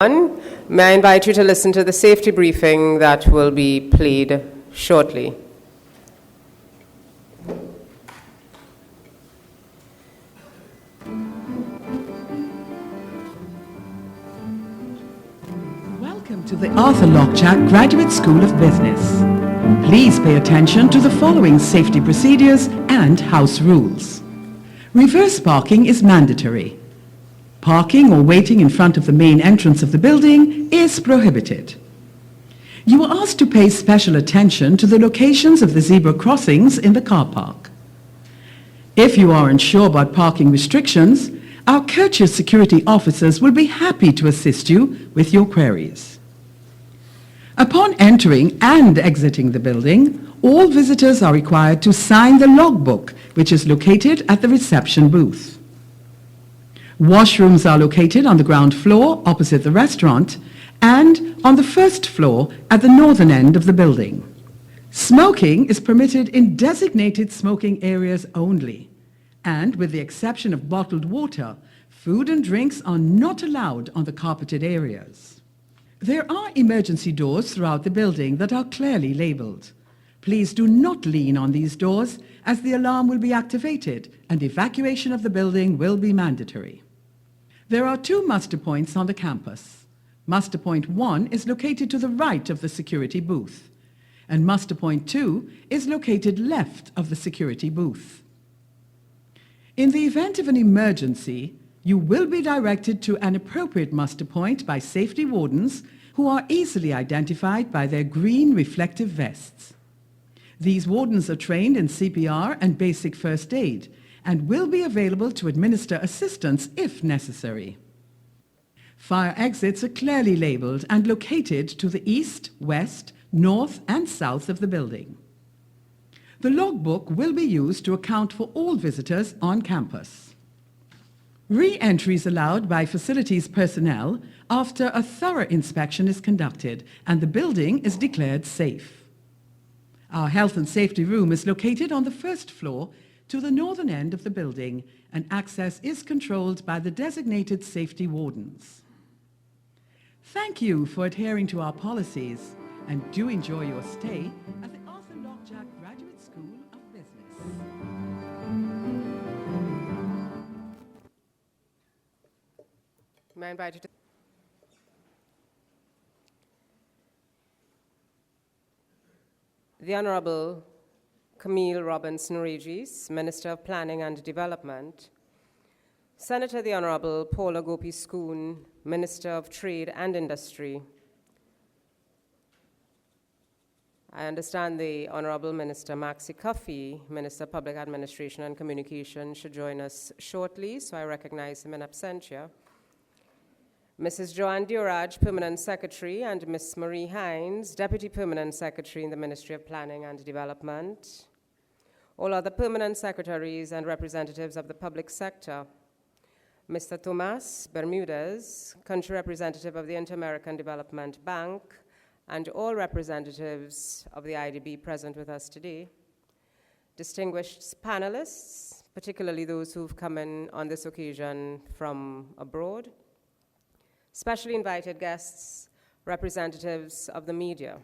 May I invite you to listen to the safety briefing that will be played shortly. Welcome to the Arthur Lockjack Graduate School of Business. Please pay attention to the following safety procedures and house rules. Reverse parking is mandatory. Parking or waiting in front of the main entrance of the building is prohibited. You are asked to pay special attention to the locations of the zebra crossings in the car park. If you are unsure about parking restrictions, our courteous security officers will be happy to assist you with your queries. Upon entering and exiting the building, all visitors are required to sign the logbook, which is located at the reception booth. Washrooms are located on the ground floor opposite the restaurant and on the first floor at the northern end of the building. Smoking is permitted in designated smoking areas only, and with the exception of bottled water, food and drinks are not allowed on the carpeted areas. There are emergency doors throughout the building that are clearly labeled. Please do not lean on these doors as the alarm will be activated and evacuation of the building will be mandatory. There are two muster points on the campus. Muster point 1 is located to the right of the security booth, and muster point 2 is located left of the security booth. In the event of an emergency, you will be directed to an appropriate muster point by safety wardens who are easily identified by their green reflective vests. These wardens are trained in CPR and basic first aid and will be available to administer assistance if necessary. Fire exits are clearly labeled and located to the east, west, north, and south of the building. The logbook will be used to account for all visitors on campus. Re-entry is allowed by facilities personnel after a thorough inspection is conducted and the building is declared safe. Our health and safety room is located on the first floor to the northern end of the building, and access is controlled by the designated safety wardens. Thank you for adhering to our policies, and do enjoy your stay at the Arthur Lockjack Graduate School of Business. May I invite you to... The Honorable Camille Robinson-Regis, Minister of Planning and Development, Senator the Honorable Paula Gopi-Schoon, Minister of Trade and Industry. I understand the Honorable Minister Maxi Cuffey, Minister of Public Administration and Communication, should join us shortly, so I recognize him in absentia. Mrs. Joanne Duraj, Permanent Secretary, and Ms. Marie Hines, Deputy Permanent Secretary in the Ministry of Planning and Development. All other permanent secretaries and representatives of the public sector. Mr. Tomas Bermudez, Country Representative of the Inter-American Development Bank, and all representatives of the IDB present with us today. Distinguished panelists, particularly those who've come in on this occasion from abroad. Specially invited guests, representatives of the media.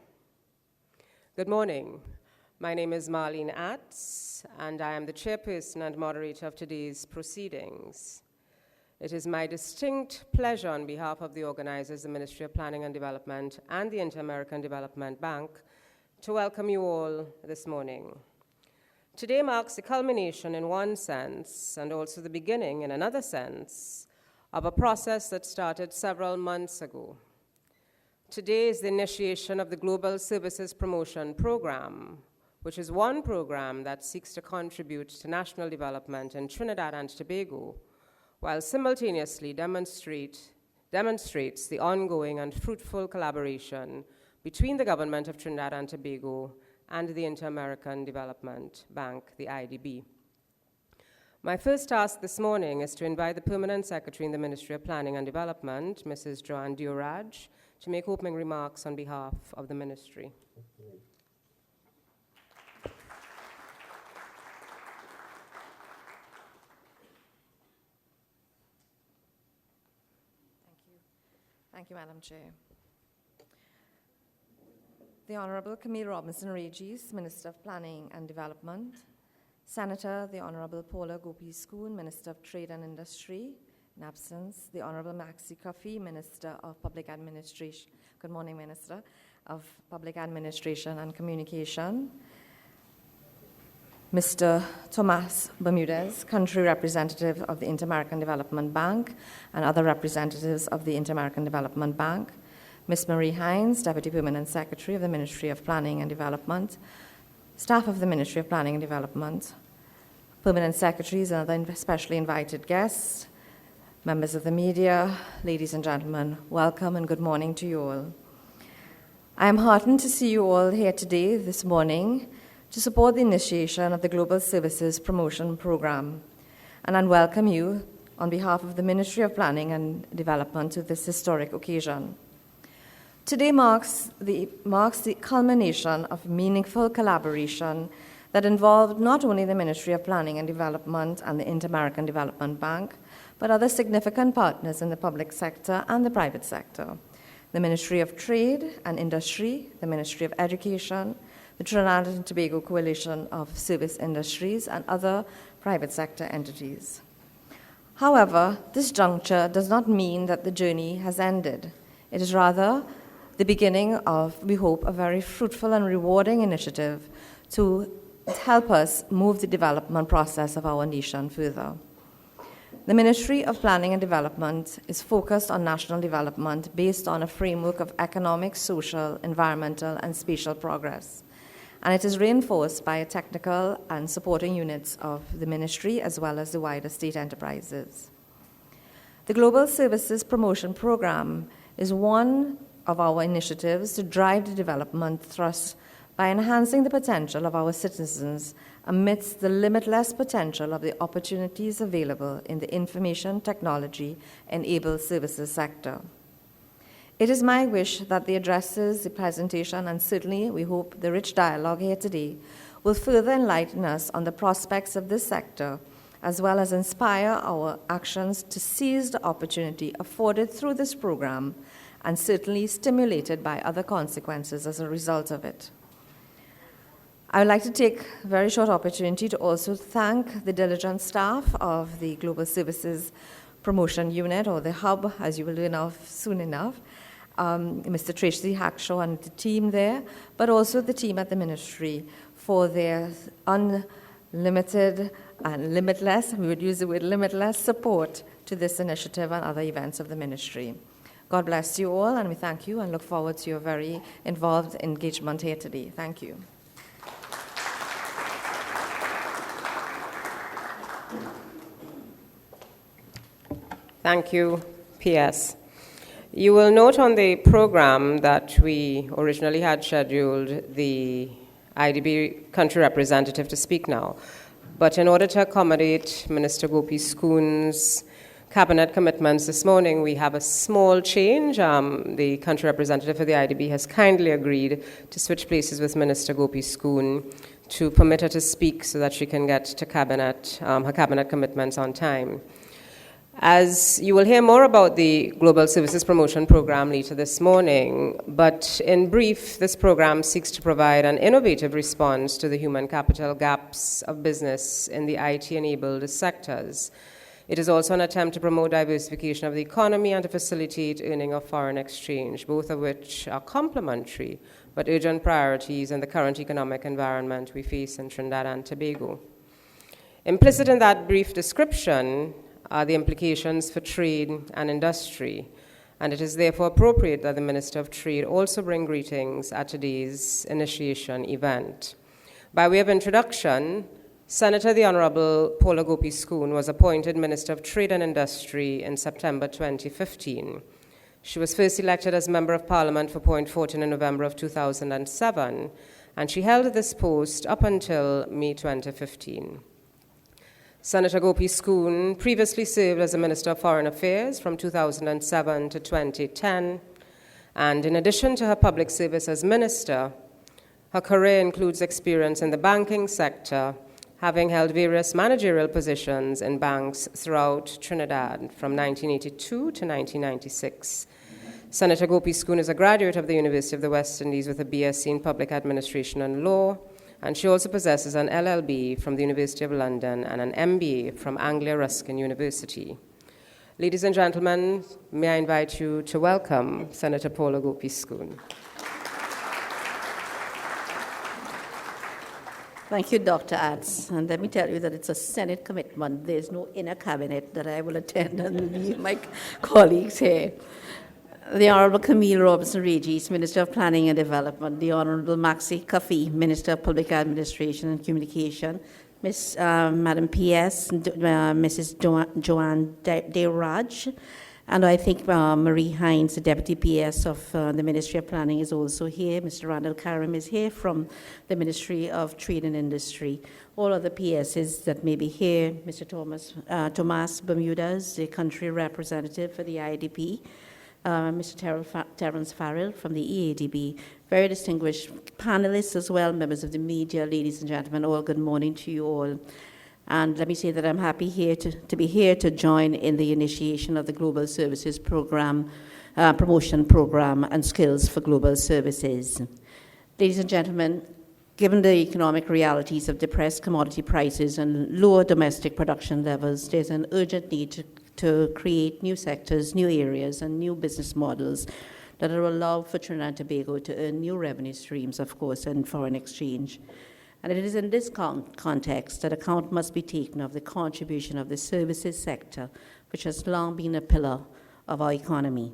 Good morning. My name is Marlene Atz, and I am the chairperson and moderator of today's proceedings. It is my distinct pleasure on behalf of the organizers, the Ministry of Planning and Development and the Inter-American Development Bank, to welcome you all this morning. Today marks the culmination in one sense, and also the beginning in another sense, of a process that started several months ago. Today is the initiation of the Global Services Promotion Program, which is one program that seeks to contribute to national development in Trinidad and Tobago, while simultaneously demonstrates the ongoing and fruitful collaboration between the government of Trinidad and Tobago and the Inter-American Development Bank, the IDB. My first task this morning is to invite the Permanent Secretary in the Ministry of Planning and Development, Mrs. Joanne Duraj, to make opening remarks on behalf of the Ministry. Thank you, Madam Chair. The Honourable Camille Robinson-Regis, Minister of Planning and Development. Senator, the Honourable Paula Gopi-Schoon, Minister of Trade and Industry. In absence, the Honourable Maxi Coffey, Minister of Public Administration. Good morning, Minister of Public Administration and Communication. Mr. Tomas Bermudez, Country Representative of the Inter-American Development Bank, and other representatives of the Inter-American Development Bank. Ms. Marie Hines, Deputy Permanent Secretary of the Ministry of Planning and Development, staff of the Ministry of Planning and Development, permanent secretaries and other specially invited guests, members of the media, ladies and gentlemen, welcome and good morning to you all. I am heartened to see you all here today, this morning, to support the initiation of the Global Services Promotion Program, and I welcome you on behalf of the Ministry of Planning and Development to this historic occasion. Today marks the culmination of meaningful collaboration that involved not only the Ministry of Planning and Development and the Inter-American Development Bank, but other significant partners in the public sector and the private sector, the Ministry of Trade and Industry, the Ministry of Education, the Trinidad and Tobago Coalition of Service Industries, and other private sector entities. However, this juncture does not mean that the journey has ended. It is rather the beginning of, we hope, a very fruitful and rewarding initiative to help us move the development process of our nation further. The Ministry of Planning and Development is focused on national development based on a framework of economic, social, environmental, and spatial progress. And it is reinforced by technical and supporting units of the ministry as well as the wider state enterprises. The Global Services Promotion Program is one of our initiatives to drive the development thrust by enhancing the potential of our citizens amidst the limitless potential of the opportunities available in the information technology-enabled services sector. It is my wish that the addresses, the presentation, and certainly we hope the rich dialogue here today will further enlighten us on the prospects of this sector, as well as inspire our actions to seize the opportunity afforded through this program and certainly stimulated by other consequences as a result of it. I would like to take a very short opportunity to also thank the diligent staff of the Global Services Promotion Unit, or the Hub, as you will learn soon enough, Mr. Tracy Hackshaw and the team there, but also the team at the Ministry for their unlimited and limitless, we would use the word limitless, support to this initiative and other events of the Ministry. God bless you all, and we thank you and look forward to your very involved engagement here today. Thank you. Thank you, PS. You will note on the program that we originally had scheduled the IDB country representative to speak now. But in order to accommodate Minister Gopi-Schoon's cabinet commitments this morning, we have a small change. The country representative for the IDB has kindly agreed to switch places with Minister Gopi-Schoon to permit her to speak so that she can get to her cabinet commitments on time. As you will hear more about the Global Services Promotion Program later this morning, but in brief, this program seeks to provide an innovative response to the human capital gaps of business in the IT-enabled sectors. It is also an attempt to promote diversification of the economy and to facilitate earning of foreign exchange, both of which are complementary but urgent priorities in the current economic environment we face in Trinidad and Tobago. Implicit in that brief description are the implications for trade and industry, and it is therefore appropriate that the Minister of Trade also bring greetings at today's initiation event. By way of introduction, Senator the Honourable Paula Gopi-Schoon was appointed Minister of Trade and Industry in September 2015. She was first elected as Member of Parliament for Point Fortin in November of 2007, and she held this post up until May 2015. Senator Gopi-Schoon previously served as a Minister of Foreign Affairs from 2007 to 2010, and in addition to her public service as Minister, her career includes experience in the banking sector, having held various managerial positions in banks throughout Trinidad from 1982 to 1996. Senator Gopi Skoon is a graduate of the University of the West Indies with a BSc in Public Administration and Law, and she also possesses an LLB from the University of London and an MBA from Anglia Ruskin University. Ladies and gentlemen, may I invite you to welcome Senator Paula Gopi Skoon. Thank you, Dr. Atz. And let me tell you that it's a Senate commitment. There's no inner cabinet that I will attend and leave my colleagues here. The Honorable Camille Robinson-Regis, Minister of Planning and Development, the Honorable Maxi Kafi, Minister of Public Administration and Communication, Madam P.S., Mrs. Joanne Deiraj, and I think Marie Hines, the Deputy PS of the Ministry of Planning, is also here. Mr. Randall Karim is here from the Ministry of Trade and Industry. All other PSs that may be here, Mr. Tomas Bermudez, the country representative for the IDP, Mr. Terence Farrell from the EADB, very distinguished panelists as well, members of the media, ladies and gentlemen, all good morning to you all. And let me say that I'm happy here to be here to join in the initiation of the Global Services Program, Promotion Program and Skills for Global Services. Ladies and gentlemen, given the economic realities of depressed commodity prices and lower domestic production levels, there's an urgent need to create new sectors, new areas, and new business models that will allow for Trinidad and Tobago to earn new revenue streams, of course, and foreign exchange. And it is in this context that account must be taken of the contribution of the services sector, which has long been a pillar of our economy.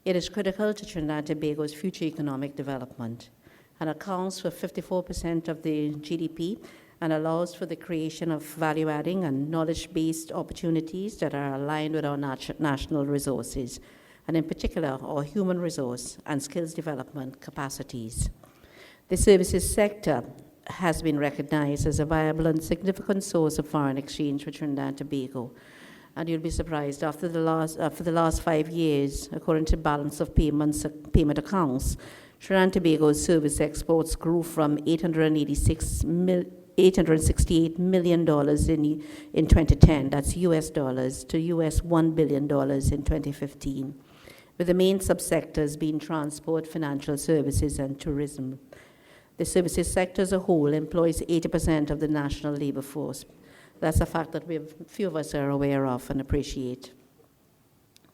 It is critical to Trinidad and Tobago's future economic development and accounts for 54% of the GDP and allows for the creation of value-adding and knowledge-based opportunities that are aligned with our national resources, and in particular, our human resource and skills development capacities. The services sector has been recognized as a viable and significant source of foreign exchange for Trinidad and Tobago. And you'll be surprised, for the last 5 years, according to balance of payment accounts, Trinidad and Tobago's service exports grew from $868 million in 2010, that's US dollars, to US $1 billion in 2015, with the main subsectors being transport, financial services, and tourism. The services sector as a whole employs 80% of the national labor force. That's a fact that few of us are aware of and appreciate.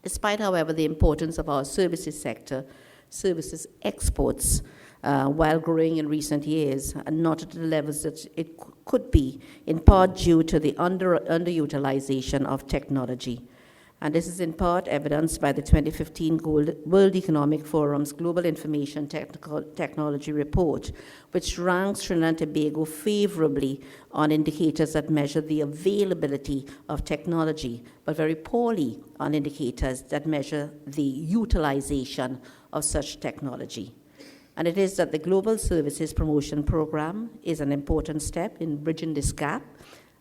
Despite, however, the importance of our services sector, services exports, while growing in recent years, and not at the levels that it could be, in part due to the underutilization of technology. And this is in part evidenced by the 2015 World Economic Forum's Global Information Technology Report, which ranks Trinidad and Tobago favorably on indicators that measure the availability of technology, but very poorly on indicators that measure the utilization of such technology. And it is that the Global Services Promotion Program is an important step in bridging this gap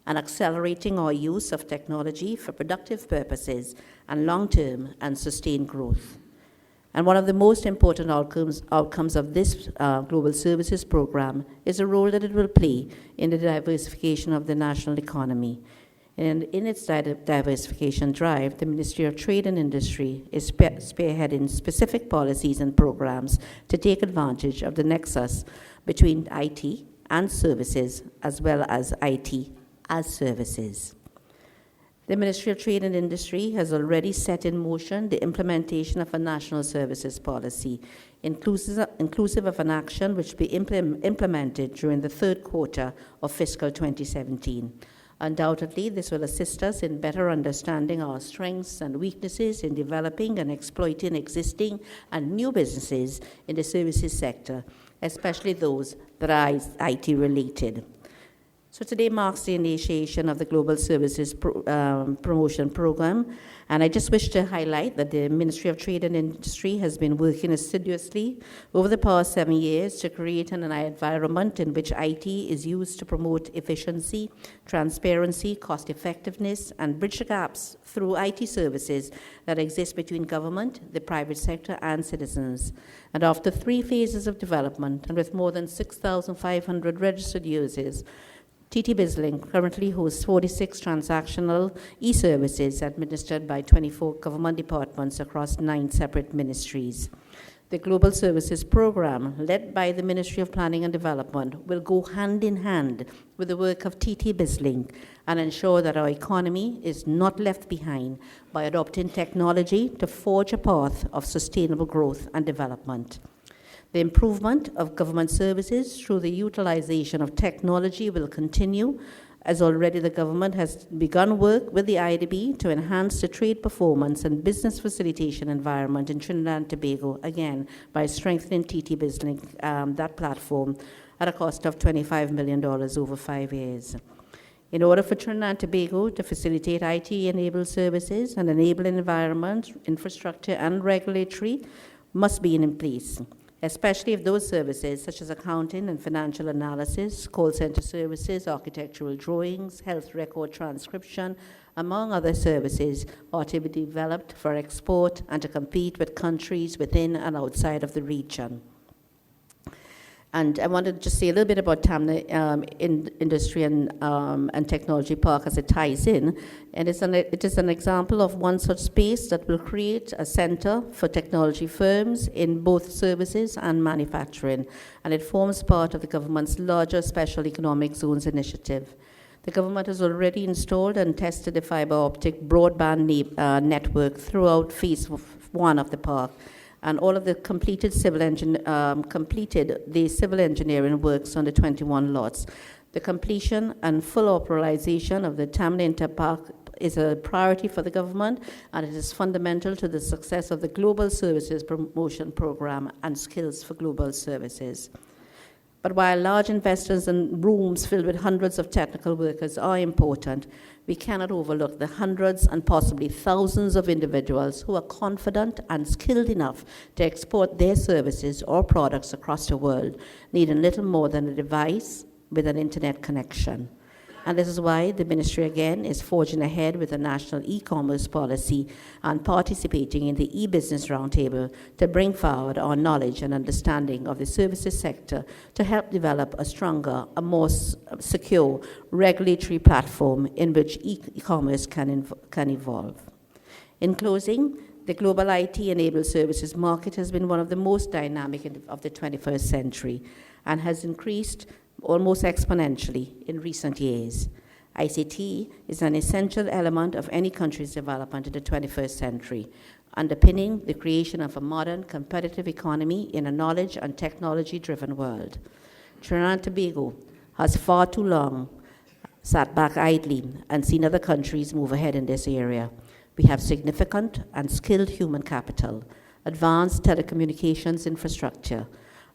and accelerating our use of technology for productive purposes and long-term and sustained growth. And one of the most important outcomes of this Global Services Program is the role that it will play in the diversification of the national economy. And in its diversification drive, the Ministry of Trade and Industry is spearheading specific policies and programs to take advantage of the nexus between IT and services, as well as IT as services. The Ministry of Trade and Industry has already set in motion the implementation of a national services policy, inclusive of an action which will be implemented during the third quarter of fiscal 2017. Undoubtedly, this will assist us in better understanding our strengths and weaknesses in developing and exploiting existing and new businesses in the services sector, especially those that are IT-related. So today marks the initiation of the Global Services Promotion Program, and I just wish to highlight that the Ministry of Trade and Industry has been working assiduously over the past 7 years to create an environment in which IT is used to promote efficiency, transparency, cost effectiveness, and bridge the gaps through IT services that exist between government, the private sector, and citizens. And after 3 phases of development, and with more than 6,500 registered users, TT BizLink currently hosts 46 transactional e-services administered by 24 government departments across 9 separate ministries. The Global Services Program, led by the Ministry of Planning and Development, will go hand in hand with the work of TT BizLink and ensure that our economy is not left behind by adopting technology to forge a path of sustainable growth and development. The improvement of government services through the utilization of technology will continue, as already the government has begun work with the IDB to enhance the trade performance and business facilitation environment in Trinidad and Tobago, again, by strengthening TT BizLink, that platform, at a cost of $25 million over 5 years. In order for Trinidad and Tobago to facilitate IT-enabled services, an enabling environment, infrastructure, and regulatory must be in place, especially if those services such as accounting and financial analysis, call center services, architectural drawings, health record transcription, among other services, are to be developed for export and to compete with countries within and outside of the region. And I wanted to just say a little bit about TAMNA Industry and Technology Park as it ties in. And it is an example of one such space that will create a center for technology firms in both services and manufacturing. And it forms part of the government's larger Special Economic Zones initiative. The government has already installed and tested the fiber optic broadband network throughout phase 1 of the park. And all of the completed civil engineering works on the 21 lots. The completion and full operationalization of the TAMNA Interpark is a priority for the government, and it is fundamental to the success of the Global Services Promotion Program and Skills for Global Services. But while large investors and rooms filled with hundreds of technical workers are important, we cannot overlook the hundreds and possibly thousands of individuals who are confident and skilled enough to export their services or products across the world, needing little more than a device with an internet connection. And this is why the ministry again is forging ahead with a national e-commerce policy and participating in the e-business roundtable to bring forward our knowledge and understanding of the services sector to help develop a stronger, a more secure regulatory platform in which e-commerce can evolve. In closing, the global IT-enabled services market has been one of the most dynamic of the 21st century and has increased almost exponentially in recent years. ICT is an essential element of any country's development in the 21st century, underpinning the creation of a modern, competitive economy in a knowledge and technology-driven world. Trinidad and Tobago has far too long sat back idly and seen other countries move ahead in this area. We have significant and skilled human capital, advanced telecommunications infrastructure,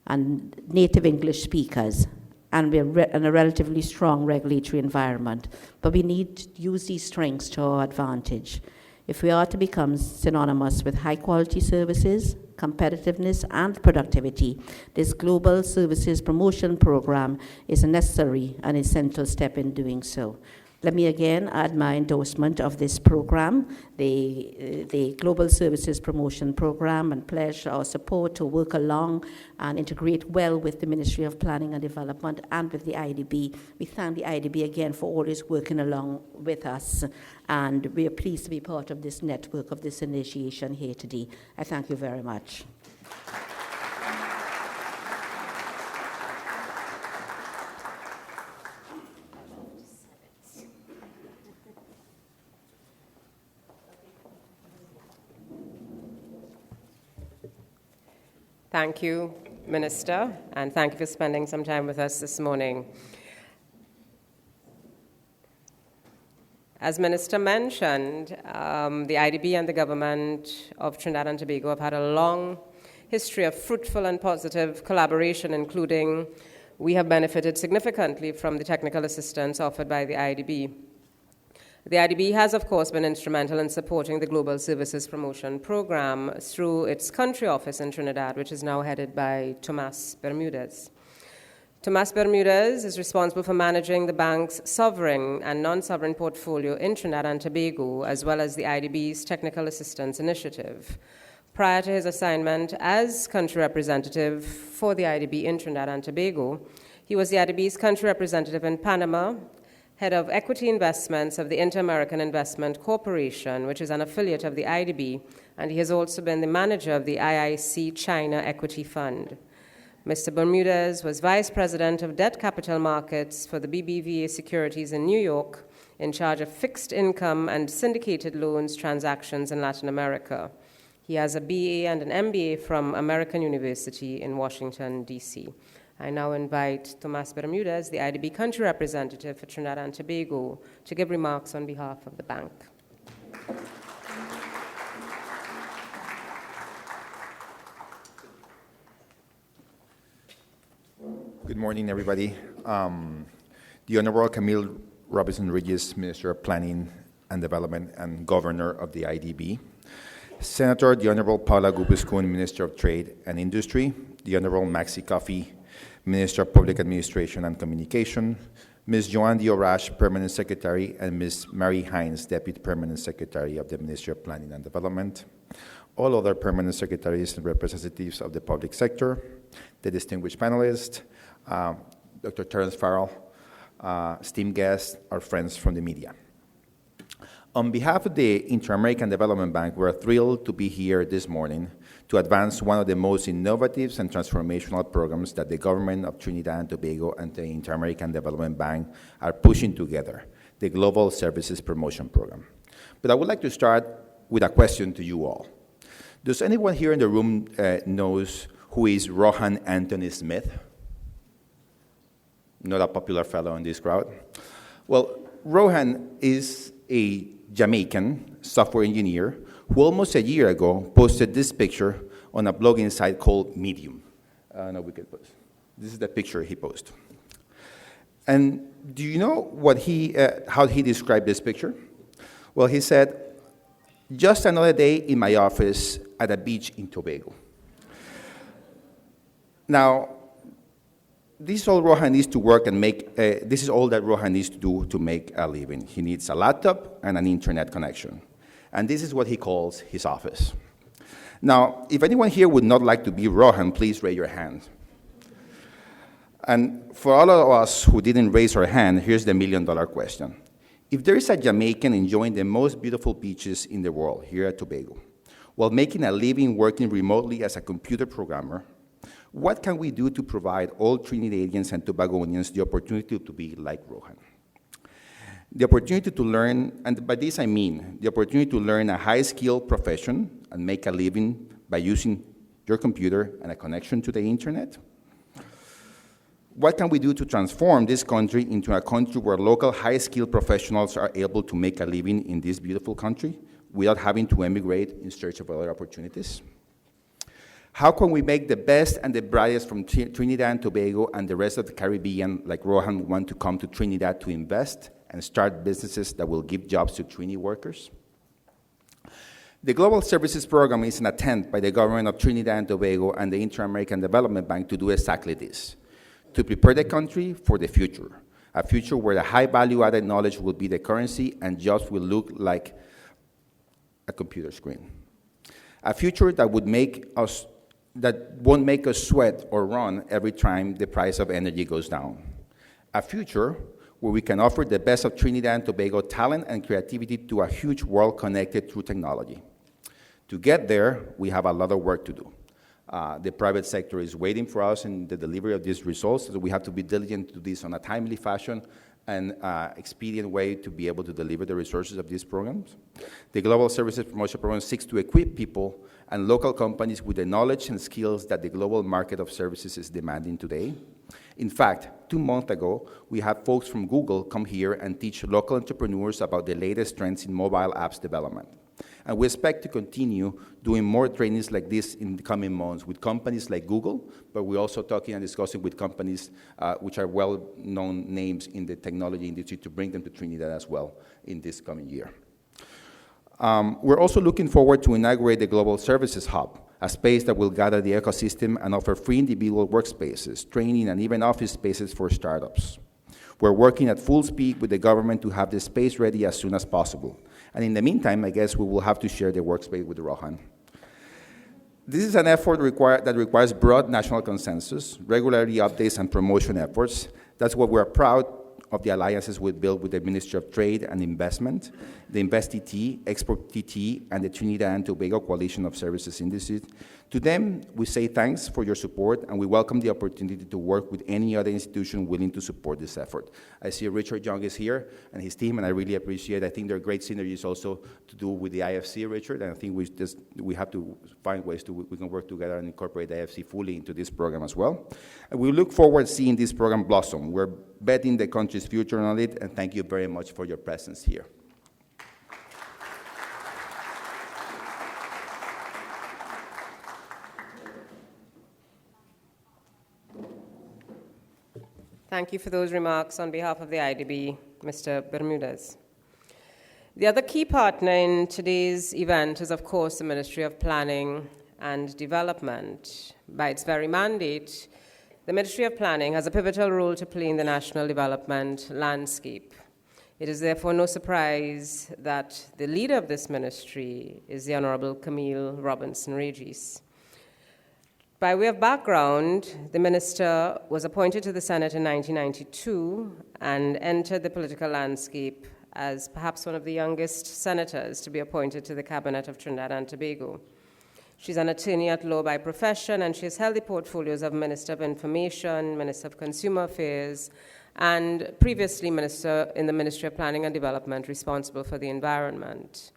and native English speakers, and we're in a relatively strong regulatory environment. But we need to use these strengths to our advantage. If we are to become synonymous with high-quality services, competitiveness, and productivity, this Global Services Promotion Program is a necessary and essential step in doing so. Let me again add my endorsement of this program, the Global Services Promotion Program, and pledge our support to work along and integrate well with the Ministry of Planning and Development and with the IDB. We thank the IDB again for always working along with us, and we are pleased to be part of this network, of this initiation here today. I thank you very much. Thank you, Minister, and thank you for spending some time with us this morning. As Minister mentioned, the IDB and the government of Trinidad and Tobago have had a long history of fruitful and positive collaboration, including we have benefited significantly from the technical assistance offered by the IDB. The IDB has, of course, been instrumental in supporting the Global Services Promotion Program through its country office in Trinidad, which is now headed by Tomas Bermudez. Tomas Bermudez is responsible for managing the bank's sovereign and non-sovereign portfolio in Trinidad and Tobago, as well as the IDB's Technical Assistance Initiative. Prior to his assignment as country representative for the IDB in Trinidad and Tobago, He was the IDB's country representative in Panama, head of equity investments of the Inter-American Investment Corporation, which is an affiliate of the IDB, and he has also been the manager of the IIC China Equity Fund. Mr. Bermudez was vice president of debt capital markets for the BBVA Securities in New York, in charge of fixed income and syndicated loans transactions in Latin America. He has a BA and an MBA from American University in Washington, D.C. I now invite Tomas Bermudez, the IDB country representative for Trinidad and Tobago, to give remarks on behalf of the bank. Good morning, everybody. The Honorable Camille Robinson Regis, Minister of Planning and Development and Governor of the IDB. Senator, the Honorable Paula Gubuscun, Minister of Trade and Industry. The Honorable Maxi Coffey, Minister of Public Administration and Communication. Ms. Joanne Diorash, Permanent Secretary, and Ms. Mary Hines, Deputy Permanent Secretary of the Ministry of Planning and Development. All other Permanent Secretaries and representatives of the public sector. The distinguished panelists, Dr. Terence Farrell, esteemed guests, our friends from the media. On behalf of the Inter-American Development Bank, we're thrilled to be here this morning to advance one of the most innovative and transformational programs that the government of Trinidad and Tobago and the Inter-American Development Bank are pushing together, the Global Services Promotion Program. But I would like to start with a question to you all. Does anyone here in the room knows who is Rohan Anthony Smith? Not a popular fellow in this crowd. Well, Rohan is a Jamaican software engineer who almost a year ago posted this picture on a blogging site called Medium. No, we could post. This is the picture he posted. And do you know what how he described this picture? Well, he said, "Just another day in my office at a beach in Tobago." Now, this is all Rohan needs to work and make, this is all that Rohan needs to do to make a living. He needs a laptop and an internet connection. And this is what he calls his office. Now, if anyone here would not like to be Rohan, please raise your hand. And for all of us who didn't raise our hand, here's the million-dollar question. If there is a Jamaican enjoying the most beautiful beaches in the world here at Tobago, while making a living working remotely as a computer programmer, what can we do to provide all Trinidadians and Tobagonians the opportunity to be like Rohan? The opportunity to learn, and by this I mean the opportunity to learn a high-skilled profession and make a living by using your computer and a connection to the internet? What can we do to transform this country into a country where local high-skilled professionals are able to make a living in this beautiful country without having to emigrate in search of other opportunities? How can we make the best and the brightest from Trinidad and Tobago and the rest of the Caribbean, like Rohan, want to come to Trinidad to invest and start businesses that will give jobs to Trini workers? The Global Services Program is an attempt by the government of Trinidad and Tobago and the Inter-American Development Bank to do exactly this, to prepare the country for the future, a future where the high value-added knowledge will be the currency and jobs will look like a computer screen. A future that won't make us sweat or run every time the price of energy goes down. A future where we can offer the best of Trinidad and Tobago talent and creativity to a huge world connected through technology. To get there, we have a lot of work to do. The private sector is waiting for us in the delivery of these results, so we have to be diligent to do this on a timely fashion and expedient way to be able to deliver the resources of these programs. The Global Services Promotion Program seeks to equip people and local companies with the knowledge and skills that the global market of services is demanding today. In fact, 2 months ago, we had folks from Google come here and teach local entrepreneurs about the latest trends in mobile apps development. And we expect to continue doing more trainings like this in the coming months with companies like Google, but we're also talking and discussing with companies which are well-known names in the technology industry to bring them to Trinidad as well in this coming year. We're also looking forward to inaugurate the Global Services Hub, a space that will gather the ecosystem and offer free individual workspaces, training, and even office spaces for startups. We're working at full speed with the government to have the space ready as soon as possible. And in the meantime, I guess we will have to share the workspace with Rohan. This is an effort that requires broad national consensus, regularly updates and promotion efforts. That's what we're proud of the alliances we built with the Ministry of Trade and Investment, the InvestTT, Export-TT, and the Trinidad and Tobago Coalition of Services Industries. To them, we say thanks for your support, and we welcome the opportunity to work with any other institution willing to support this effort. I see Richard Young is here and his team, and I really appreciate it. I think there are great synergies also to do with the IFC, Richard, and I think we have to find ways we can work together and incorporate the IFC fully into this program as well. And we look forward to seeing this program blossom. We're betting the country's future on it, and thank you very much for your presence here. Thank you for those remarks on behalf of the IDB, Mr. Bermudez. The other key partner in today's event is, of course, the Ministry of Planning and Development. By its very mandate, the Ministry of Planning has a pivotal role to play in the national development landscape. It is therefore no surprise that the leader of this ministry is the Honorable Camille Robinson-Regis. By way of background, the minister was appointed to the Senate in 1992 and entered the political landscape as perhaps one of the youngest senators to be appointed to the cabinet of Trinidad and Tobago. She's an attorney at law by profession, and she has held the portfolios of Minister of Information, Minister of Consumer Affairs, and previously Minister in the Ministry of Planning and Development responsible for the environment.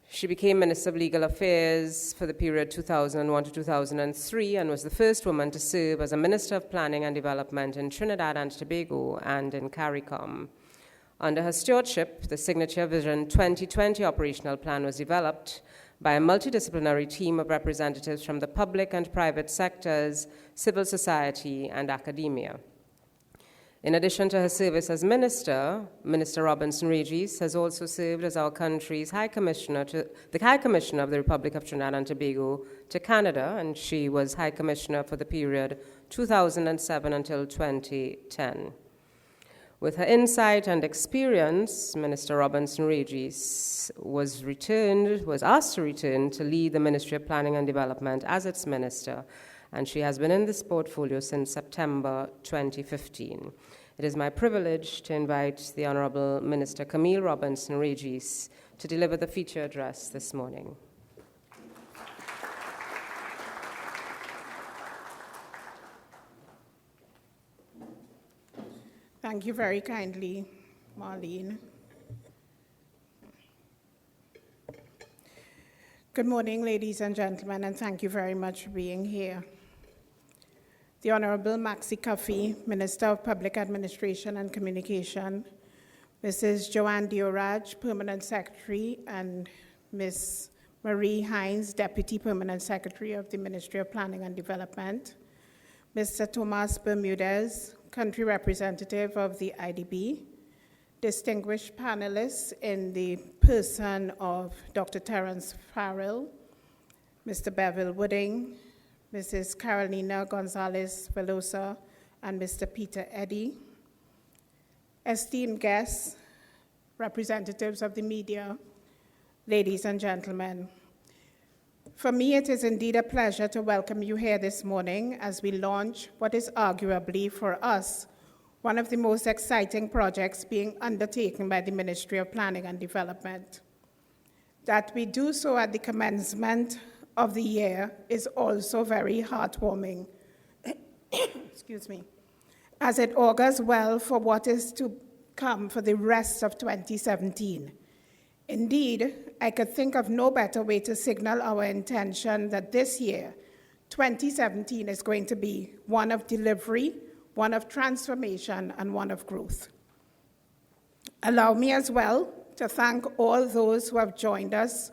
She became Minister of Legal Affairs for the period 2001 to 2003 and was the first woman to serve as a Minister of Planning and Development in Trinidad and Tobago and in CARICOM. Under her stewardship, the Signature Vision 2020 operational plan was developed by a multidisciplinary team of representatives from the public and private sectors, civil society, and academia. In addition to her service as minister, Minister Robinson-Regis has also served as our country's High Commissioner of the Republic of Trinidad and Tobago to Canada, and she was High Commissioner for the period 2007 until 2010. With her insight and experience, Minister Robinson-Regis was asked to return to lead the Ministry of Planning and Development as its minister, and she has been in this portfolio since September 2015. It is my privilege to invite the Honorable Minister Camille Robinson-Regis to deliver the feature address this morning. Thank you very kindly, Marlene. Good morning, ladies and gentlemen, and thank you very much for being here. The Honorable Maxi Cuffy, Minister of Public Administration and Communication, Mrs. Joanne Dioraj, Permanent Secretary, and Ms. Marie Hines, Deputy Permanent Secretary of the Ministry of Planning and Development, Mr. Tomas Bermudez, Country Representative of the IDB, distinguished panelists in the person of Dr. Terence Farrell, Mr. Bevel Wooding, Mrs. Carolina Gonzalez Velosa, and Mr. Peter Eddy, esteemed guests, representatives of the media, ladies and gentlemen. For me, it is indeed a pleasure to welcome you here this morning as we launch what is arguably for us one of the most exciting projects being undertaken by the Ministry of Planning and Development. That we do so at the commencement of the year is also very heartwarming, excuse me, as it augurs well for what is to come for the rest of 2017. Indeed, I could think of no better way to signal our intention that this year, 2017, is going to be one of delivery, one of transformation, and one of growth. Allow me as well to thank all those who have joined us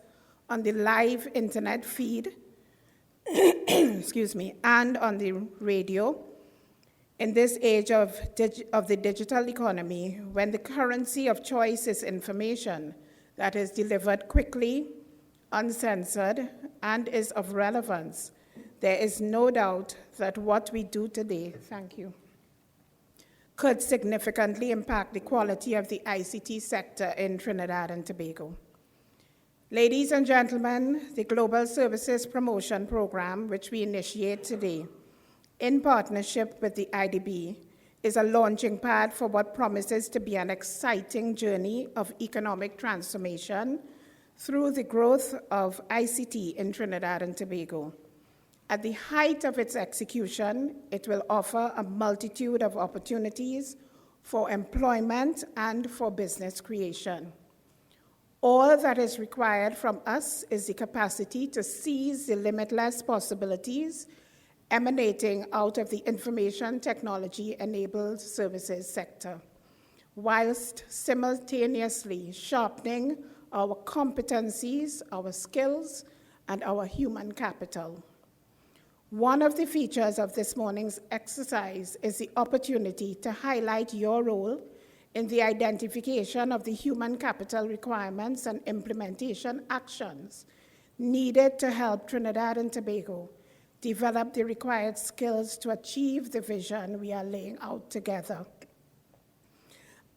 on the live internet feed, excuse me, and on the radio in this age of the digital economy, when the currency of choice is information that is delivered quickly, uncensored, and is of relevance. There is no doubt that what we do today, thank you, could significantly impact the quality of the ICT sector in Trinidad and Tobago. Ladies and gentlemen, the Global Services Promotion Program, which we initiate today, in partnership with the IDB, is a launching pad for what promises to be an exciting journey of economic transformation through the growth of ICT in Trinidad and Tobago. At the height of its execution, it will offer a multitude of opportunities for employment and for business creation. All that is required from us is the capacity to seize the limitless possibilities emanating out of the information technology-enabled services sector, whilst simultaneously sharpening our competencies, our skills, and our human capital. One of the features of this morning's exercise is the opportunity to highlight your role in the identification of the human capital requirements and implementation actions needed to help Trinidad and Tobago develop the required skills to achieve the vision we are laying out together.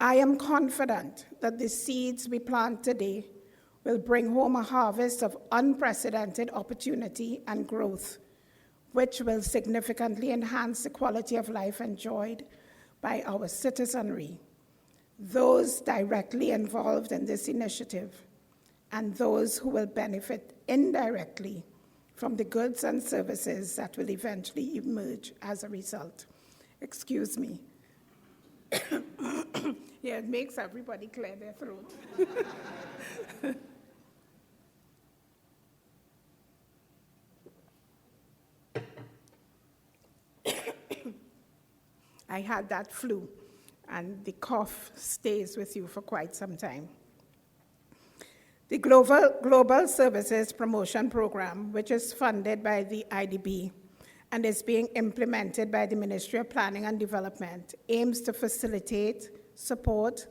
I am confident that the seeds we plant today will bring home a harvest of unprecedented opportunity and growth, which will significantly enhance the quality of life enjoyed by our citizenry, those directly involved in this initiative, and those who will benefit indirectly from the goods and services that will eventually emerge as a result. Excuse me. Yeah, it makes everybody clear their throat. I had that flu, and the cough stays with you for quite some time. The Global Services Promotion Program, which is funded by the IDB and is being implemented by the Ministry of Planning and Development, aims to facilitate, support,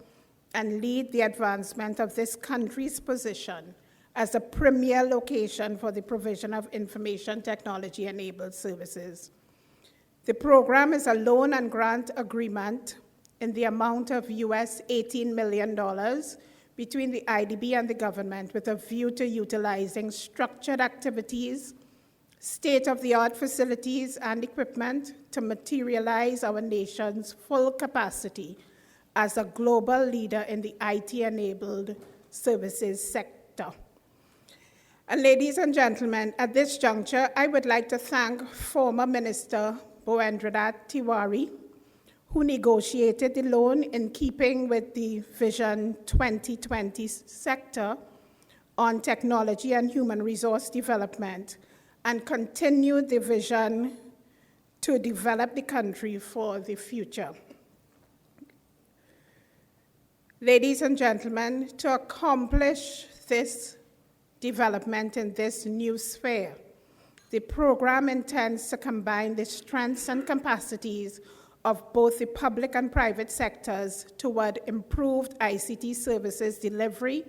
and lead the advancement of this country's position as a premier location for the provision of information technology-enabled services. The program is a loan and grant agreement in the amount of US $18 million between the IDB and the government with a view to utilizing structured activities, state-of-the-art facilities and equipment to materialize our nation's full capacity as a global leader in the IT-enabled services sector. And ladies and gentlemen, at this juncture, I would like to thank former Minister Boendradat Tiwari, who negotiated the loan in keeping with the Vision 2020 sector on technology and human resource development, and continued the vision to develop the country for the future. Ladies and gentlemen, to accomplish this development in this new sphere, the program intends to combine the strengths and capacities of both the public and private sectors toward improved ICT services delivery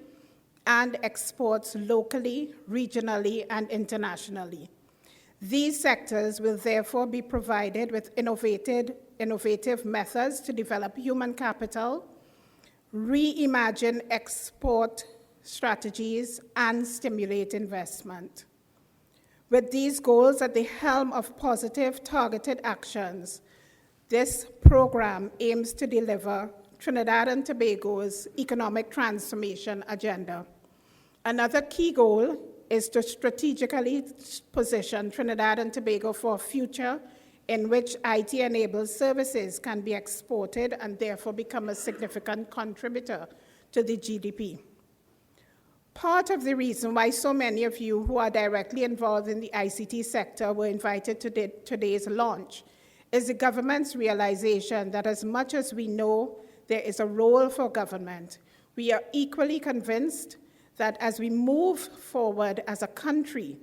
and exports locally, regionally, and internationally. These sectors will therefore be provided with innovative methods to develop human capital, reimagine export strategies, and stimulate investment. With these goals at the helm of positive, targeted actions, this program aims to deliver Trinidad and Tobago's economic transformation agenda. Another key goal is to strategically position Trinidad and Tobago for a future in which IT-enabled services can be exported and therefore become a significant contributor to the GDP. Part of the reason why so many of you who are directly involved in the ICT sector were invited to today's launch is the government's realization that as much as we know there is a role for government, we are equally convinced that as we move forward as a country,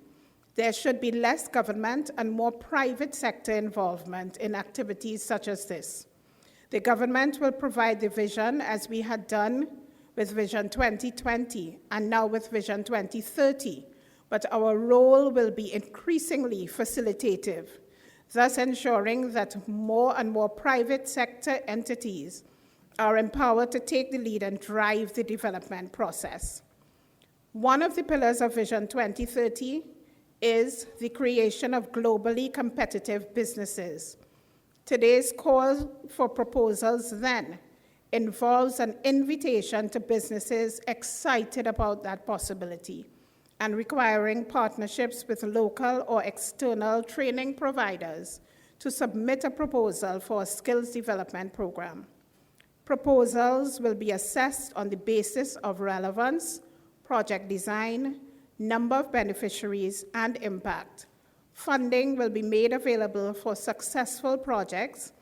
there should be less government and more private sector involvement in activities such as this. The government will provide the vision as we had done with Vision 2020 and now with Vision 2030, but our role will be increasingly facilitative, thus ensuring that more and more private sector entities are empowered to take the lead and drive the development process. One of the pillars of Vision 2030 is the creation of globally competitive businesses. Today's call for proposals then involves an invitation to businesses excited about that possibility and requiring partnerships with local or external training providers to submit a proposal for a skills development program. Proposals will be assessed on the basis of relevance, project design, number of beneficiaries, and impact. Funding will be made available for successful projects,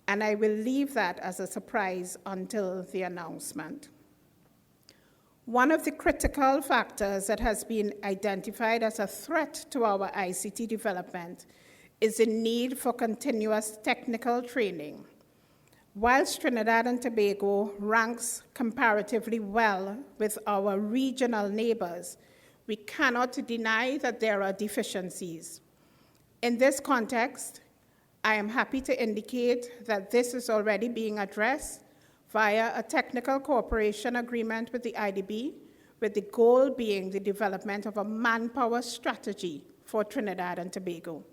and I will leave that as a surprise until the announcement. One of the critical factors that has been identified as a threat to our ICT development is the need for continuous technical training. Whilst Trinidad and Tobago ranks comparatively well with our regional neighbors, we cannot deny that there are deficiencies. In this context, I am happy to indicate that this is already being addressed via a technical cooperation agreement with the IDB, with the goal being the development of a manpower strategy for Trinidad and Tobago.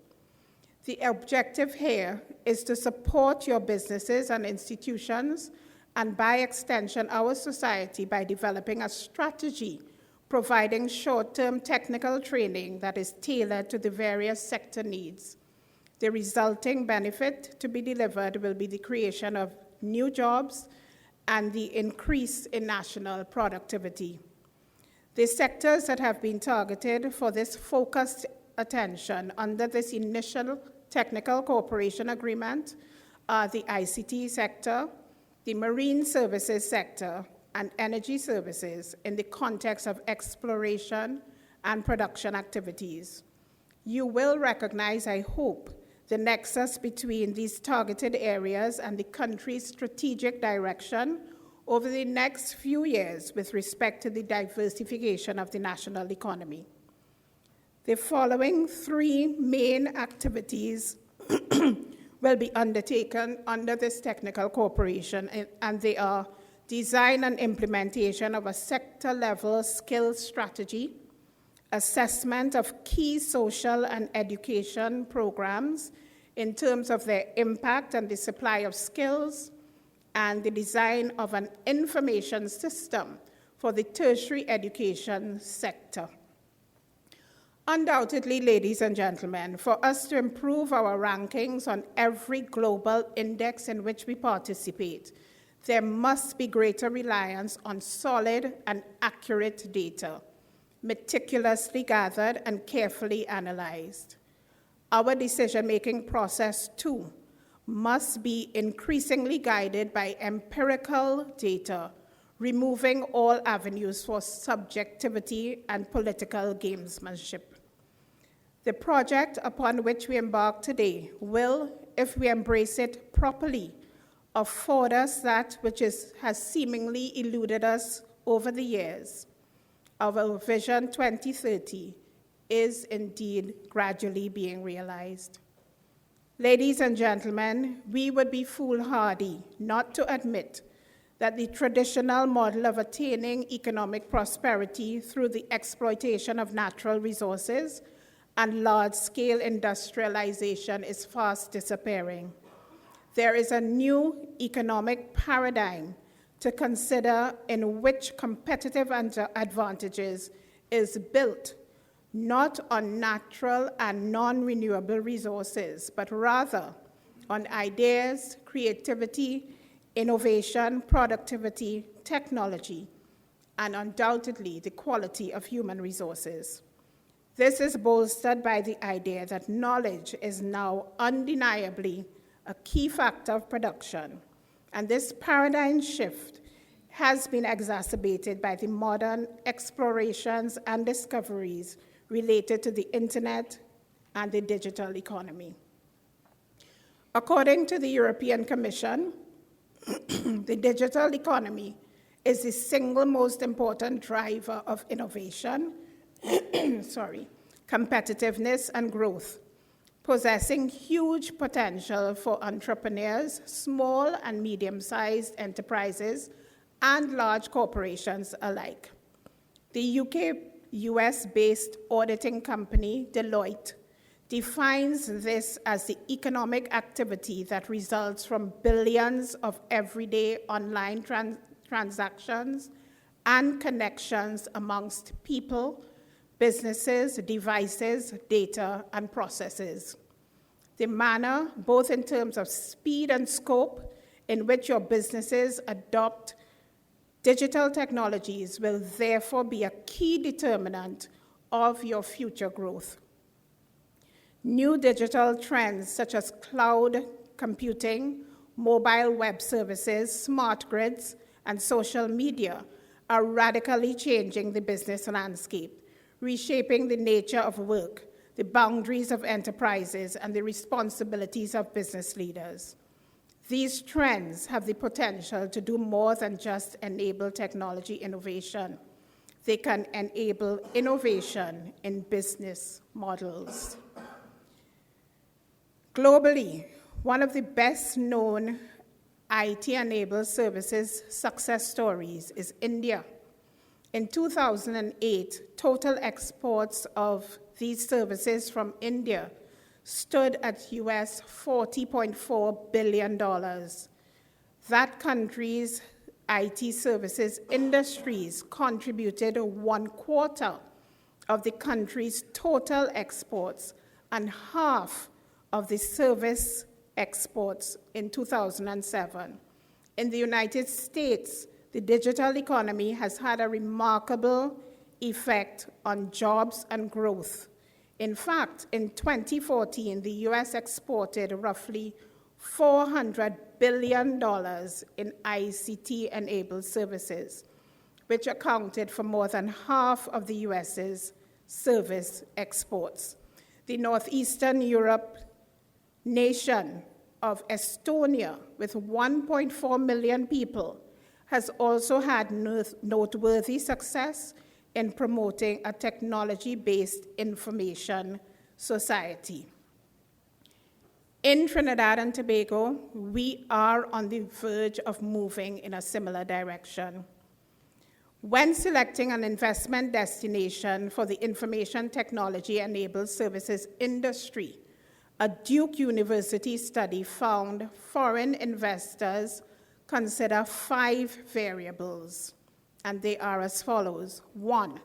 The objective here is to support your businesses and institutions, and by extension, our society, by developing a strategy providing short-term technical training that is tailored to the various sector needs. The resulting benefit to be delivered will be the creation of new jobs and the increase in national productivity. The sectors that have been targeted for this focused attention under this initial technical cooperation agreement are the ICT sector, the marine services sector, and energy services in the context of exploration and production activities. You will recognize, I hope, the nexus between these targeted areas and the country's strategic direction over the next few years with respect to the diversification of the national economy. The following three main activities will be undertaken under this technical cooperation, and they are design and implementation of a sector-level skills strategy, assessment of key social and education programs in terms of their impact and the supply of skills, and the design of an information system for the tertiary education sector. Undoubtedly, ladies and gentlemen, for us to improve our rankings on every global index in which we participate, there must be greater reliance on solid and accurate data, meticulously gathered and carefully analyzed. Our decision-making process, too, must be increasingly guided by empirical data, removing all avenues for subjectivity and political gamesmanship. The project upon which we embark today will, if we embrace it properly, afford us that which has seemingly eluded us over the years. Our Vision 2030 is indeed gradually being realized. Ladies and gentlemen, we would be foolhardy not to admit that the traditional model of attaining economic prosperity through the exploitation of natural resources and large-scale industrialization is fast disappearing. There is a new economic paradigm to consider in which competitive advantages is built not on natural and non-renewable resources, but rather on ideas, creativity, innovation, productivity, technology, and undoubtedly the quality of human resources. This is bolstered by the idea that knowledge is now undeniably a key factor of production, and this paradigm shift has been exacerbated by the modern explorations and discoveries related to the internet and the digital economy. According to the European Commission, the digital economy is the single most important driver of innovation, competitiveness and growth, possessing huge potential for entrepreneurs, small and medium-sized enterprises, and large corporations alike. The US-based auditing company, Deloitte, defines this as the economic activity that results from billions of everyday online transactions and connections amongst people, businesses, devices, data, and processes. The manner, both in terms of speed and scope, in which your businesses adopt digital technologies will therefore be a key determinant of your future growth. New digital trends such as cloud computing, mobile web services, smart grids, and social media are radically changing the business landscape, reshaping the nature of work, the boundaries of enterprises, and the responsibilities of business leaders. These trends have the potential to do more than just enable technology innovation. They can enable innovation in business models. Globally, one of the best-known IT-enabled services success stories is India. In 2008, total exports of these services from India stood at US $40.4 billion. That country's IT services industries contributed 1/4 of the country's total exports and half of the service exports in 2007. In the United States, the digital economy has had a remarkable effect on jobs and growth. In fact, in 2014, the US exported roughly $400 billion in ICT-enabled services, which accounted for more than half of the US's service exports. The Northeastern Europe nation of Estonia, with 1.4 million people, has also had noteworthy success in promoting a technology-based information society. In Trinidad and Tobago, we are on the verge of moving in a similar direction. When selecting an investment destination for the information technology-enabled services industry, a Duke University study found foreign investors consider 5 variables, and they are as follows. 1,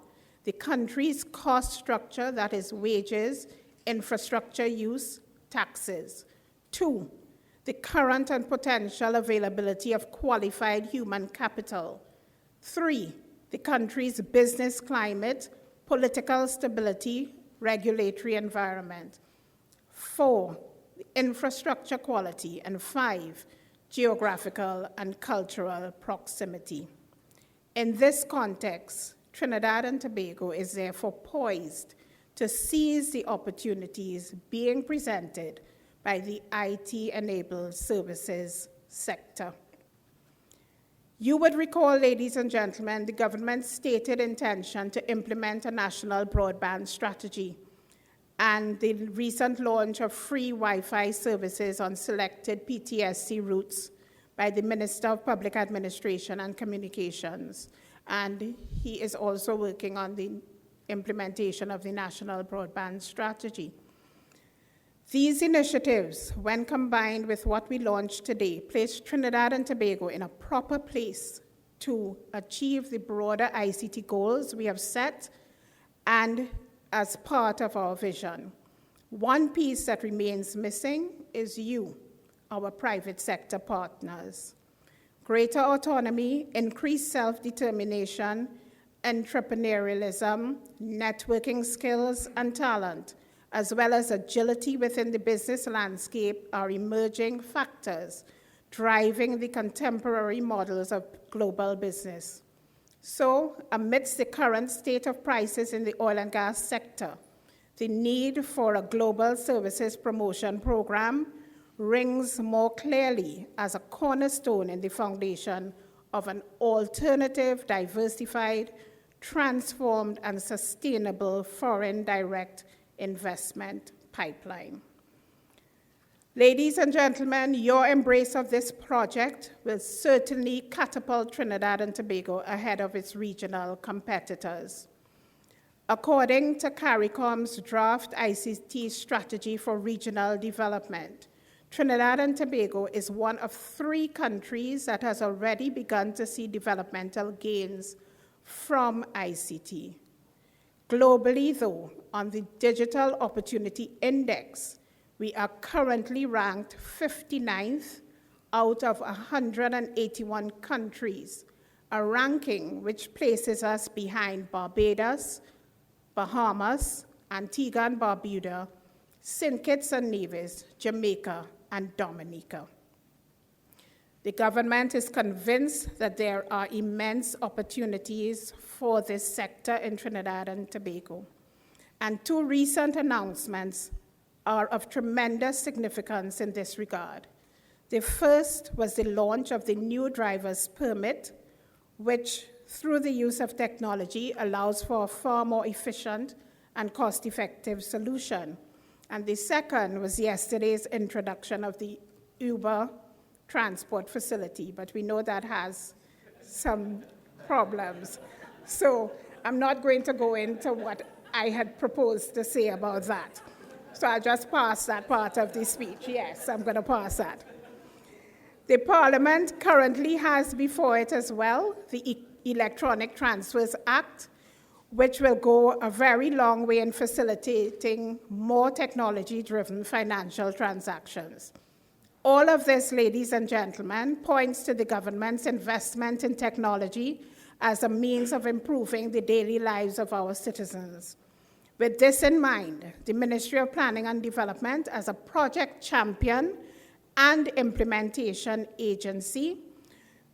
the country's cost structure, that is wages, infrastructure use, taxes. 2, the current and potential availability of qualified human capital. 3, the country's business climate, political stability, regulatory environment. 4, the infrastructure quality. And 5, geographical and cultural proximity. In this context, Trinidad and Tobago is therefore poised to seize the opportunities being presented by the IT-enabled services sector. You would recall, ladies and gentlemen, the government's stated intention to implement a national broadband strategy and the recent launch of free Wi-Fi services on selected PTSC routes by the Minister of Public Administration and Communications. And he is also working on the implementation of the national broadband strategy. These initiatives, when combined with what we launched today, place Trinidad and Tobago in a proper place to achieve the broader ICT goals we have set and as part of our vision. One piece that remains missing is you, our private sector partners. Greater autonomy, increased self-determination, entrepreneurialism, networking skills, and talent, as well as agility within the business landscape, are emerging factors driving the contemporary models of global business. So, amidst the current state of prices in the oil and gas sector, the need for a global services promotion program rings more clearly as a cornerstone in the foundation of an alternative, diversified, transformed, and sustainable foreign direct investment pipeline. Ladies and gentlemen, your embrace of this project will certainly catapult Trinidad and Tobago ahead of its regional competitors. According to CARICOM's draft ICT strategy for regional development, Trinidad and Tobago is one of 3 countries that has already begun to see developmental gains from ICT. Globally, though, on the Digital Opportunity Index, we are currently ranked 59th out of 181 countries, a ranking which places us behind Barbados, Bahamas, Antigua and Barbuda, St. Kitts and Nevis, Jamaica, and Dominica. The government is convinced that there are immense opportunities for this sector in Trinidad and Tobago, and 2 recent announcements are of tremendous significance in this regard. The first was the launch of the new driver's permit, which, through the use of technology, allows for a far more efficient and cost-effective solution. And the second was yesterday's introduction of the Uber transport facility, but we know that has some problems. So I'm not going to go into what I had proposed to say about that. So I'll just pass that part of the speech. Yes, I'm going to pass that. The Parliament currently has before it as well the Electronic Transfers Act, which will go a very long way in facilitating more technology-driven financial transactions. All of this, ladies and gentlemen, points to the government's investment in technology as a means of improving the daily lives of our citizens. With this in mind, the Ministry of Planning and Development, as a project champion and implementation agency,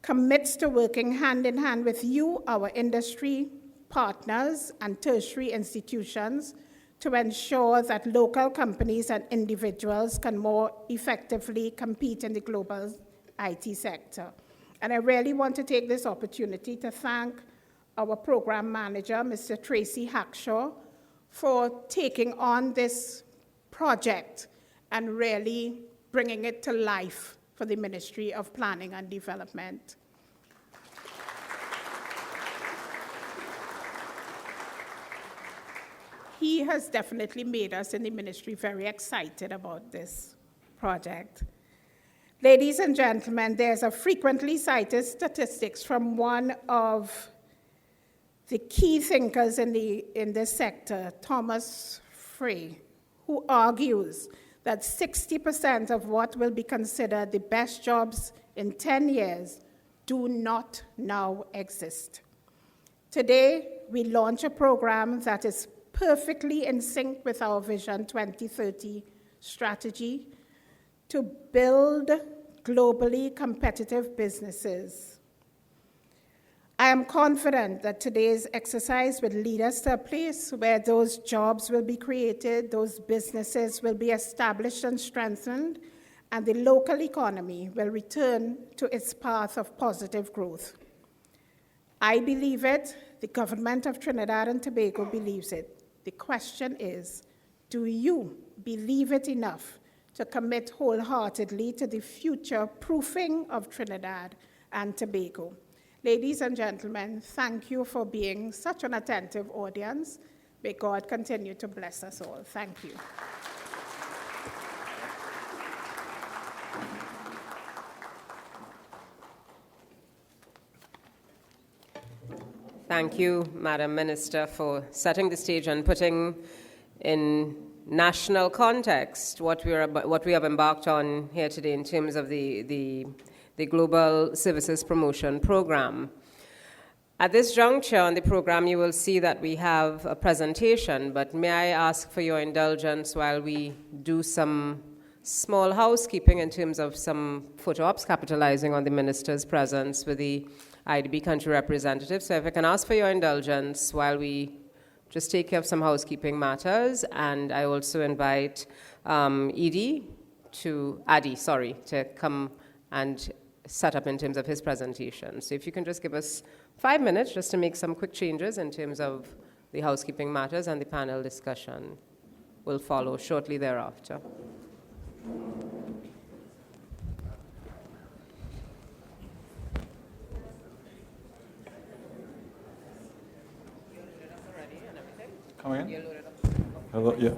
commits to working hand in hand with you, our industry partners and tertiary institutions, to ensure that local companies and individuals can more effectively compete in the global IT sector. And I really want to take this opportunity to thank our program manager, Mr. Tracy Hackshaw, for taking on this project and really bringing it to life for the Ministry of Planning and Development. He has definitely made us in the ministry very excited about this project. Ladies and gentlemen, there's a frequently cited statistics from one of the key thinkers in this sector, Thomas Frey, who argues that 60% of what will be considered the best jobs in 10 years do not now exist. Today, we launch a program that is perfectly in sync with our Vision 2030 strategy to build globally competitive businesses. I am confident that today's exercise will lead us to a place where those jobs will be created, those businesses will be established and strengthened, and the local economy will return to its path of positive growth. I believe it, the government of Trinidad and Tobago believes it. The question is, do you believe it enough to commit wholeheartedly to the future proofing of Trinidad and Tobago? Ladies and gentlemen, thank you for being such an attentive audience. May God continue to bless us all. Thank you. Thank you, Madam Minister, for setting the stage and putting in national context what we have embarked on here today in terms of the Global Services Promotion Program. At this juncture on the program, you will see that we have a presentation, but may I ask for your indulgence while we do some small housekeeping in terms of some photo ops capitalizing on the Minister's presence with the IDB country representative. So if I can ask for your indulgence while we just take care of some housekeeping matters, and I also invite Adi to come and set up in terms of his presentation. So if you can just give us 5 minutes just to make some quick changes in terms of the housekeeping matters, and the panel discussion will follow shortly thereafter. Hello, yeah.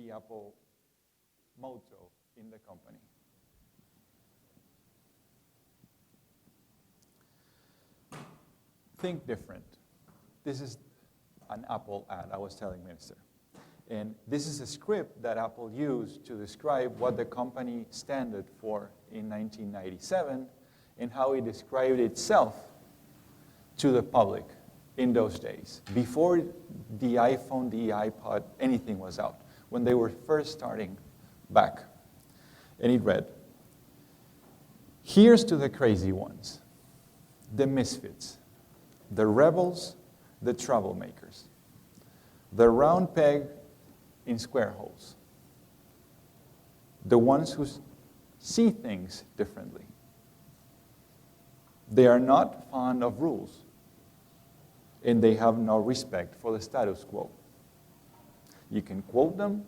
the Apple motto in the company. Think different. This is an Apple ad, I was telling Minister. And this is a script that Apple used to describe what the company stood for in 1997 and how it described itself to the public in those days, before the iPhone, the iPod, anything was out, when they were first starting back. And it read, "Here's to the crazy ones, the misfits, the rebels, the troublemakers, the round peg in square holes, the ones who see things differently. They are not fond of rules, and they have no respect for the status quo. You can quote them,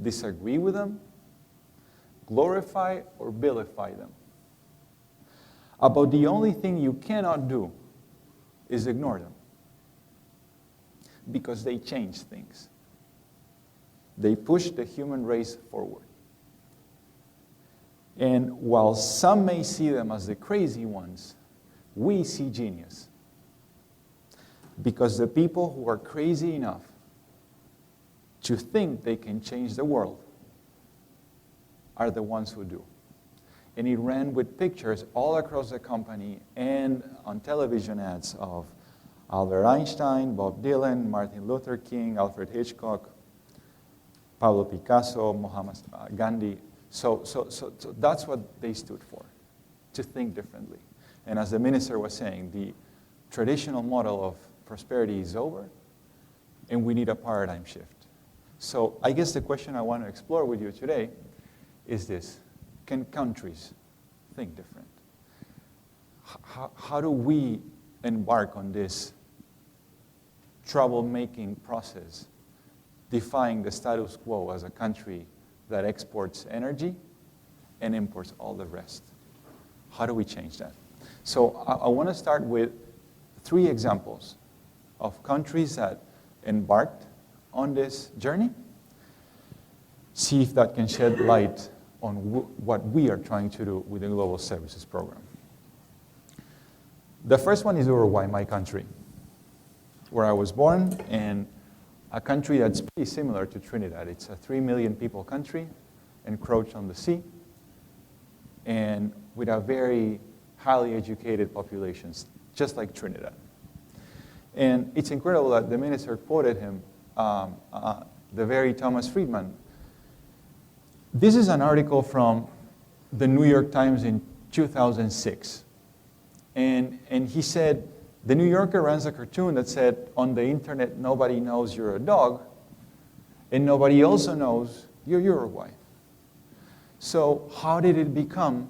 disagree with them, glorify or vilify them. About the only thing you cannot do is ignore them, because they change things. They push the human race forward. And while some may see them as the crazy ones, we see genius. Because the people who are crazy enough to think they can change the world are the ones who do." And it ran with pictures all across the company and on television ads of Albert Einstein, Bob Dylan, Martin Luther King, Alfred Hitchcock, Pablo Picasso, Muhammad Gandhi. So that's what they stood for, to think differently. And as the minister was saying, the traditional model of prosperity is over, and we need a paradigm shift. So I guess the question I want to explore with you today is this: can countries think different? How do we embark on this troublemaking process, defying the status quo as a country that exports energy and imports all the rest? How do we change that? So I want to start with 3 examples of countries that embarked on this journey. See if that can shed light on what we are trying to do with the Global Services Program. The first one is Uruguay, my country, where I was born, and a country that's pretty similar to Trinidad. It's a 3 million people country, encroached on the sea, and with a very highly educated population, just like Trinidad. And it's incredible that the minister quoted him, the very Thomas Friedman. This is an article from the New York Times in 2006. And he said, the New Yorker runs a cartoon that said, on the internet, nobody knows you're a dog, and nobody also knows you're Uruguay. So how did it become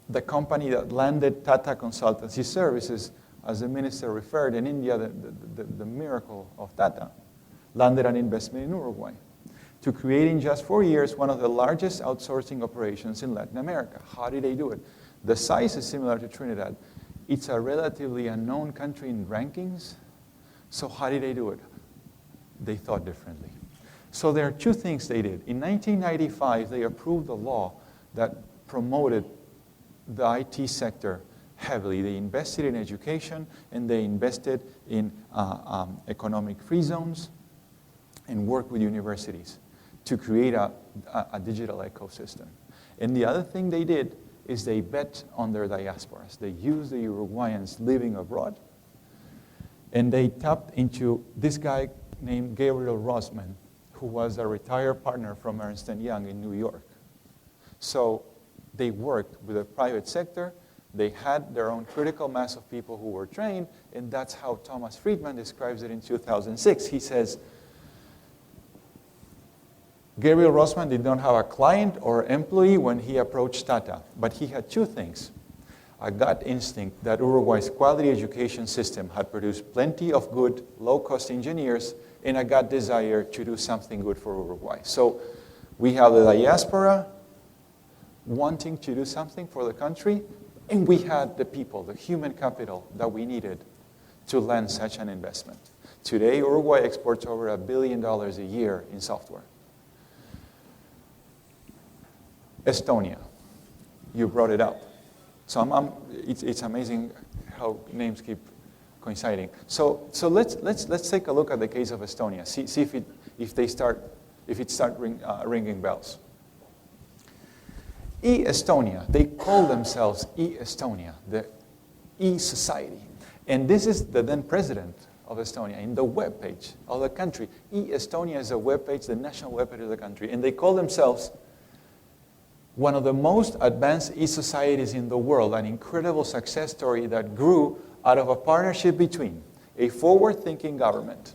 the company that landed Tata Consultancy Services, as the minister referred in India, the miracle of Tata, landed an investment in Uruguay to create in just 4 years one of the largest outsourcing operations in Latin America? How did they do it? The size is similar to Trinidad. It's a relatively unknown country in rankings. So how did they do it? They thought differently. So there are 2 things they did. In 1995, they approved a law that promoted the IT sector heavily. They invested in education, and they invested in economic free zones and worked with universities to create a digital ecosystem. And the other thing they did is they bet on their diasporas. They used the Uruguayans living abroad, and they tapped into this guy named Gabriel Rosman, who was a retired partner from Ernst & Young in New York. So they worked with the private sector. They had their own critical mass of people who were trained, and that's how Thomas Friedman describes it in 2006. He says, Gabriel Rosman did not have a client or employee when he approached Tata, but he had 2 things. A gut instinct that Uruguay's quality education system had produced plenty of good, low-cost engineers, and a gut desire to do something good for Uruguay. So we have the diaspora wanting to do something for the country, and we had the people, the human capital that we needed to land such an investment. Today, Uruguay exports over $1 billion a year in software. Estonia, you brought it up. So it's amazing how names keep coinciding. So let's take a look at the case of Estonia. See if it starts ringing bells. E-Estonia, they call themselves E-Estonia, the E-Society. And this is the then president of Estonia in the webpage of the country. E-Estonia is a webpage, the national webpage of the country. And they call themselves one of the most advanced e-societies in the world, an incredible success story that grew out of a partnership between a forward-thinking government,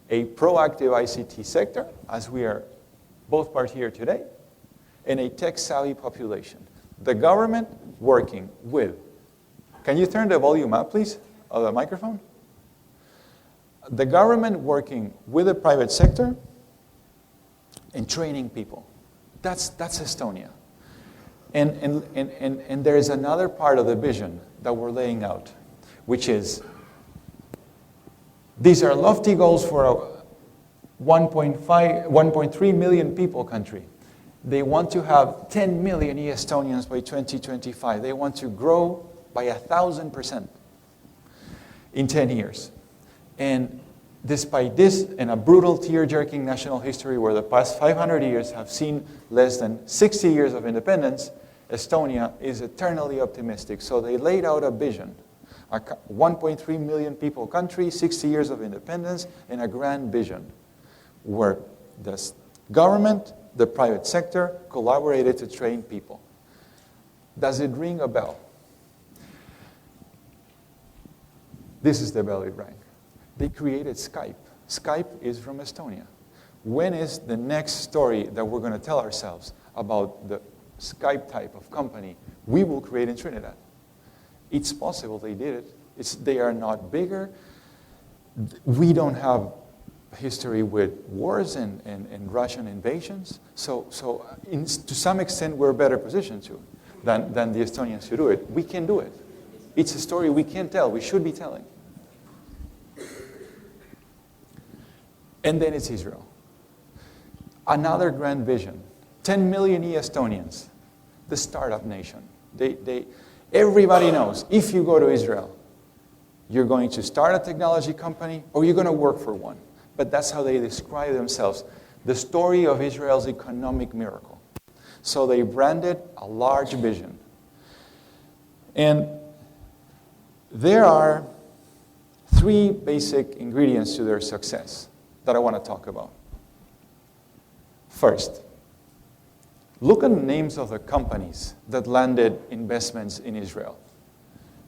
a proactive ICT sector, as we are both part here today, and a tech-savvy population. The government working with, can you turn the volume up, please, of the microphone? The government working with the private sector and training people. That's Estonia. And there is another part of the vision that we're laying out, which is, these are lofty goals for a 1.3 million people country. They want to have 10 million Estonians by 2025. They want to grow by 1,000% in 10 years. And despite this and a brutal tear-jerking national history where the past 500 years have seen less than 60 years of independence, Estonia is eternally optimistic. So they laid out a vision, a 1.3 million people country, 60 years of independence, and a grand vision where the government, the private sector collaborated to train people. Does it ring a bell? This is the bell it rang. They created Skype. Skype is from Estonia. When is the next story that we're going to tell ourselves about the Skype type of company we will create in Trinidad? It's possible they did it. They are not bigger. We don't have history with wars and Russian invasions. So to some extent, we're better positioned to than the Estonians to do it. We can do it. It's a story we can tell. We should be telling. And then it's Israel. Another grand vision. 10 million Estonians. The startup nation. Everybody knows if you go to Israel, you're going to start a technology company or you're going to work for one. But that's how they describe themselves. The story of Israel's economic miracle. So they branded a large vision. And there are three basic ingredients to their success that I want to talk about. First, look at the names of the companies that landed investments in Israel.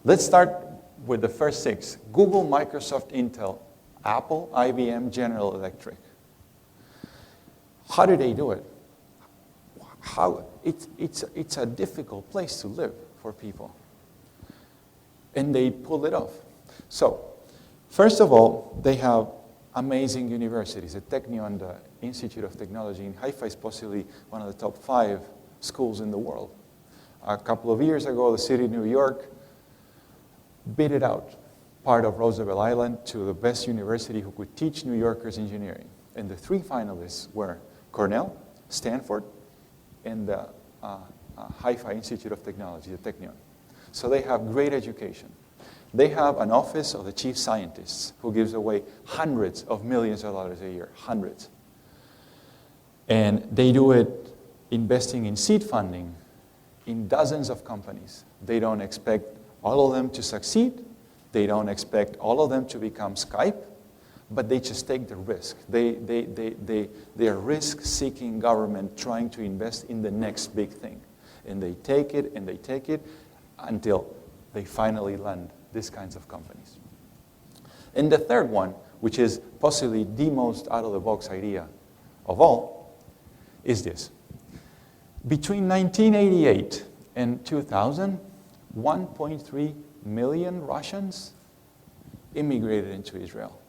Let's start with the first six: Google, Microsoft, Intel, Apple, IBM, General Electric. How did they do it? It's a difficult place to live for people. And they pulled it off. So, first of all, they have amazing universities. The Technion, the Institute of Technology in Haifa, is possibly one of the top 5 schools in the world. A couple of years ago, the city of New York bid it out, part of Roosevelt Island, to the best university who could teach New Yorkers engineering. And the 3 finalists were Cornell, Stanford, and the Haifa Institute of Technology, the Technion. So they have great education. They have an office of the chief scientists who gives away hundreds of millions of dollars a year, hundreds. And they do it investing in seed funding in dozens of companies. They don't expect all of them to succeed. They don't expect all of them to become Skype, but they just take the risk. They are risk-seeking government trying to invest in the next big thing. And they take it and they take it until they finally land these kinds of companies. And the third one, which is possibly the most out-of-the-box idea of all, is this. Between 1988 and 2000, 1.3 million Russians immigrated into Israel.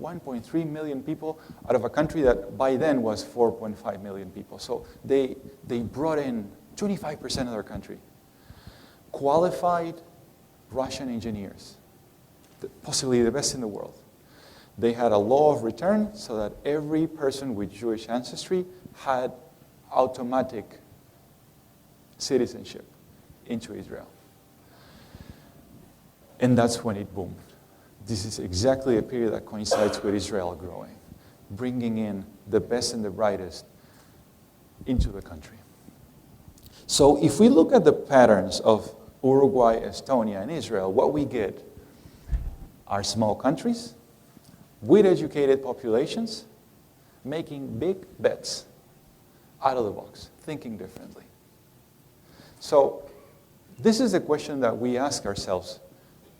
1.3 million people out of a country that by then was 4.5 million people. So they brought in 25% of their country. Qualified Russian engineers, possibly the best in the world. They had a law of return so that every person with Jewish ancestry had automatic citizenship into Israel. And that's when it boomed. This is exactly a period that coincides with Israel growing, bringing in the best and the brightest into the country. So if we look at the patterns of Uruguay, Estonia, and Israel, what we get are small countries with educated populations making big bets out of the box, thinking differently. So this is a question that we ask ourselves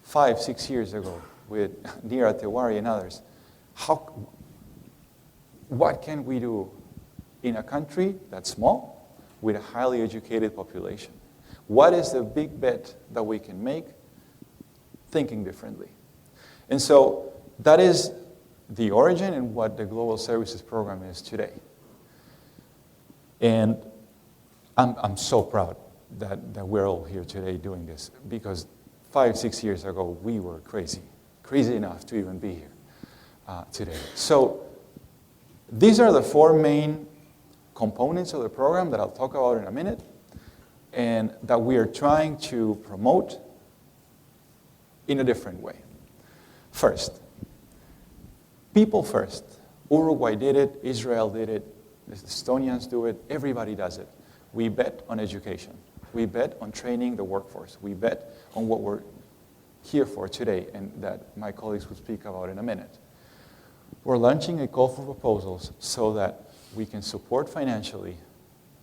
5, 6 years ago with Nira Tewari and others. What can we do in a country that's small with a highly educated population? What is the big bet that we can make thinking differently? And so that is the origin and what the Global Services Program is today. And I'm so proud that we're all here today doing this, because 5, 6 years ago, we were crazy enough to even be here today. So these are the 4 main components of the program that I'll talk about in a minute, and that we are trying to promote in a different way. First, people first. Uruguay did it, Israel did it, the Estonians do it, everybody does it. We bet on education. We bet on training the workforce. We bet on what we're here for today, and that my colleagues will speak about in a minute. We're launching a call for proposals so that we can support financially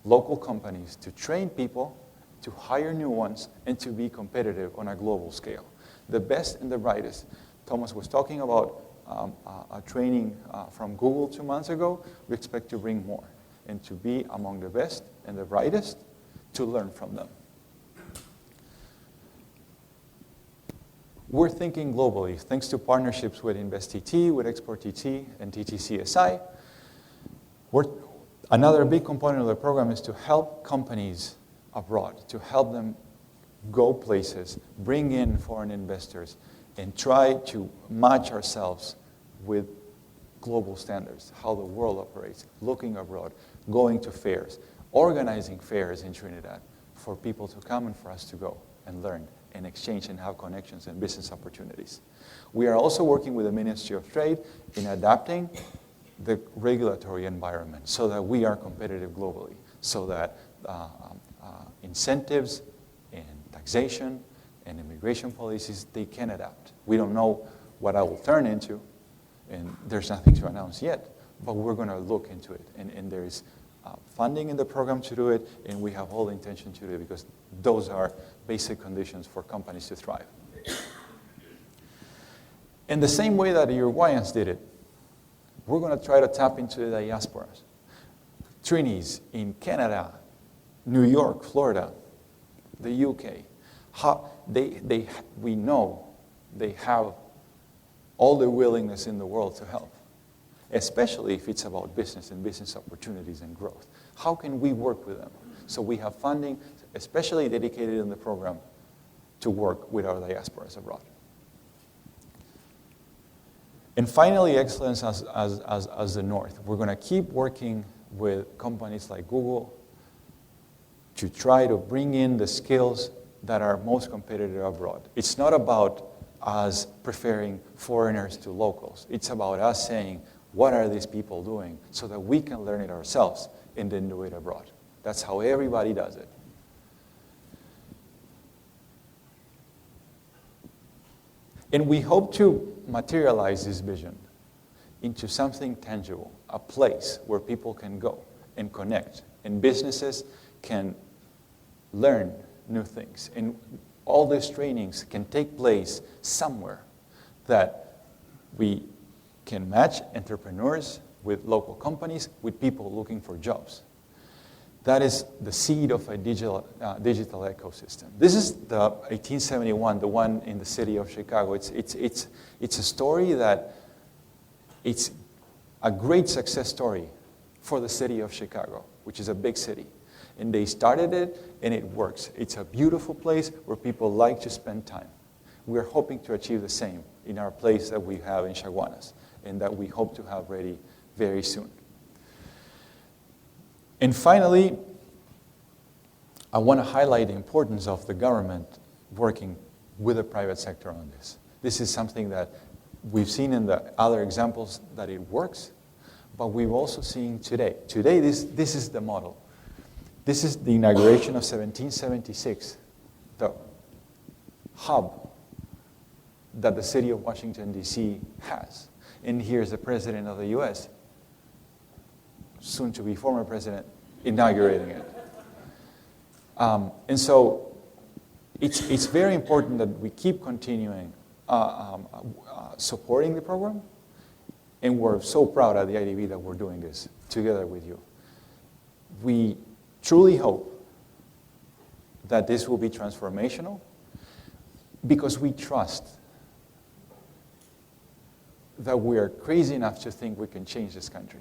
local companies to train people, to hire new ones, and to be competitive on a global scale. The best and the brightest. Thomas was talking about a training from Google 2 months ago. We expect to bring more and to be among the best and the brightest, to learn from them. We're thinking globally, thanks to partnerships with InvestTT, with ExportTT, and TTCSI. Another big component of the program is to help companies abroad, to help them go places, bring in foreign investors, and try to match ourselves with global standards, how the world operates, looking abroad, going to fairs, organizing fairs in Trinidad for people to come and for us to go and learn and exchange and have connections and business opportunities. We are also working with the Ministry of Trade in adapting the regulatory environment so that we are competitive globally, so that incentives and taxation and immigration policies, they can adapt. We don't know what I will turn into, and there's nothing to announce yet, but we're going to look into it. And there is funding in the program to do it, and we have all the intention to do it, because those are basic conditions for companies to thrive. In the same way that the Uruguayans did it, we're going to try to tap into the diasporas. Trinis in Canada, New York, Florida, the UK. We know they have all the willingness in the world to help, especially if it's about business and business opportunities and growth. How can we work with them? So we have funding, especially dedicated in the program, to work with our diasporas abroad. And finally, excellence as the North. We're going to keep working with companies like Google to try to bring in the skills that are most competitive abroad. It's not about us preferring foreigners to locals. It's about us saying, what are these people doing, so that we can learn it ourselves and then do it abroad. That's how everybody does it. And we hope to materialize this vision into something tangible, a place where people can go and connect, and businesses can learn new things. And all these trainings can take place somewhere that we can match entrepreneurs with local companies, with people looking for jobs. That is the seed of a digital ecosystem. This is the 1871, the one in the city of Chicago. It's a story that it's a great success story for the city of Chicago, which is a big city. And they started it, and it works. It's a beautiful place where people like to spend time. We're hoping to achieve the same in our place that we have in Chaguanas. and that we hope to have ready very soon. And finally, I want to highlight the importance of the government working with the private sector on this. This is something that we've seen in the other examples that it works, but we've also seen today. Today, this is the model. This is the inauguration of 1776, the hub that the city of Washington, D.C. has. And here's the president of the U.S., soon to be former president, inaugurating it. And so it's very important that we keep continuing supporting the program, and we're so proud at the IDB that we're doing this together with you. We truly hope that this will be transformational because we trust that we are crazy enough to think we can change this country.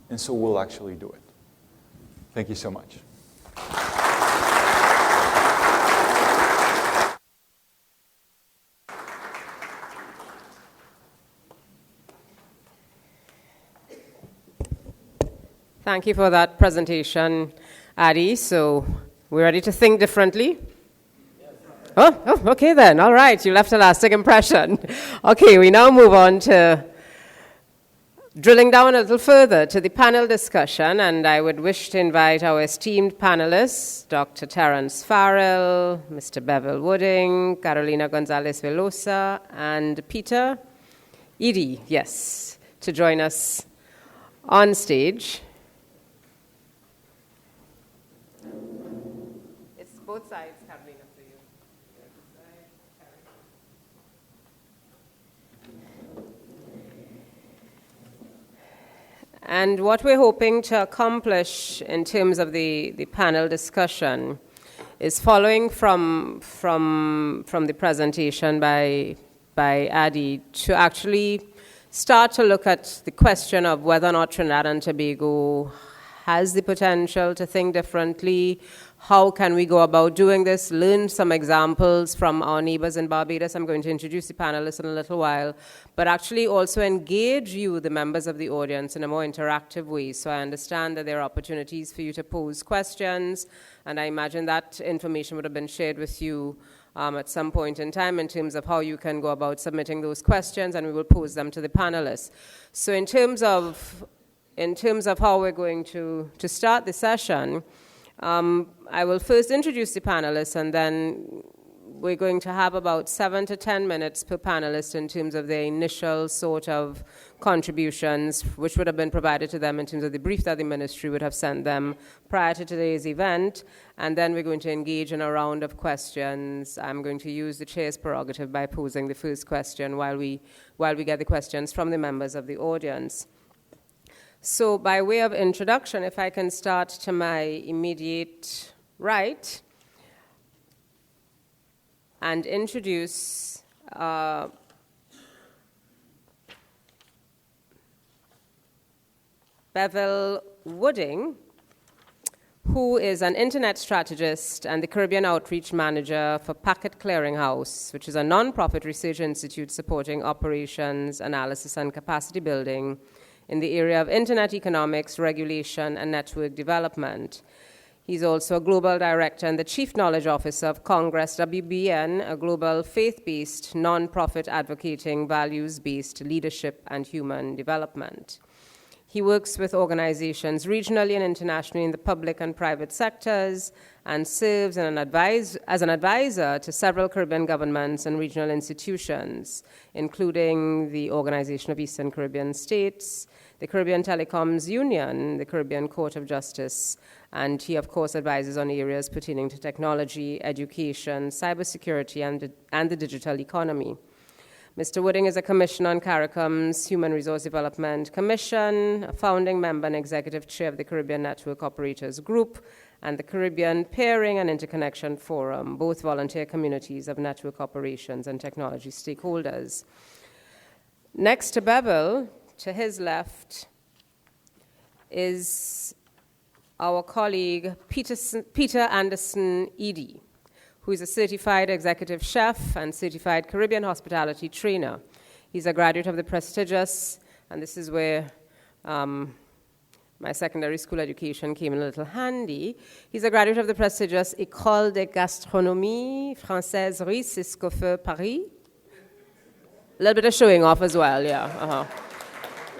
And so we'll actually do it. Thank you so much. Thank you for that presentation, Adi. So we're ready to think differently? Oh, okay then. All right. You left a lasting impression. Okay, we now move on to drilling down a little further to the panel discussion, and I would wish to invite our esteemed panelists, Dr. Terence Farrell, Mr. Bevel Wooding, Carolina Gonzalez-Velosa, and Peter Edie, yes, to join us on stage. It's both sides, Carolina, for you. And what we're hoping to accomplish in terms of the panel discussion is following from the presentation by Adi to actually start to look at the question of whether or not Trinidad and Tobago has the potential to think differently. How can we go about doing this? Learn some examples from our neighbors in Barbados. I'm going to introduce the panelists in a little while, but actually also engage you, the members of the audience, in a more interactive way. So I understand that there are opportunities for you to pose questions, and I imagine that information would have been shared with you at some point in time in terms of how you can go about submitting those questions, and we will pose them to the panelists. So in terms of how we're going to start the session, I will first introduce the panelists, and then we're going to have about 7 to 10 minutes per panelist in terms of their initial sort of contributions, which would have been provided to them in terms of the brief that the ministry would have sent them prior to today's event. And then we're going to engage in a round of questions. I'm going to use the chair's prerogative by posing the first question while we get the questions from the members of the audience. So by way of introduction, if I can start to my immediate right and introduce Bevel Wooding, who is an internet strategist and the Caribbean Outreach Manager for Packet Clearinghouse, which is a non-profit research institute supporting operations, analysis, and capacity building in the area of internet economics, regulation, and network development. He's also a global director and the chief knowledge officer of Congress WBN, a global faith-based non-profit advocating values-based leadership and human development. He works with organizations regionally and internationally in the public and private sectors and serves as an advisor to several Caribbean governments and regional institutions, including the Organization of Eastern Caribbean States, the Caribbean Telecoms Union, the Caribbean Court of Justice, and he, of course, advises on areas pertaining to technology, education, cybersecurity, and the digital economy. Mr. Wooding is a commissioner on CARICOM's Human Resource Development Commission, a founding member and executive chair of the Caribbean Network Operators Group, and the Caribbean Pairing and Interconnection Forum, both volunteer communities of network operations and technology stakeholders. Next to Bevel, to his left, is our colleague Peter Anderson Edie, who is a certified executive chef and certified Caribbean hospitality trainer. He's a graduate of the prestigious and this is where my secondary school education came in a little handy. He's a graduate of the prestigious École de Gastronomie Française Russe Escoffier Paris. A little bit of showing off as well, yeah.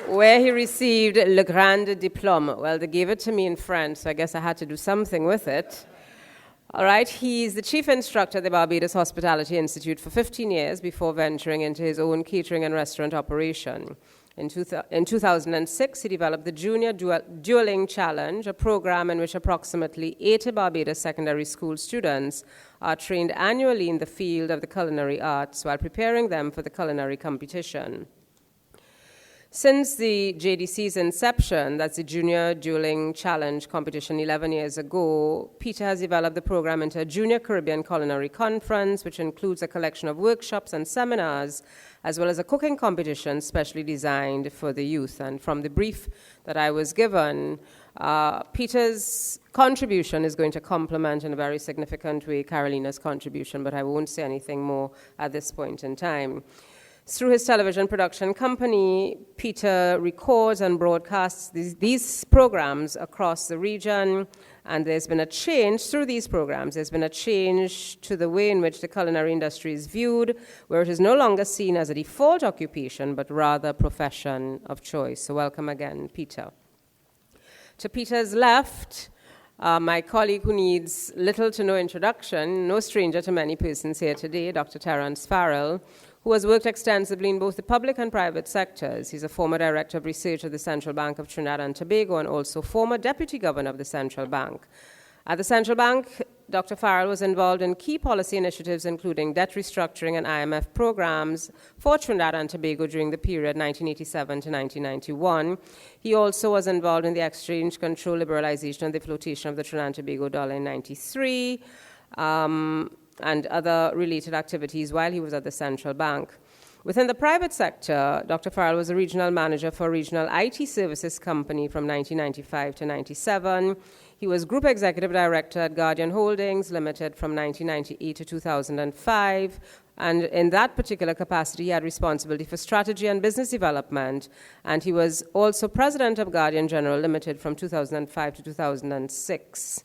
Where he received Le Grand Diplôme. Well, they gave it to me in French, so I guess I had to do something with it. All right, he's the chief instructor at the Barbados Hospitality Institute for 15 years before venturing into his own catering and restaurant operation. In 2006, he developed the Junior Dueling Challenge, a program in which approximately 80 Barbados secondary school students are trained annually in the field of the culinary arts while preparing them for the culinary competition. Since the JDC's inception, that's the Junior Dueling Challenge competition 11 years ago, Peter has developed the program into a Junior Caribbean Culinary Conference, which includes a collection of workshops and seminars, as well as a cooking competition specially designed for the youth. And from the brief that I was given, Peter's contribution is going to complement in a very significant way Carolina's contribution, but I won't say anything more at this point in time. Through his television production company, Peter records and broadcasts these programs across the region, and there's been a change through these programs. There's been a change to the way in which the culinary industry is viewed, where it is no longer seen as a default occupation, but rather a profession of choice. So welcome again, Peter. To Peter's left, my colleague who needs little to no introduction, no stranger to many persons here today, Dr. Terence Farrell, who has worked extensively in both the public and private sectors. He's a former director of research at the Central Bank of Trinidad and Tobago and also former deputy governor of the Central Bank. At the Central Bank, Dr. Farrell was involved in key policy initiatives including debt restructuring and IMF programs for Trinidad and Tobago during the period 1987 to 1991. He also was involved in the exchange control liberalization and the flotation of the Trinidad and Tobago dollar in 1993. And other related activities while he was at the Central Bank. Within the private sector, Dr. Farrell was a regional manager for a regional IT services company from 1995 to 97. He was group executive director at Guardian Holdings Limited from 1998 to 2005. And in that particular capacity, he had responsibility for strategy and business development. And he was also president of Guardian General Limited from 2005 to 2006.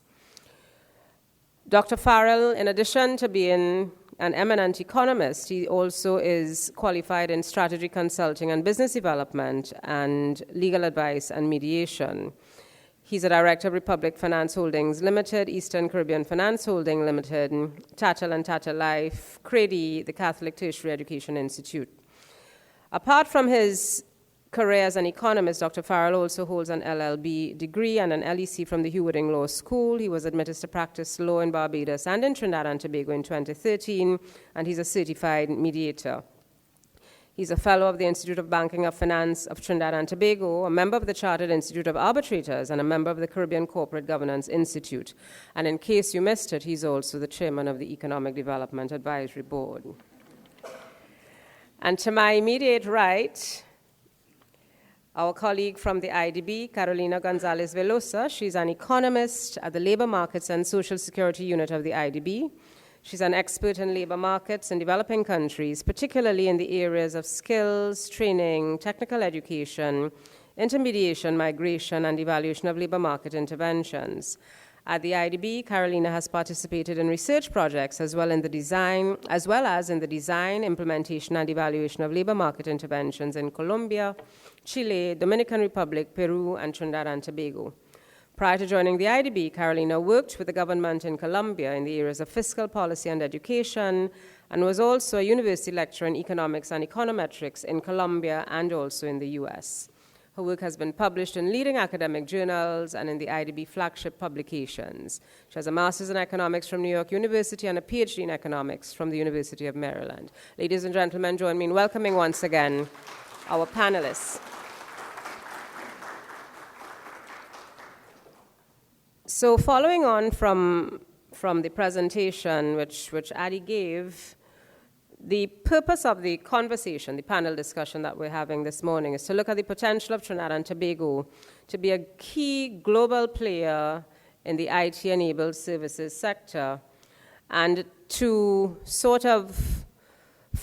Dr. Farrell, in addition to being an eminent economist, he also is qualified in strategy consulting and business development and legal advice and mediation. He's a director of Republic Finance Holdings Limited, Eastern Caribbean Finance Holding Limited, Tattel and Tattel Life, CREDI, the Catholic Tertiary Education Institute. Apart from his career as an economist, Dr. Farrell also holds an LLB degree and an LEC from the Hewarding Law School. He was admitted to practice law in Barbados and in Trinidad and Tobago in 2013, and he's a certified mediator. He's a fellow of the Institute of Banking and Finance of Trinidad and Tobago, a member of the Chartered Institute of Arbitrators, and a member of the Caribbean Corporate Governance Institute. And in case you missed it, he's also the chairman of the Economic Development Advisory Board. And to my immediate right, our colleague from the IDB, Carolina Gonzalez Velosa. She's an economist at the Labor Markets and Social Security Unit of the IDB. She's an expert in labor markets in developing countries, particularly in the areas of skills, training, technical education, intermediation, migration, and evaluation of labor market interventions. At the IDB, Carolina has participated in research projects as well as in the design, implementation, and evaluation of labor market interventions in Colombia, Chile, Dominican Republic, Peru, and Trinidad and Tobago. Prior to joining the IDB, Carolina worked with the government in Colombia in the areas of fiscal policy and education, and was also a university lecturer in economics and econometrics in Colombia and also in the US. Her work has been published in leading academic journals and in the IDB flagship publications. She has a master's in economics from New York University and a PhD in economics from the University of Maryland. Ladies and gentlemen, join me in welcoming once again our panelists. So following on from the presentation which Adi gave, the purpose of the conversation, the panel discussion that we're having this morning, is to look at the potential of Trinidad and Tobago to be a key global player in the IT-enabled services sector, and to sort of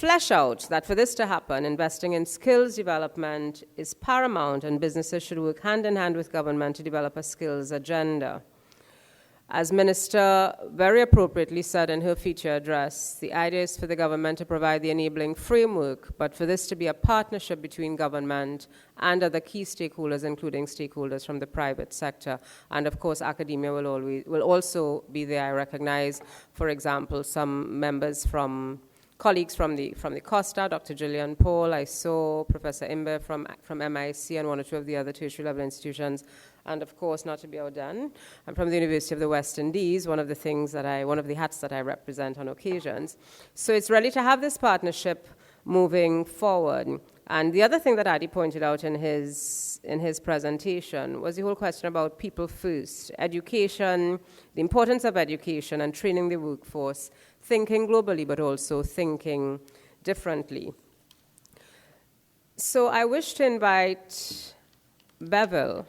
flesh out that for this to happen, investing in skills development is paramount, and businesses should work hand in hand with government to develop a skills agenda. As Minister very appropriately said in her feature address, the idea is for the government to provide the enabling framework, but for this to be a partnership between government and other key stakeholders, including stakeholders from the private sector. And of course, academia will also be there. I recognize, for example, some colleagues from the Costa, Dr. Gillian Paul. I saw Professor Imbe from MIC and one or two of the other tertiary level institutions. And of course, not to be outdone, I'm from the University of the West Indies, one of the hats that I represent on occasions. So it's really to have this partnership moving forward. And the other thing that Adi pointed out in his presentation was the whole question about people first, education, the importance of education and training the workforce, thinking globally, but also thinking differently. So I wish to invite Bevel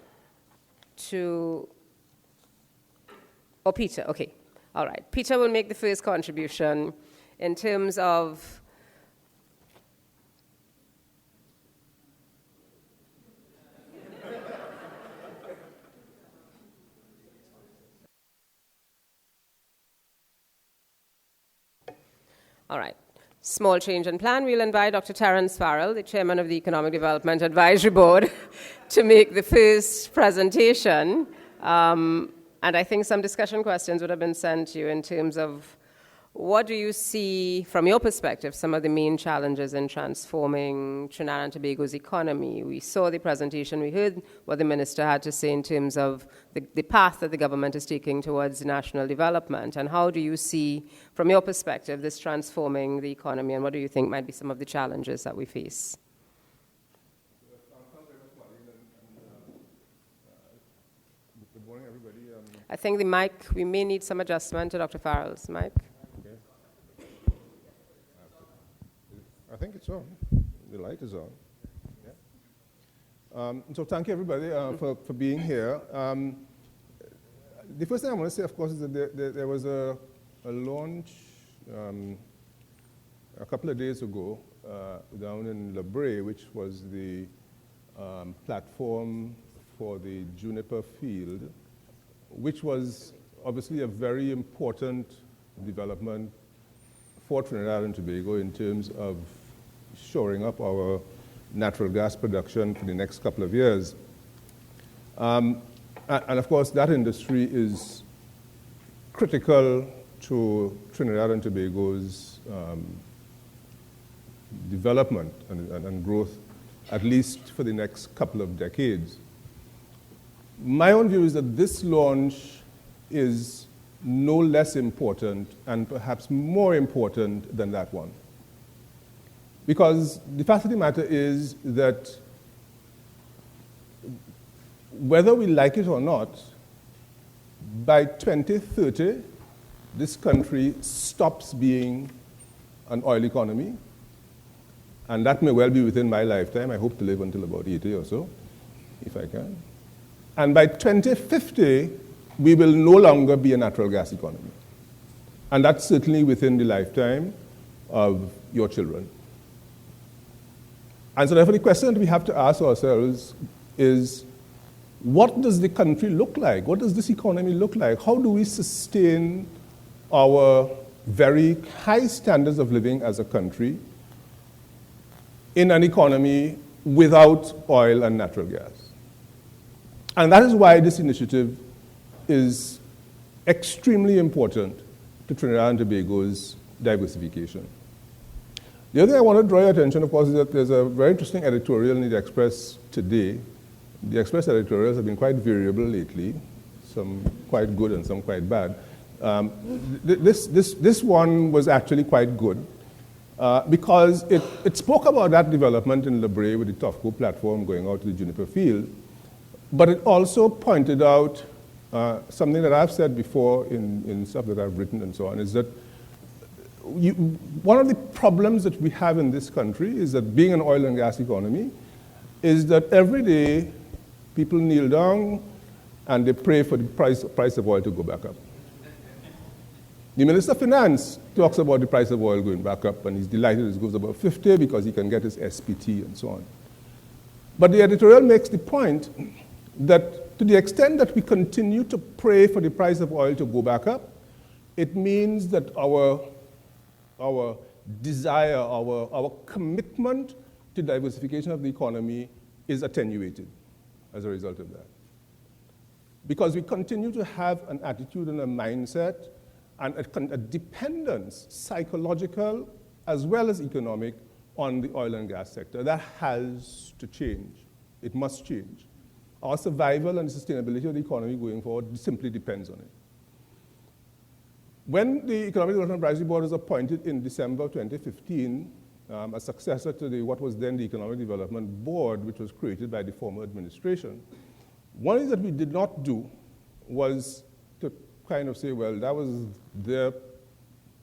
Peter, okay, all right. Peter will make the first contribution in terms of all right. Small change in plan. We'll invite Dr. Terence Farrell, the chairman of the Economic Development Advisory Board, to make the first presentation. And I think some discussion questions would have been sent to you in terms of what do you see, from your perspective, some of the main challenges in transforming Trinidad and Tobago's economy? We saw the presentation, we heard what the minister had to say in terms of the path that the government is taking towards national development. And how do you see, from your perspective, this transforming the economy, and what do you think might be some of the challenges that we face? Good morning, everybody. I think the mic, we may need some adjustment to Dr. Farrell's mic. I think it's on. The light is on. Yeah. So thank you, everybody, for being here. The first thing I want to say, of course, is that there was a launch a couple of days ago down in La Brea, which was the platform for the Juniper Field, which was obviously a very important development for Trinidad and Tobago in terms of shoring up our natural gas production for the next couple of years. And of course, that industry is critical to Trinidad and Tobago's development and growth, at least for the next couple of decades. My own view is that this launch is no less important and perhaps more important than that one. Because the fact of the matter is that whether we like it or not, by 2030, this country stops being an oil economy, and that may well be within my lifetime. I hope to live until about 80 or so, if I can. And by 2050, we will no longer be a natural gas economy. And that's certainly within the lifetime of your children. And so therefore the question that we have to ask ourselves is, what does the country look like? What does this economy look like? How do we sustain our very high standards of living as a country in an economy without oil and natural gas? And that is why this initiative is extremely important to Trinidad and Tobago's diversification. The other thing I want to draw your attention, of course, is that there's a very interesting editorial in the Express today. The Express editorials have been quite variable lately, some quite good and some quite bad. This one was actually quite good because it spoke about that development in La Brea with the TOFCO platform going out to the Juniper Field, but it also pointed out something that I've said before in stuff that I've written and so on, is that one of the problems that we have in this country is that being an oil and gas economy is that every day people kneel down and they pray for the price of oil to go back up. The Minister of Finance talks about the price of oil going back up, and he's delighted it goes above 50 because he can get his SPT and so on. But the editorial makes the point that to the extent that we continue to pray for the price of oil to go back up, it means that our desire, our commitment to diversification of the economy is attenuated as a result of that. Because we continue to have an attitude and a mindset and a dependence, psychological as well as economic, on the oil and gas sector. That has to change. It must change. Our survival and the sustainability of the economy going forward simply depends on it. When the Economic Development Advisory Board was appointed in December 2015, a successor to what was then the Economic Development Board, which was created by the former administration, one thing that we did not do was to kind of say, well, that was their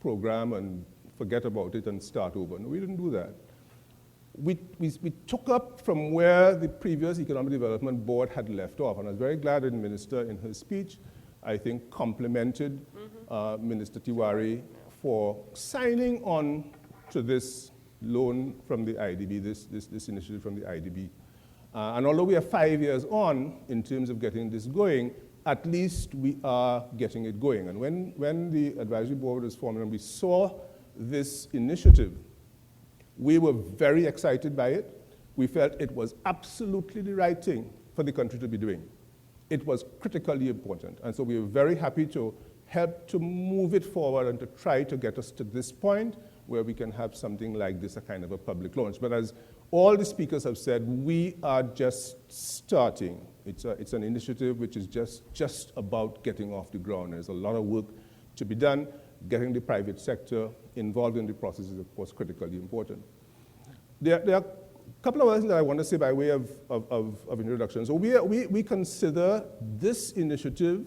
program and forget about it and start over. No, we didn't do that. We took up from where the previous Economic Development Board had left off, and I was very glad that the Minister in her speech, I think, complimented Minister Tiwari for signing on to this loan from the IDB, this initiative from the IDB. And although we are 5 years on in terms of getting this going, at least we are getting it going. And when the advisory board was formed and we saw this initiative, we were very excited by it. We felt it was absolutely the right thing for the country to be doing. It was critically important. And so we were very happy to help to move it forward and to try to get us to this point where we can have something like this, a kind of a public launch. But as all the speakers have said, we are just starting. It's an initiative which is just about getting off the ground. There's a lot of work to be done. Getting the private sector involved in the process is, of course, critically important. There are a couple of other things that I want to say by way of introduction. So we consider this initiative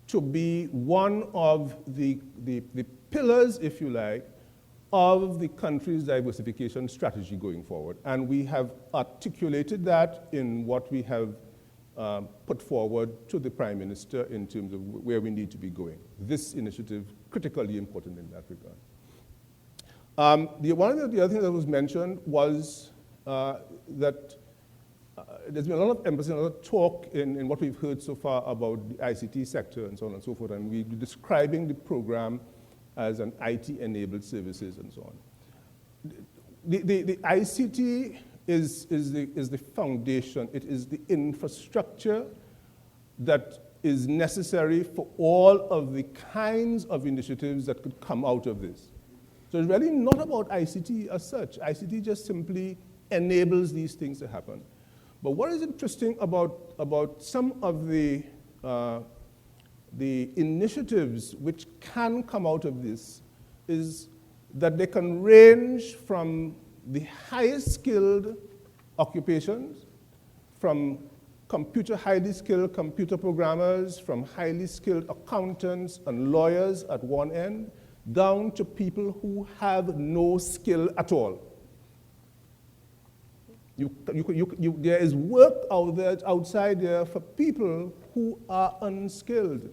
to be one of the pillars, if you like, of the country's diversification strategy going forward. And we have articulated that in what we have put forward to the Prime Minister in terms of where we need to be going. This initiative, critically important in that regard. One of the other things that was mentioned was that there's been a lot of emphasis and a lot of talk in what we've heard so far about the ICT sector and so on and so forth, and we're describing the program as an IT-enabled services and so on. The ICT is the foundation. It is the infrastructure that is necessary for all of the kinds of initiatives that could come out of this. So it's really not about ICT as such. ICT just simply enables these things to happen. But what is interesting about some of the initiatives which can come out of this is that they can range from the highest skilled occupations, from highly skilled computer programmers, from highly skilled accountants and lawyers at one end, down to people who have no skill at all. There is work outside there for people who are unskilled,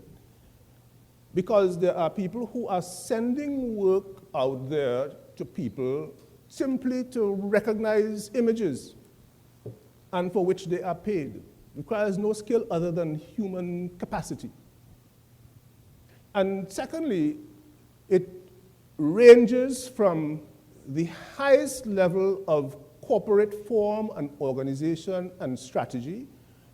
because there are people who are sending work out there to people simply to recognize images and for which they are paid. It requires no skill other than human capacity. And secondly, it ranges from the highest level of corporate form and organization and strategy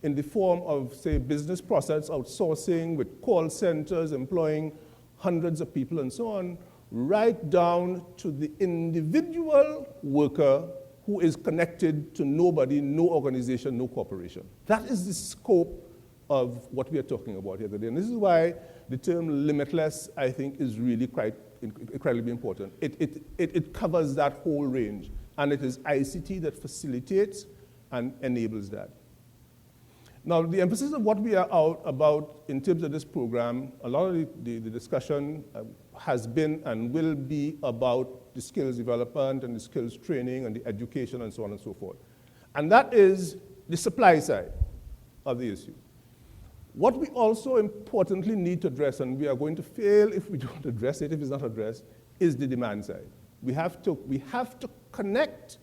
in the form of, say, business process outsourcing with call centers employing hundreds of people and so on, right down to the individual worker who is connected to nobody, no organization, no corporation. That is the scope of what we are talking about here today. And this is why the term limitless, I think, is really quite incredibly important. It covers that whole range, and it is ICT that facilitates and enables that. Now, the emphasis of what we are out about in terms of this program, a lot of the discussion has been and will be about the skills development and the skills training and the education and so on and so forth. And that is the supply side of the issue. What we also importantly need to address, and we are going to fail if we don't address it, if it's not addressed, is the demand side. We have to connect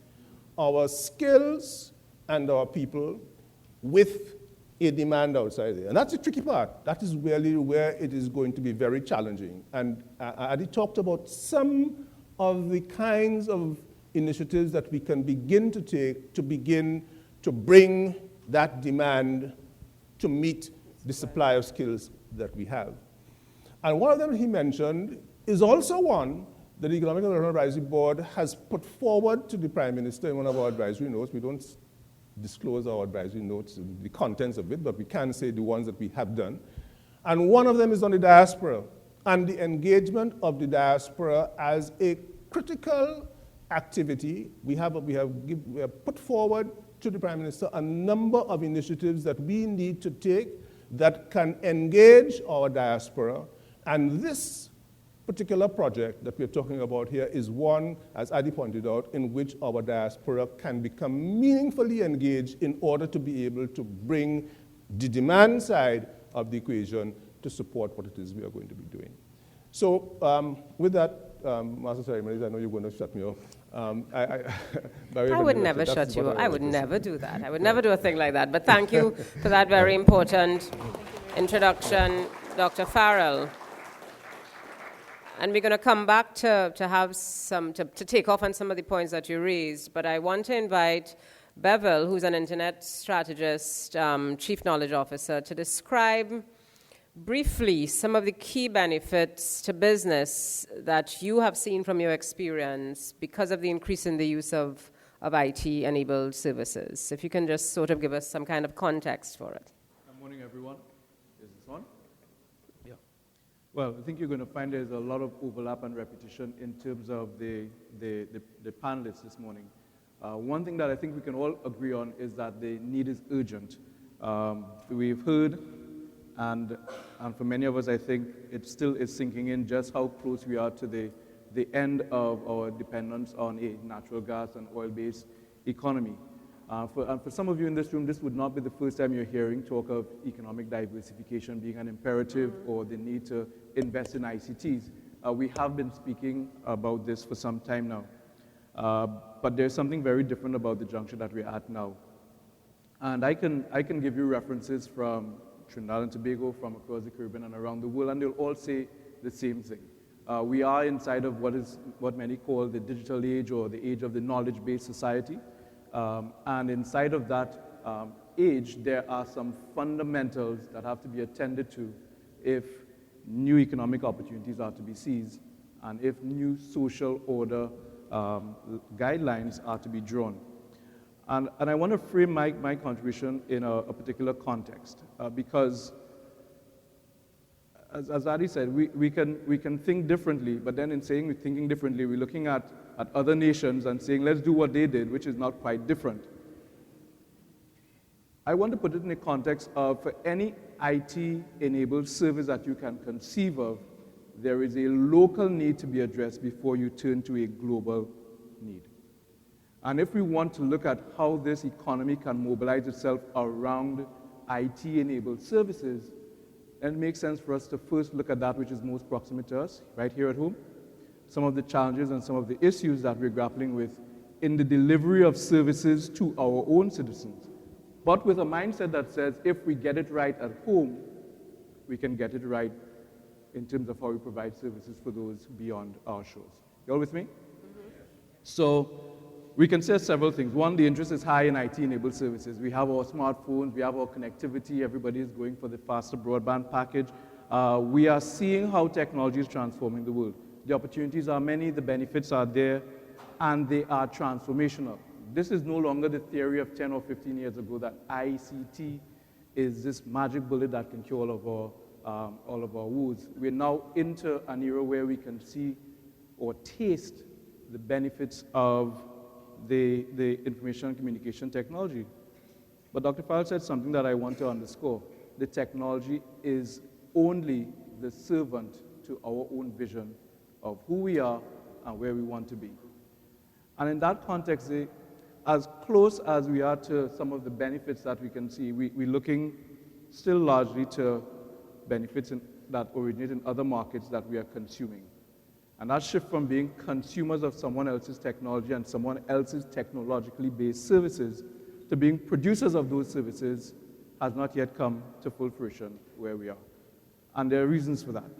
our skills and our people with a demand outside there. And that's the tricky part. That is really where it is going to be very challenging. And Adi talked about some of the kinds of initiatives that we can begin to take to begin to bring that demand to meet the supply of skills that we have. And one of them he mentioned is also one that the Economic Development Advisory Board has put forward to the Prime Minister in one of our advisory notes. We don't disclose our advisory notes, the contents of it, but we can say the ones that we have done. And one of them is on the diaspora and the engagement of the diaspora as a critical activity. We have put forward to the Prime Minister a number of initiatives that we need to take that can engage our diaspora. And this particular project that we're talking about here is one, as Adi pointed out, in which our diaspora can become meaningfully engaged in order to be able to bring the demand side of the equation to support what it is we are going to be doing. So with that, Master Ceremonies, I know you're going to shut me off. I would never shut you up. I would never do that. I would never do a thing like that. But thank you for that very important introduction, Dr. Farrell. And we're going to come back to have to take off on some of the points that you raised. But I want to invite Bevel, who's an internet strategist, chief knowledge officer, to describe briefly some of the key benefits to business that you have seen from your experience because of the increase in the use of IT-enabled services. If you can just sort of give us some kind of context for it. Good morning, everyone. Is this on? Yeah. Well, I think you're going to find there's a lot of overlap and repetition in terms of the panelists this morning. One thing that I think we can all agree on is that the need is urgent. We've heard, and for many of us, I think it still is sinking in just how close we are to the end of our dependence on a natural gas and oil-based economy. For some of you in this room, this would not be the first time you're hearing talk of economic diversification being an imperative or the need to invest in ICTs. We have been speaking about this for some time now. But there's something very different about the juncture that we're at now. And I can give you references from Trinidad and Tobago, from across the Caribbean and around the world, and they'll all say the same thing. We are inside of what many call the digital age or the age of the knowledge-based society. And inside of that age, there are some fundamentals that have to be attended to if new economic opportunities are to be seized and if new social order guidelines are to be drawn. And I want to frame my contribution in a particular context because, as Adi said, we can think differently, but then in saying we're thinking differently, we're looking at other nations and saying, let's do what they did, which is not quite different. I want to put it in the context of for any IT-enabled service that you can conceive of, there is a local need to be addressed before you turn to a global need. And if we want to look at how this economy can mobilize itself around IT-enabled services, then it makes sense for us to first look at that which is most proximate to us, right here at home. Some of the challenges and some of the issues that we're grappling with in the delivery of services to our own citizens. But with a mindset that says if we get it right at home, we can get it right in terms of how we provide services for those beyond our shores. You all with me? Mm-hmm. So we can say several things. One, the interest is high in IT-enabled services. We have our smartphones, we have our connectivity, everybody is going for the faster broadband package. We are seeing how technology is transforming the world. The opportunities are many, the benefits are there, and they are transformational. This is no longer the theory of 10 or 15 years ago that ICT is this magic bullet that can cure all of our woes. We're now into an era where we can see or taste the benefits of the information and communication technology. But Dr. Farrell said something that I want to underscore. The technology is only the servant to our own vision of who we are and where we want to be. And in that context, as close as we are to some of the benefits that we can see, we're looking still largely to benefits that originate in other markets that we are consuming. And that shift from being consumers of someone else's technology and someone else's technologically based services to being producers of those services has not yet come to full fruition where we are. And there are reasons for that.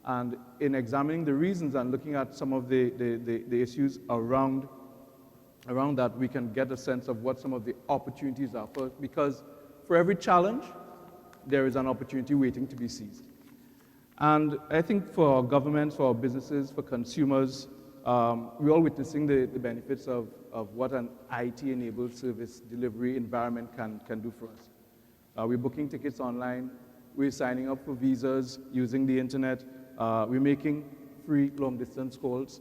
And in examining the reasons and looking at some of the issues around that, we can get a sense of what some of the opportunities are. Because for every challenge, there is an opportunity waiting to be seized. And I think for our governments, for our businesses, for consumers, we're all witnessing the benefits of what an IT-enabled service delivery environment can do for us. We're booking tickets online. We're signing up for visas using the internet. We're making free long-distance calls.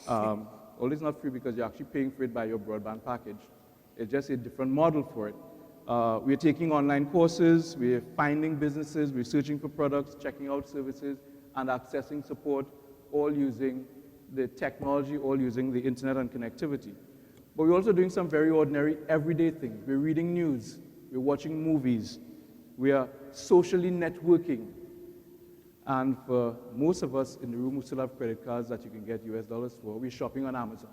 Well, it's not free because you're actually paying for it by your broadband package. It's just a different model for it. We're taking online courses, we're finding businesses, we're searching for products, checking out services, and accessing support, all using the technology, all using the internet and connectivity. But we're also doing some very ordinary, everyday things. We're reading news, we're watching movies, we are socially networking. And for most of us in the room who still have credit cards that you can get US dollars for, we're shopping on Amazon.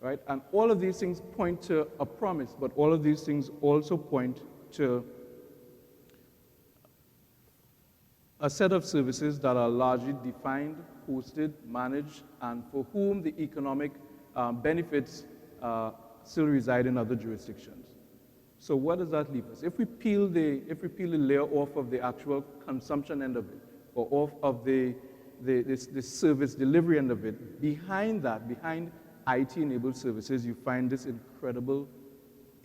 Right? And all of these things point to a promise, but all of these things also point to a set of services that are largely defined, hosted, managed, and for whom the economic benefits still reside in other jurisdictions. So what does that leave us? If we peel the layer off of the actual consumption end of it, or off of the service delivery end of it, behind that, behind IT-enabled services, you find this incredible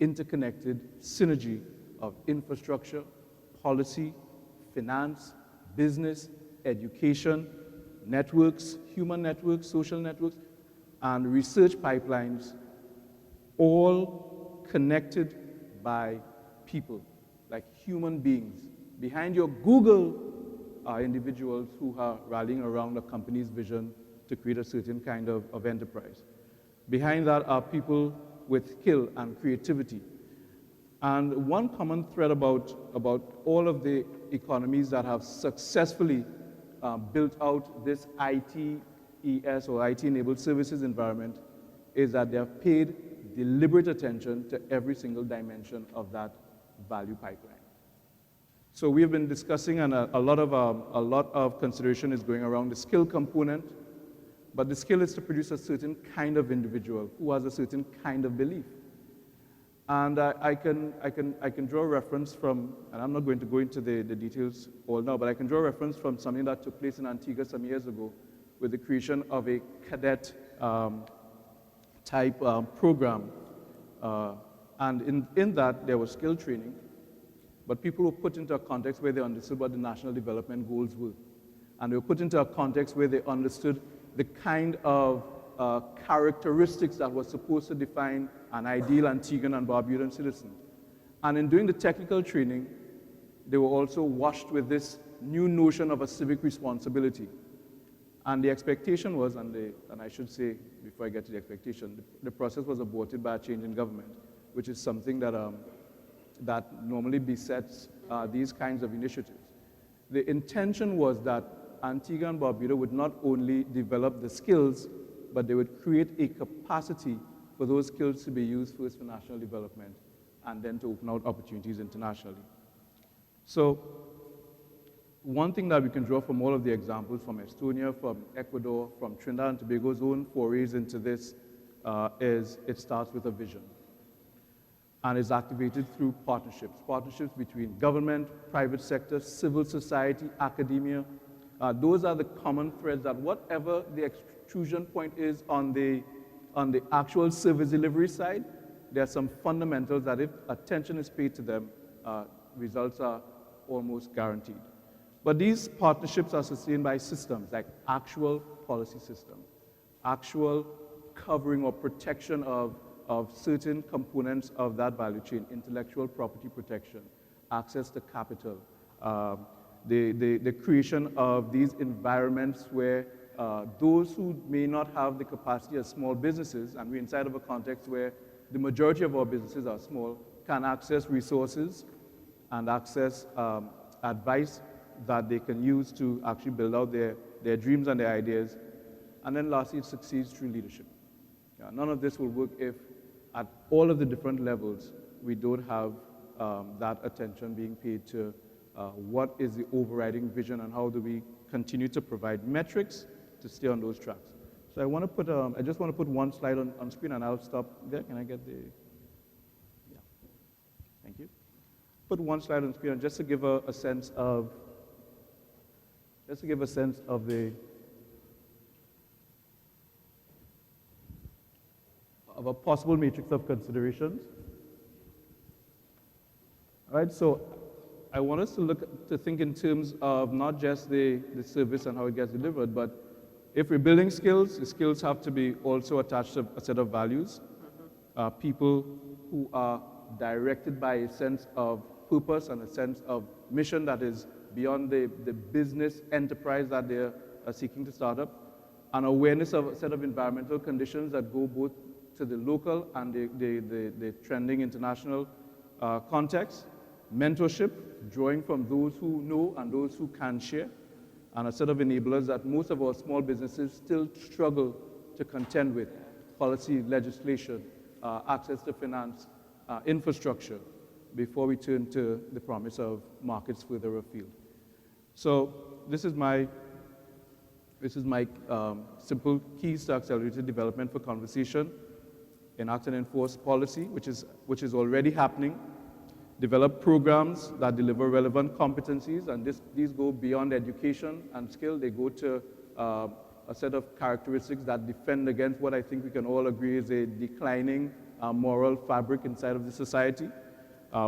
interconnected synergy of infrastructure, policy, finance, business, education, networks, human networks, social networks, and research pipelines, all connected by people, like human beings. Behind your Google are individuals who are rallying around a company's vision to create a certain kind of enterprise. Behind that are people with skill and creativity. And one common thread about all of the economies that have successfully built out this ITeS or IT-enabled services environment is that they have paid deliberate attention to every single dimension of that value pipeline. So we have been discussing, and a lot of consideration is going around the skill component. But the skill is to produce a certain kind of individual who has a certain kind of belief. And I can draw a reference from, and I'm not going to go into the details all now, but I can draw a reference from something that took place in Antigua some years ago with the creation of a cadet type program. And in that, there was skill training, but people were put into a context where they understood what the national development goals were. And they were put into a context where they understood the kind of characteristics that were supposed to define an ideal Antiguan and Barbudan citizen. And in doing the technical training, they were also washed with this new notion of a civic responsibility. And the expectation was, and I should say, before I get to the expectation, the process was aborted by a change in government, which is something that normally besets these kinds of initiatives. The intention was that Antigua and Barbuda would not only develop the skills, but they would create a capacity for those skills to be used first for national development and then to open out opportunities internationally. So one thing that we can draw from all of the examples from Estonia, from Ecuador, from Trinidad and Tobago's own forays into this is it starts with a vision. And is activated through partnerships between government, private sector, civil society, academia. Those are the common threads that whatever the extrusion point is on the actual service delivery side, there are some fundamentals that if attention is paid to them, results are almost guaranteed. But these partnerships are sustained by systems like actual policy system, actual covering or protection of certain components of that value chain, intellectual property protection, access to capital, the creation of these environments where those who may not have the capacity as small businesses, and we're inside of a context where the majority of our businesses are small, can access resources, and access advice that they can use to actually build out their dreams and their ideas. And then lastly, it succeeds through leadership. None of this will work if at all of the different levels we don't have that attention being paid to what is the overriding vision and how do we continue to provide metrics to stay on those tracks. So I just want to put one slide on screen and I'll stop there. Can I get the, yeah, thank you. Put one slide on screen just to give a sense of, of a possible matrix of considerations. All right, so I want us to think in terms of not just the service and how it gets delivered, but if we're building skills, the skills have to be also attached to a set of values. People who are directed by a sense of purpose and a sense of mission that is beyond the business enterprise that they're seeking to start up. An awareness of a set of environmental conditions that go both to the local and the trending international context. Mentorship, drawing from those who know and those who can share, and a set of enablers that most of our small businesses still struggle to contend with: policy, legislation, access to finance, infrastructure, before we turn to the promise of markets further afield. So this is my simple keys to accelerated development for conversation: enact and enforce policy, which is already happening. Develop programs that deliver relevant competencies, and these go beyond education and skill. They go to a set of characteristics that defend against what I think we can all agree is a declining moral fabric inside of the society.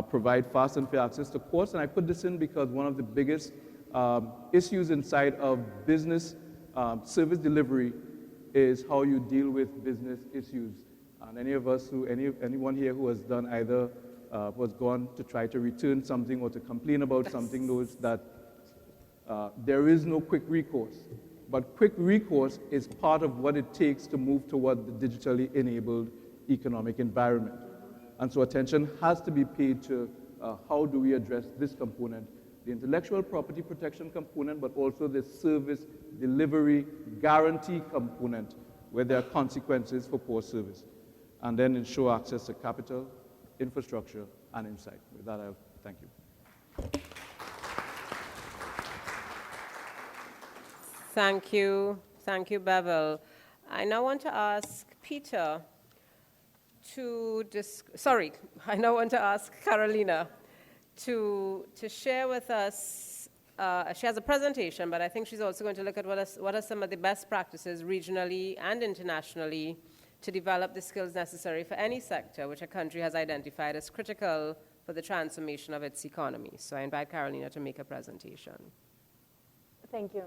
Provide fast and fair access to courts, and I put this in because one of the biggest issues inside of business service delivery is how you deal with business issues. And anyone here who has done either was gone to try to return something or to complain about something knows that there is no quick recourse. But quick recourse is part of what it takes to move toward the digitally enabled economic environment. And so attention has to be paid to how do we address this component, the intellectual property protection component, but also the service delivery guarantee component, where there are consequences for poor service. And then ensure access to capital, infrastructure, and insight. With that, I'll thank you. Thank you. Thank you, Bevel. I now want to ask Peter I now want to ask Carolina to share with us. She has a presentation, but I think she's also going to look at what are some of the best practices regionally and internationally to develop the skills necessary for any sector which a country has identified as critical for the transformation of its economy. So I invite Carolina to make a presentation. Thank you.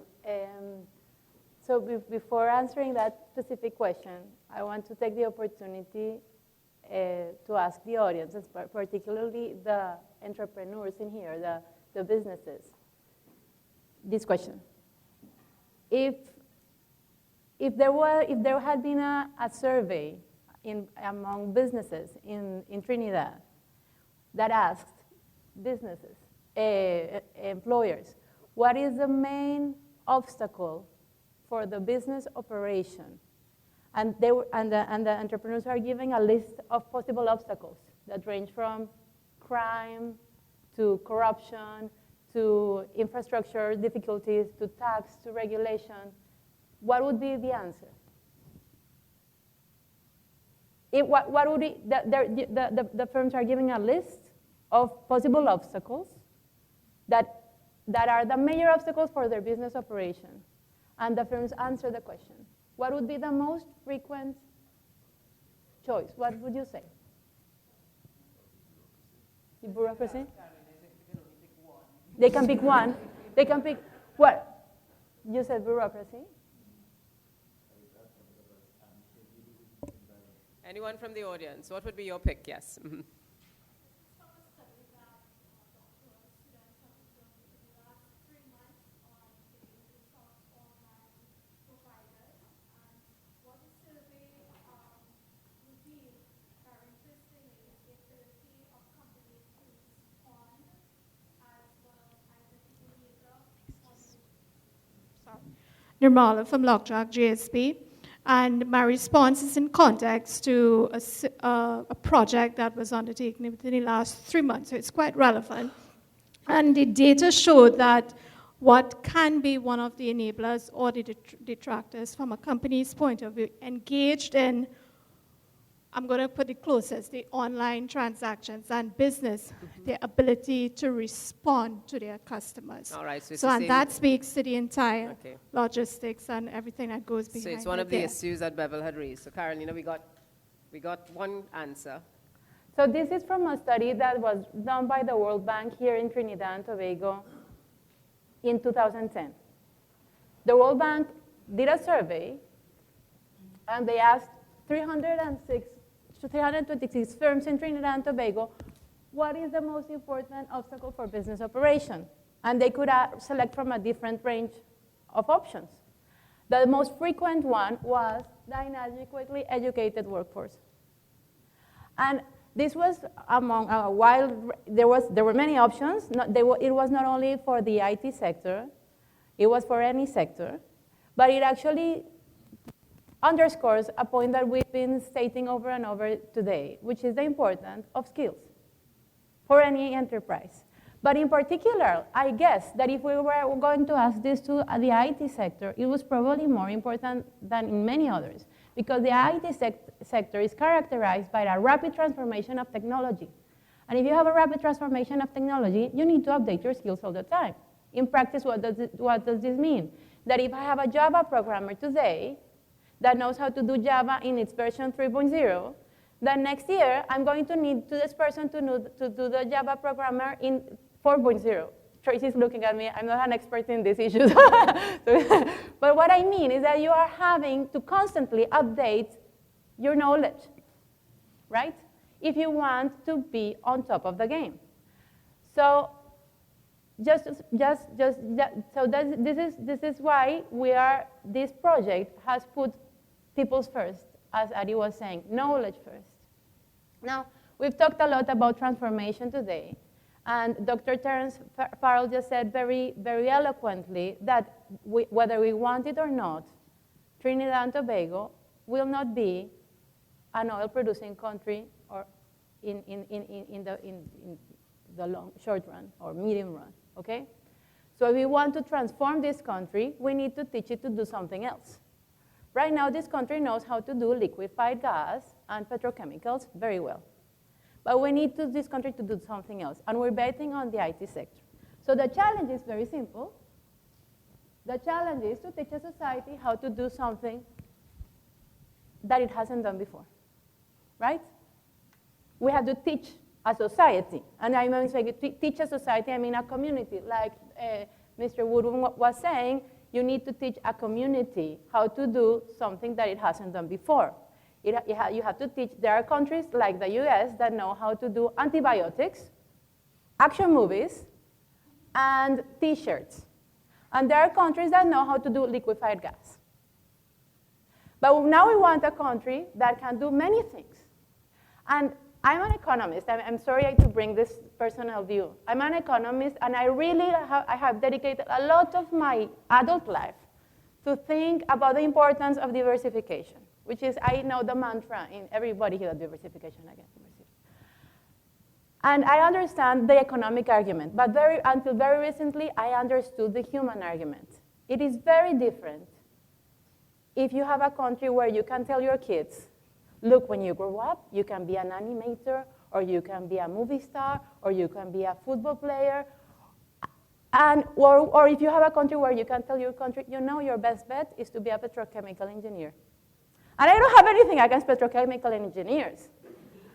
So before answering that specific question, I want to take the opportunity to ask the audience, particularly the entrepreneurs in here, the businesses, this question. If there had been a survey among businesses in Trinidad that asked businesses, employers, what is the main obstacle for the business operation? And the entrepreneurs are giving a list of possible obstacles that range from crime to corruption to infrastructure difficulties to tax to regulation. What would be the answer? What would be, the firms are giving a list of possible obstacles that are the major obstacles for their business operation. And the firms answer the question. What would be the most frequent choice? What would you say? The bureaucracy? They can pick one. They can pick what? You said bureaucracy? Anyone from the audience? What would be your pick? Yes. Mm-hmm. Nirmala from Lockjack GSP. And my response is in context to a project that was undertaken within the last 3 months, so it's quite relevant. And the data showed that what can be one of the enablers or the detractors from a company's point of view engaged in, I'm going to put it closest, the online transactions and business, their ability to respond to their customers. All right, so it's So, the and same- that speaks to the entire Okay. logistics and everything that goes behind So it. it's one of the there. issues that Bevel had raised. So Carolina, we got one answer. So this is from a study that was done by the World Bank here in Trinidad and Tobago in 2010. The World Bank did a survey, and they asked 326 firms in Trinidad and Tobago, what is the most important obstacle for business operation? And they could select from a different range of options. The most frequent one was the inadequately educated workforce. And this was among, while there were many options, it was not only for the IT sector, it was for any sector, but it actually underscores a point that we've been stating over and over today, which is the importance of skills for any enterprise. But in particular, I guess that if we were going to ask this to the IT sector, it was probably more important than in many others, because the IT sector is characterized by a rapid transformation of technology. And if you have a rapid transformation of technology, you need to update your skills all the time. In practice, what does this mean? That if I have a Java programmer today that knows how to do Java in its version 3.0, then next year, I'm going to need this person to do the Java programmer in 4.0. Tracy's looking at me. I'm not an expert in these issues. But what I mean is that you are having to constantly update your knowledge, right? If you want to be on top of the game. So this is why this project has put people's first, as Adi was saying, knowledge first. Now, we've talked a lot about transformation today. And Dr. Terence Farrell just said very, very eloquently that whether we want it or not, Trinidad and Tobago will not be an oil-producing country or in the short run or medium run, okay? So if we want to transform this country, we need to teach it to do something else. Right now, this country knows how to do liquefied gas and petrochemicals very well. But we need this country to do something else, and we're betting on the IT sector. So the challenge is very simple. The challenge is to teach a society how to do something that it hasn't done before, right? We have to teach a society, and I mean teach a society, I mean a community. Like Mr. Wood was saying, you need to teach a community how to do something that it hasn't done before. You have to teach, there are countries like the US that know how to do antibiotics, action movies, and t-shirts. And there are countries that know how to do liquefied gas. But now we want a country that can do many things. And I'm an economist. I'm sorry to bring this personal view. I'm an economist, and I really have dedicated a lot of my adult life to think about the importance of diversification, which is, I know the mantra in everybody here, diversification again. And I understand the economic argument, but until very recently, I understood the human argument. It is very different if you have a country where you can tell your kids, look, when you grow up, you can be an animator, or you can be a movie star, or you can be a football player, or if you have a country where you can tell your country, you know your best bet is to be a petrochemical engineer. And I don't have anything against petrochemical engineers.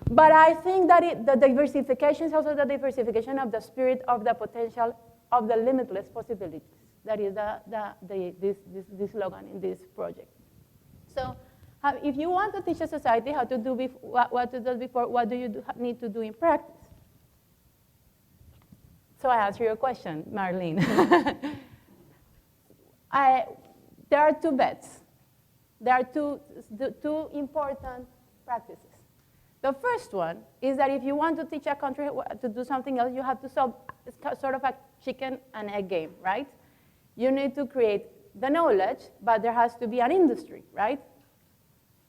But I think that the diversification is also the diversification of the spirit of the potential of the limitless possibilities. That is this slogan in this project. So if you want to teach a society how to do what to do before, what do you need to do in practice? So I answer your question, Marlene. There are two bets. There are two important practices. The first one is that if you want to teach a country to do something else, you have to solve sort of a chicken and egg game, right? You need to create the knowledge, but there has to be an industry, right?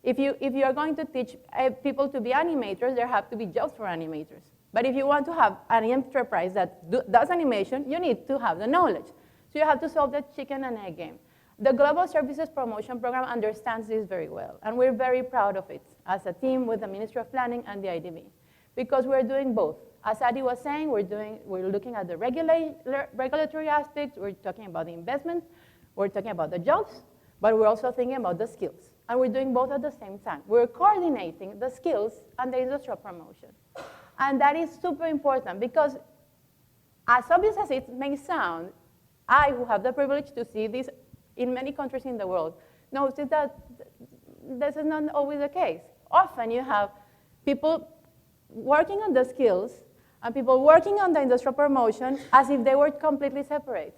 If you are going to teach people to be animators, there have to be jobs for animators. But if you want to have an enterprise that does animation, you need to have the knowledge. So you have to solve the chicken and egg game. The Global Services Promotion Program understands this very well, and we're very proud of it as a team with the Ministry of Planning and the IDB, because we're doing both. As Adi was saying, we're looking at the regulatory aspects, we're talking about the investment, we're talking about the jobs, but we're also thinking about the skills. And we're doing both at the same time. We're coordinating the skills and the industrial promotion. And that is super important because, as obvious as it may sound, I, who have the privilege to see this in many countries in the world, notice that this is not always the case. Often you have people working on the skills and people working on the industrial promotion as if they were completely separate.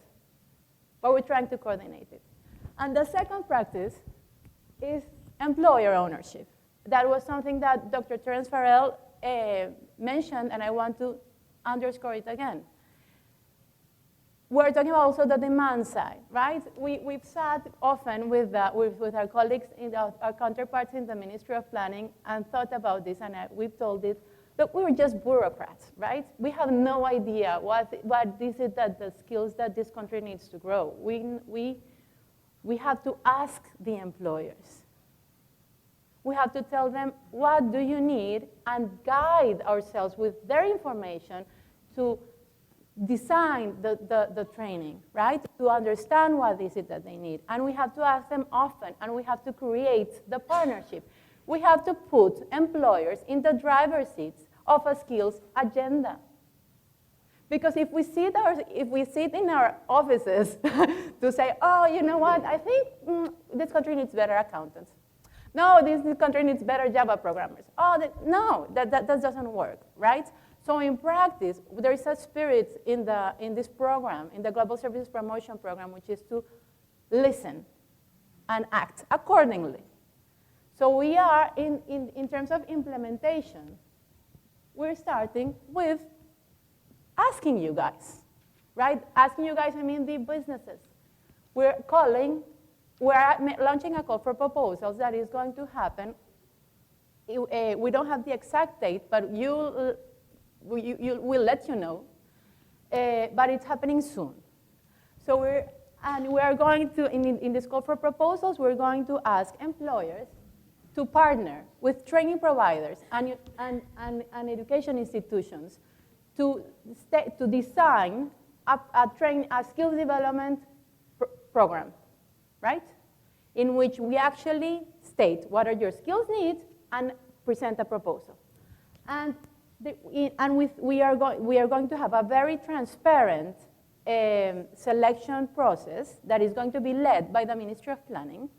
But we're trying to coordinate it. And the second practice is employer ownership. That was something that Dr. Terence Farrell mentioned, and I want to underscore it again. We're talking about also the demand side, right? We've sat often with our colleagues, our counterparts in the Ministry of Planning, and thought about this, and we've told it, look, we were just bureaucrats, right? We have no idea what is it that the skills that this country needs to grow. We have to ask the employers. We have to tell them, what do you need, and guide ourselves with their information to design the training, right? To understand what is it that they need. And we have to ask them often, and we have to create the partnership. We have to put employers in the driver's seats of a skills agenda. Because if we sit in our offices to say, oh, you know what, I think this country needs better accountants. No, this country needs better Java programmers. Oh, no, that doesn't work, right? So in practice, there is a spirit in this program, in the Global Services Promotion Program, which is to listen and act accordingly. So we are, in terms of implementation, we're starting with asking you guys, right? Asking you guys, I mean the businesses. We're launching a call for proposals that is going to happen. We don't have the exact date, but we'll let you know. But it's happening soon. So we are going to, in this call for proposals, we're going to ask employers to partner with training providers and education institutions to design a skills development program, right? In which we actually state what are your skills needs and present a proposal. And we are going to have a very transparent selection process that is going to be led by the Ministry of Planning.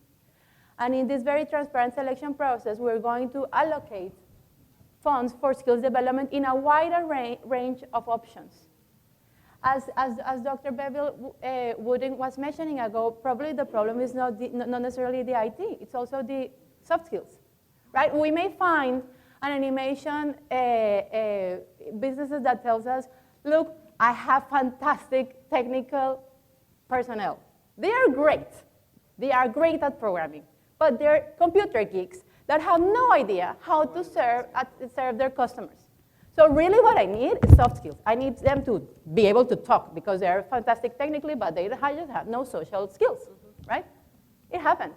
And in this very transparent selection process, we're going to allocate funds for skills development in a wider range of options. As Dr. Beville Wooding was mentioning ago, probably the problem is not necessarily the IT, it's also the soft skills, right? We may find an animation businesses that tells us, look, I have fantastic technical personnel. They are great. They are great at programming, but they're computer geeks that have no idea how to serve their customers. So really what I need is soft skills. I need them to be able to talk because they're fantastic technically, but they just have no social skills, right? It happens.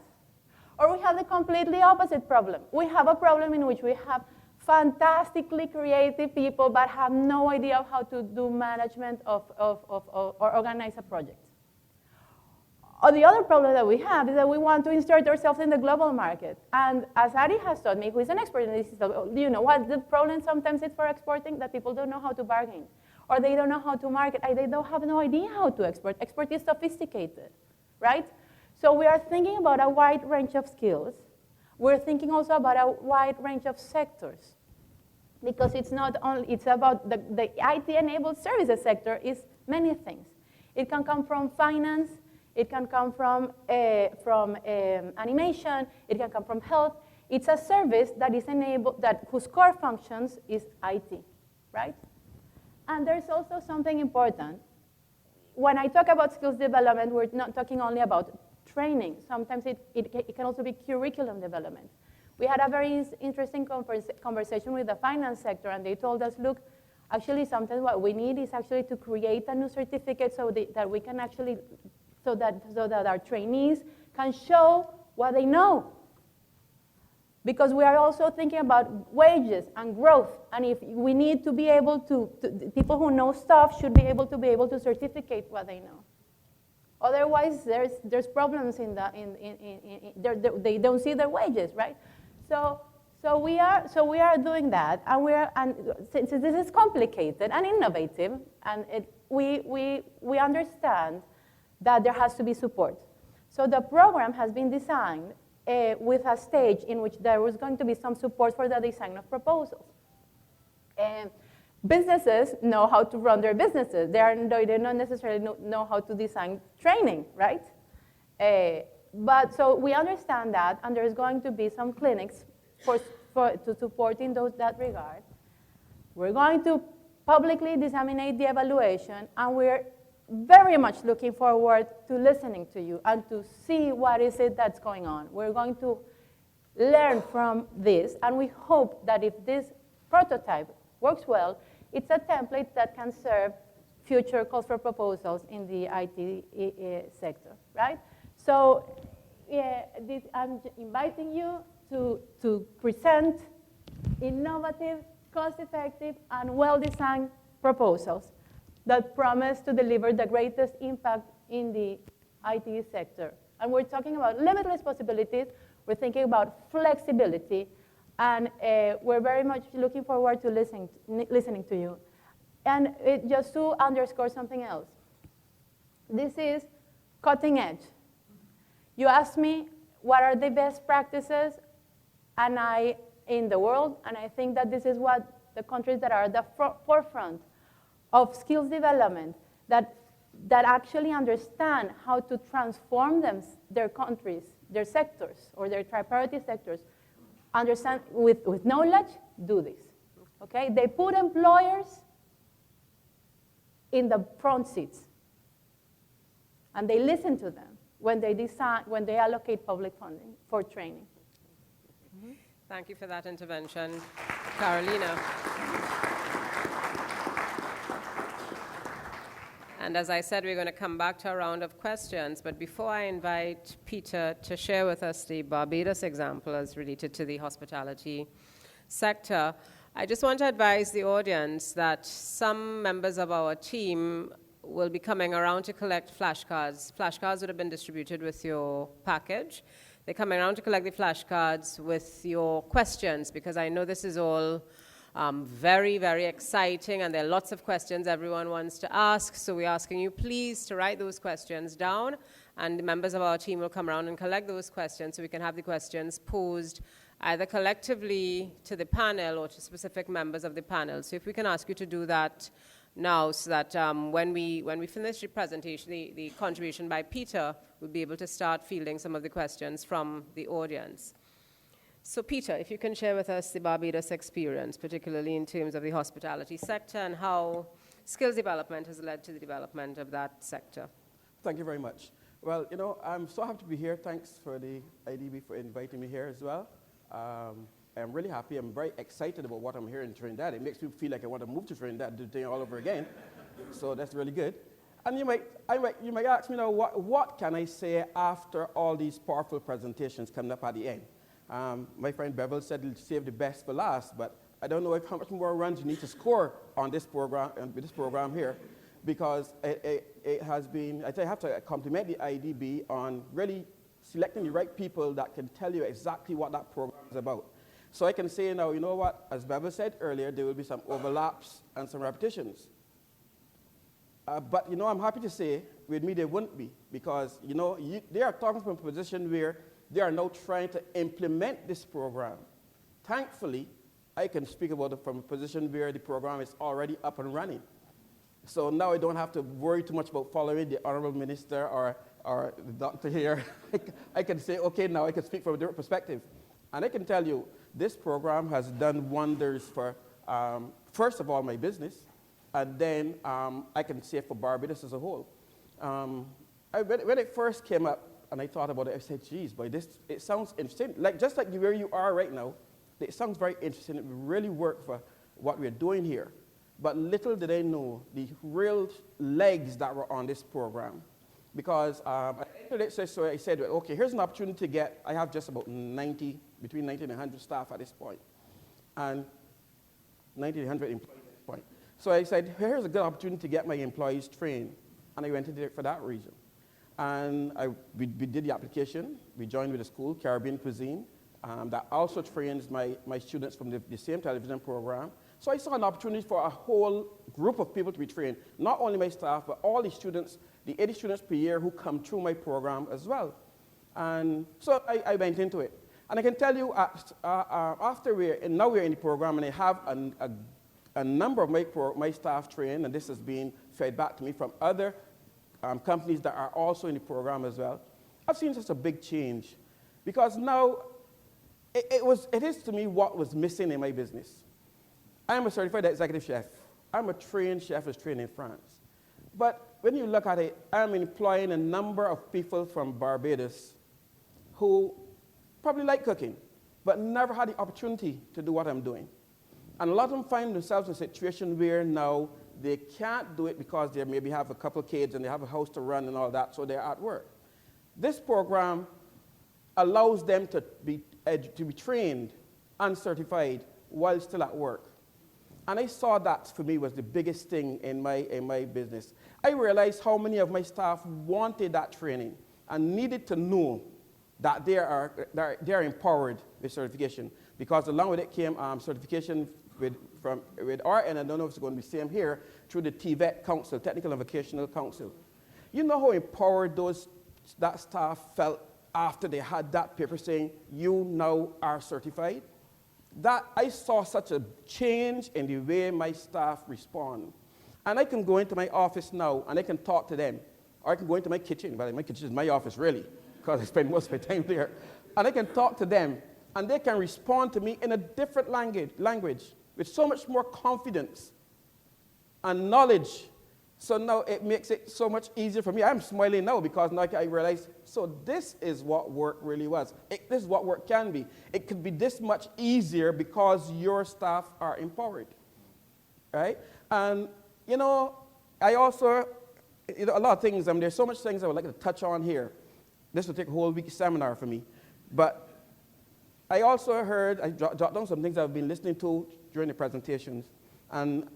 Or we have the completely opposite problem. We have a problem in which we have fantastically creative people but have no idea of how to do management or organize a project. Or the other problem that we have is that we want to insert ourselves in the global market. And as Ari has taught me, who is an expert in this, you know what the problem sometimes is for exporting? That people don't know how to bargain. Or they don't know how to market. They don't have no idea how to export. Export is sophisticated, right? So we are thinking about a wide range of skills. We're thinking also about a wide range of sectors. Because it's not only, it's about the IT-enabled services sector is many things. It can come from finance. It can come from animation. It can come from health. It's a service that is enabled, whose core functions is IT, right? And there's also something important. When I talk about skills development, we're not talking only about training. Sometimes it can also be curriculum development. We had a very interesting conversation with the finance sector, and they told us, look, actually sometimes what we need is actually to create a new certificate so that we can actually, so that our trainees can show what they know. Because we are also thinking about wages and growth, and if we need to be able to people who know stuff should be able to certificate what they know. Otherwise, there's problems they don't see their wages, right? So we are doing that, and since this is complicated and innovative, and we understand that there has to be support. So the program has been designed with a stage in which there was going to be some support for the design of proposals. Businesses know how to run their businesses. They don't necessarily know how to design training, right? But so we understand that, and there's going to be some clinics to support in that regard. We're going to publicly disseminate the evaluation, and we're very much looking forward to listening to you and to see what is it that's going on. We're going to learn from this, and we hope that if this prototype works well, it's a template that can serve future calls for proposals in the IT sector, right? So I'm inviting you to present innovative, cost-effective, and well-designed proposals that promise to deliver the greatest impact in the IT sector. And we're talking about limitless possibilities, we're thinking about flexibility, and we're very much looking forward to listening to you. And just to underscore something else, this is cutting edge. You asked me what are the best practices in the world, and I think that this is what the countries that are at the forefront of skills development, that actually understand how to transform their countries, their sectors, or their priority sectors, understand with knowledge, do this, okay? They put employers in the front seats, and they listen to them when they allocate public funding for training. Mm-hmm. Thank you for that intervention, Carolina. And as I said, we're going to come back to a round of questions, but before I invite Peter to share with us the Barbados example as related to the hospitality sector, I just want to advise the audience that some members of our team will be coming around to collect flashcards. Flashcards would have been distributed with your package. They're coming around to collect the flashcards with your questions, because I know this is all very, very exciting, and there are lots of questions everyone wants to ask. So we're asking you please to write those questions down, and the members of our team will come around and collect those questions so we can have the questions posed either collectively to the panel or to specific members of the panel. So if we can ask you to do that now, so that when we finish the presentation, the contribution by Peter, we'll be able to start fielding some of the questions from the audience. So Peter, if you can share with us the Barbados experience, particularly in terms of the hospitality sector, and how skills development has led to the development of that sector. Thank you very much. Well, you know, I'm so happy to be here. Thanks for the IDB for inviting me here as well. I'm really happy. I'm very excited about what I'm hearing in Trinidad. It makes me feel like I want to move to Trinidad and do the thing all over again. So that's really good. And you might ask me now, what can I say after all these powerful presentations coming up at the end? My friend Bevel said he'll save the best for last, but I don't know how much more runs you need to score on this program, with this program here, because it has been, I have to compliment the IDB on really selecting the right people that can tell you exactly what that program is about. So I can say now, you know what, as Bevel said earlier, there will be some overlaps and some repetitions. But, you know, I'm happy to say, with me, there wouldn't be, because, you know, they are talking from a position where they are now trying to implement this program. Thankfully, I can speak about it from a position where the program is already up and running. So now I don't have to worry too much about following the Honorable Minister or the doctor here. I can say, okay, now I can speak from a different perspective. And I can tell you, this program has done wonders for, first of all, my business, and then I can say for Barbados as a whole. When it first came up, and I thought about it. I said, geez, boy, it sounds interesting. Like, just like where you are right now, it sounds very interesting. It would really work for what we're doing here. But little did I know the real legs that were on this program. Because so I said, well, okay, here's an opportunity to get, I have just about between 90 and 100 staff at this point. And 90 to 100 employees at this point. So I said, here's a good opportunity to get my employees trained. And I went into it for that reason. And we did the application. We joined with a school, Caribbean Cuisine, that also trains my students from the same television program. So I saw an opportunity for a whole group of people to be trained, not only my staff, but all the students, the 80 students per year who come through my program as well. And so I went into it. And I can tell you, after now we're in the program, and I have a number of my staff trained, and this has been fed back to me from other companies that are also in the program as well. I've seen such a big change, because now it is to me what was missing in my business. I am a certified executive chef. I'm a trained chef who's trained in France. But when you look at it, I'm employing a number of people from Barbados who probably like cooking, but never had the opportunity to do what I'm doing. And a lot of them find themselves in a situation where now they can't do it because they maybe have a couple of kids and they have a house to run and all that, so they're at work. This program allows them to be trained and certified while still at work. And I saw that, for me, was the biggest thing in my business. I realized how many of my staff wanted that training and needed to know that they are empowered with certification, because along with it came certification with our end. I don't know if it's going to be the same here, through the TVET Council, Technical and Vocational Council. You know how empowered that staff felt after they had that paper saying, you now are certified? That I saw such a change in the way my staff respond. And I can go into my office now and I can talk to them. Or I can go into my kitchen. Well, my kitchen is my office, really, because I spend most of my time there. And I can talk to them, and they can respond to me in a different language with so much more confidence and knowledge. So now it makes it so much easier for me. I'm smiling now because now I realize, so this is what work really was. This is what work can be. It could be this much easier because your staff are empowered, right? And, you know, I also, a lot of things, there's so much things I would like to touch on here. This will take a whole week seminar for me. But I also heard, I jotted down some things I've been listening to during the presentations, and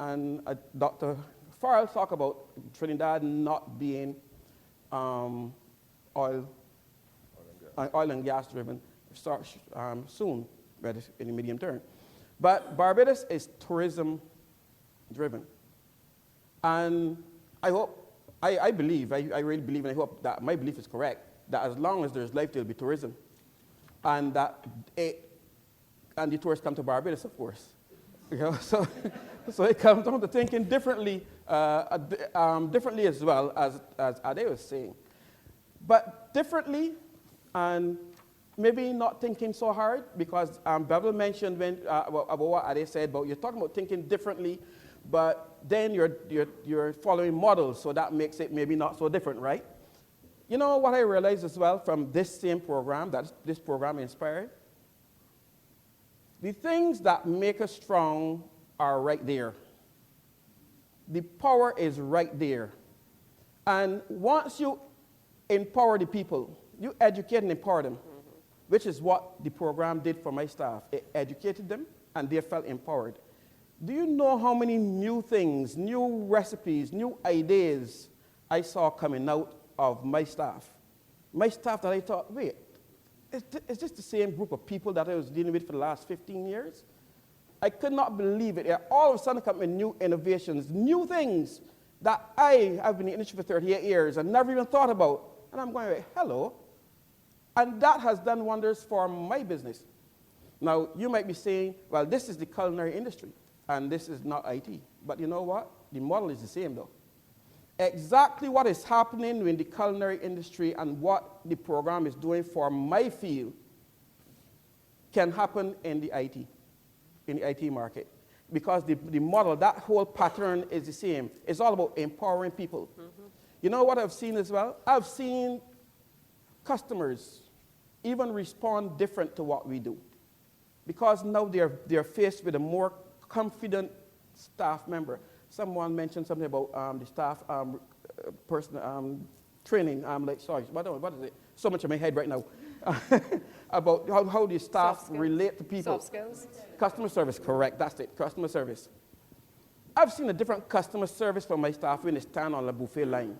Dr. Farrell talk about Trinidad not being oil and gas driven, start soon, in the medium term. But Barbados is tourism driven. And I hope, I believe, I really believe, and I hope that my belief is correct, that as long as there's life, there'll be tourism. And and the tourists come to Barbados, of course. You know, so it comes down to thinking differently, differently as well, as Ade was saying. But differently, and maybe not thinking so hard, because Bevel mentioned about what Ade said, about you're talking about thinking differently, but then you're following models, so that makes it maybe not so different, right? You know what I realized as well from this same program, that this program inspired? The things that make us strong are right there. The power is right there. And once you empower the people, you educate and empower them, which is what the program did for my staff. It educated them, and they felt empowered. Do you know how many new things, new recipes, new ideas I saw coming out of my staff? My staff that I thought, wait, is this the same group of people that I was dealing with for the last 15 years? I could not believe it. They're all of a sudden coming with new innovations, new things that I have been in the industry for 38 years and never even thought about. And I'm going, hello. And that has done wonders for my business. Now, you might be saying, well, this is the culinary industry, and this is not IT. But you know what? The model is the same, though. Exactly what is happening in the culinary industry and what the program is doing for my field can happen in the IT market. Because the model, that whole pattern is the same. It's all about empowering people. Mm-hmm. You know what I've seen as well? I've seen customers even respond different to what we do. Because now they're faced with a more confident staff member. Someone mentioned something about the staff person training. I'm like, sorry, what is it? So much in my head right now. About how the staff relate to people. Soft skills. Customer service, correct, that's it, customer service. I've seen a different customer service from my staff when they stand on the buffet line.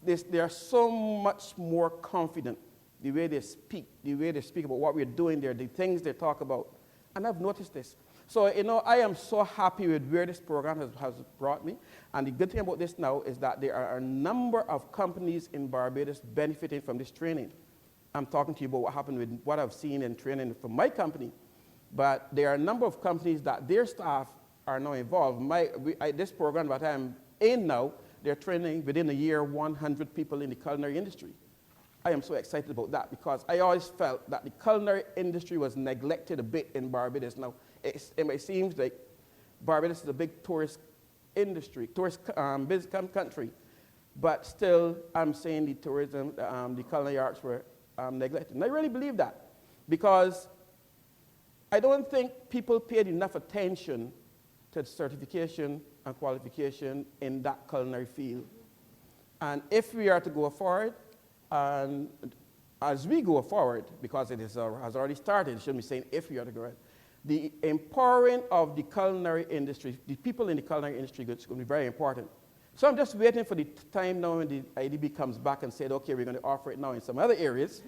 They are so much more confident, the way they speak about what we're doing there, the things they talk about. And I've noticed this. So, I am so happy with where this program has brought me. And the good thing about this now is that there are a number of companies in Barbados benefiting from this training. I'm talking to you about what happened with what I've seen in training from my company. But there are a number of companies that their staff are now involved. This program that I'm in now, they're training within a year 100 people in the culinary industry. I am so excited about that because I always felt that the culinary industry was neglected a bit in Barbados. Now, it seems like Barbados is a big tourist industry, business country, but still I'm saying the tourism, the culinary arts were neglected. And I really believe that because I don't think people paid enough attention to certification and qualification in that culinary field. And if we are to go forward, and as we go forward, because it has already started, shouldn't be saying if we are to go forward, the empowering of the culinary industry, the people in the culinary industry is going to be very important. So I'm just waiting for the time now when the IDB comes back and said, okay, we're going to offer it now in some other areas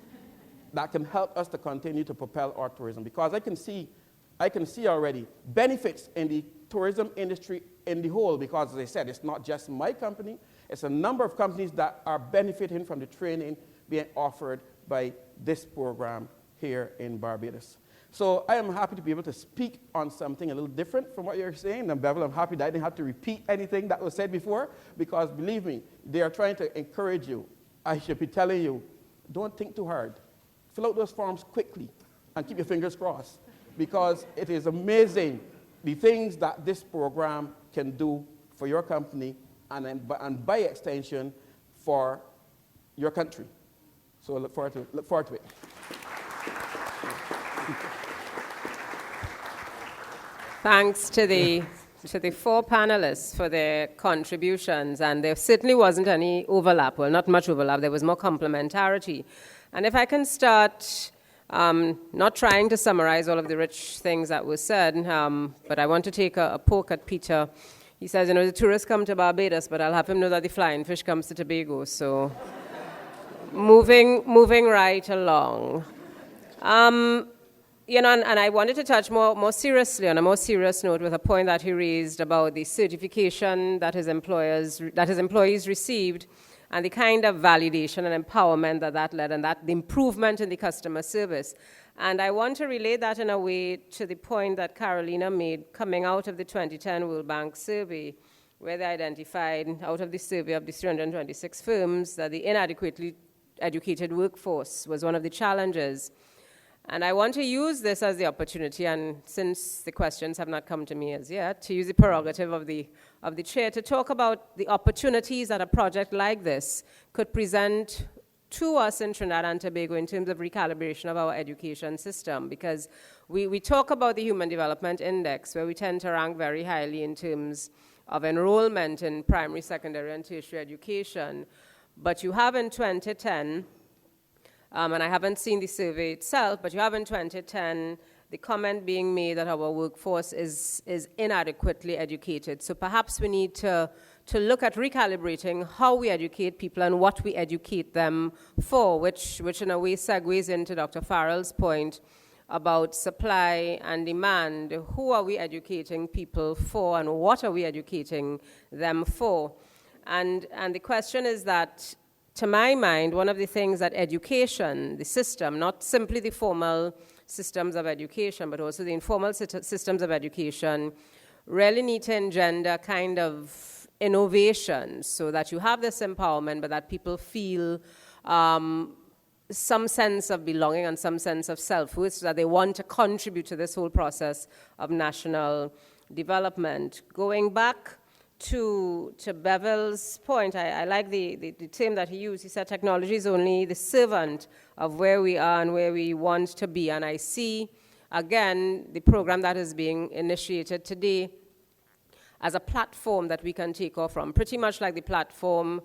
that can help us to continue to propel our tourism. Because I can see already benefits in the tourism industry in the whole, because as I said, it's not just my company, it's a number of companies that are benefiting from the training being offered by this program here in Barbados. So I am happy to be able to speak on something a little different from what you're saying. And Bevel, I'm happy that I didn't have to repeat anything that was said before, because believe me, they are trying to encourage you. I should be telling you, don't think too hard. Fill out those forms quickly and keep your fingers crossed, because it is amazing the things that this program can do for your company and by extension for your country. So look forward to it. Thanks to the four panelists for their contributions, and there certainly wasn't any overlap, well, not much overlap, there was more complementarity. And if I can start, not trying to summarize all of the rich things that were said, but I want to take a poke at Peter. He says, the tourists come to Barbados, but I'll have him know that the flying fish comes to Tobago, so moving right along. And I wanted to touch more seriously, on a more serious note, with a point that he raised about the certification that his employees received, and the kind of validation and empowerment that led, and the improvement in the customer service. And I want to relate that in a way to the point that Carolina made coming out of the 2010 World Bank survey, where they identified, out of the survey of the 326 firms, that the inadequately educated workforce was one of the challenges. And I want to use this as the opportunity, and since the questions have not come to me as yet, to use the prerogative of the chair to talk about the opportunities that a project like this could present to us in Trinidad and Tobago in terms of recalibration of our education system. Because we talk about the Human Development Index, where we tend to rank very highly in terms of enrollment in primary, secondary, and tertiary education. But you have in 2010, and I haven't seen the survey itself, but you have in 2010 the comment being made that our workforce is inadequately educated. So perhaps we need to look at recalibrating how we educate people and what we educate them for, which in a way segues into Dr. Farrell's point about supply and demand. Who are we educating people for, and what are we educating them for? And the question is that, to my mind, one of the things that education, the system, not simply the formal systems of education, but also the informal systems of education, really need to engender kind of innovation so that you have this empowerment, but that people feel some sense of belonging and some sense of self-worth, so that they want to contribute to this whole process of national development. Going back to Bevel's point, I like the term that he used. He said technology is only the servant of where we are and where we want to be. And I see, again, the program that is being initiated today as a platform that we can take off from, pretty much like the platform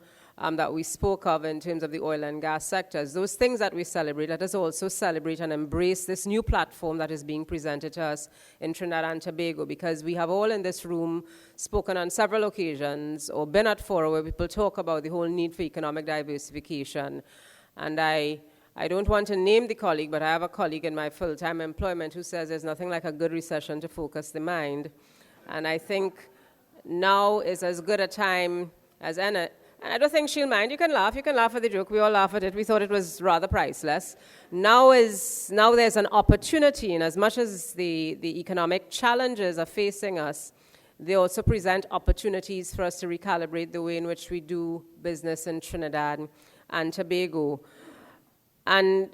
that we spoke of in terms of the oil and gas sectors. Those things that we celebrate, let us also celebrate and embrace this new platform that is being presented to us in Trinidad and Tobago, because we have all in this room spoken on several occasions or been at fora where people talk about the whole need for economic diversification. And I don't want to name the colleague, but I have a colleague in my full-time employment who says there's nothing like a good recession to focus the mind. And I think now is as good a time as any. And I don't think she'll mind. You can laugh at the joke. We all laugh at it. We thought it was rather priceless. Now there's an opportunity, and as much as the economic challenges are facing us, they also present opportunities for us to recalibrate the way in which we do business in Trinidad and Tobago. And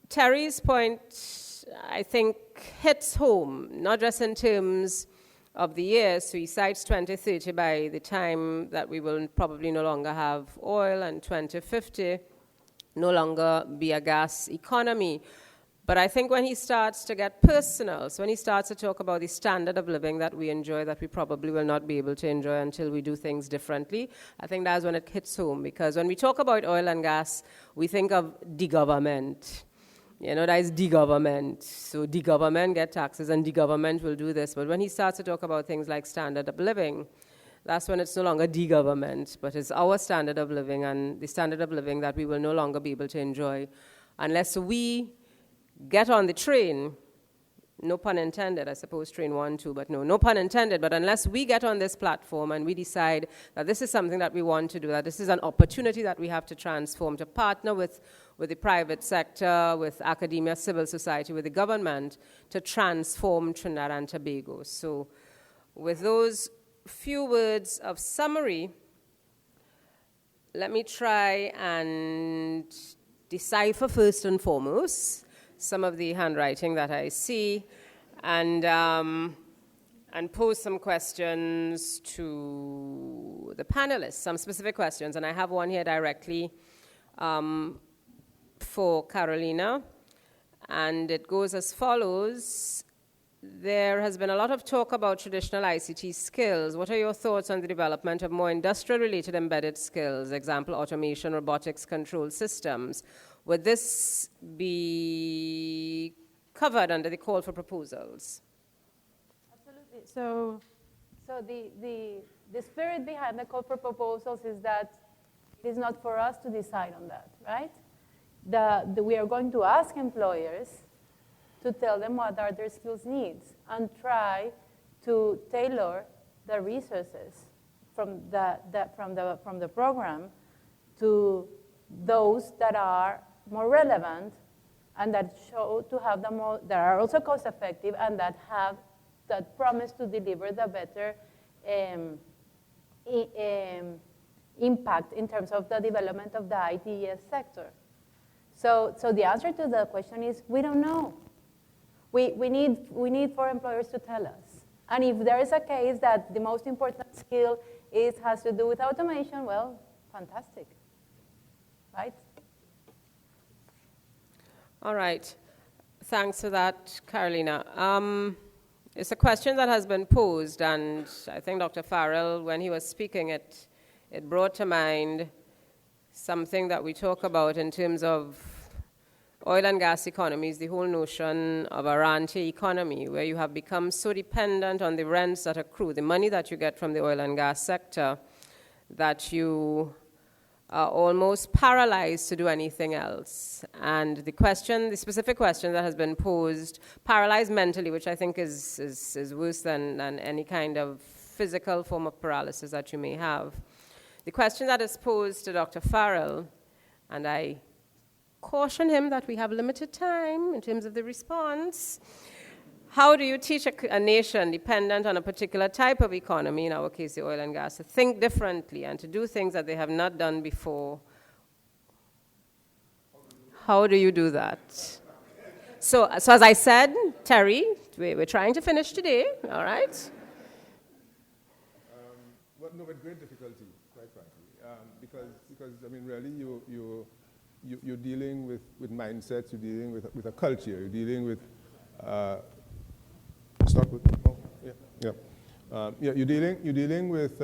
Terry's point, I think, hits home, not just in terms of the year. So he cites 2030 by the time that we will probably no longer have oil, and 2050 no longer be a gas economy. But I think when he starts to get personal, so when he starts to talk about the standard of living that we enjoy, that we probably will not be able to enjoy until we do things differently, I think that's when it hits home. Because when we talk about oil and gas, we think of de-government. That is de-government. So de-government get taxes and de-government will do this. But when he starts to talk about things like standard of living, that's when it's no longer de-government, but it's our standard of living, and the standard of living that we will no longer be able to enjoy unless we get on the train. No pun intended, I suppose train 1, 2, but no pun intended. But unless we get on this platform and we decide that this is something that we want to do, that this is an opportunity that we have to transform, to partner with the private sector, with academia, civil society, with the government, to transform Trinidad and Tobago. So with those few words of summary, let me try and decipher first and foremost some of the handwriting that I see, and pose some questions to the panelists, some specific questions. And I have one here directly for Carolina, and it goes as follows. There has been a lot of talk about traditional ICT skills. What are your thoughts on the development of more industrial-related embedded skills, example, automation, robotics, control systems? Would this be covered under the call for proposals? Absolutely. So the spirit behind the call for proposals is that it is not for us to decide on that, right? We are going to ask employers to tell them what are their skills needs and try to tailor the resources from the program to those that are more relevant and that show to have that are also cost effective and that promise to deliver the better impact in terms of the development of the ITeS sector. So the answer to the question is we don't know. We need for employers to tell us. And if there is a case that the most important skill has to do with automation, well, fantastic, right? All right. Thanks for that, Carolina. It's a question that has been posed, and I think Dr. Farrell, when he was speaking, it brought to mind something that we talk about in terms of oil and gas economies, the whole notion of a rentier economy, where you have become so dependent on the rents that accrue, the money that you get from the oil and gas sector, that you are almost paralyzed to do anything else. And the specific question that has been posed, paralyzed mentally, which I think is worse than any kind of physical form of paralysis that you may have. The question that is posed to Dr. Farrell, and I caution him that we have limited time in terms of the response. How do you teach a nation dependent on a particular type of economy, in our case the oil and gas, to think differently and to do things that they have not done before? How do you do that? So as I said, Terry, we're trying to finish today, all right? no, with great difficulty, quite frankly, because I mean, really, you're dealing with mindsets, you're dealing with a culture, you're dealing with. Start with. Oh, yeah. You're dealing with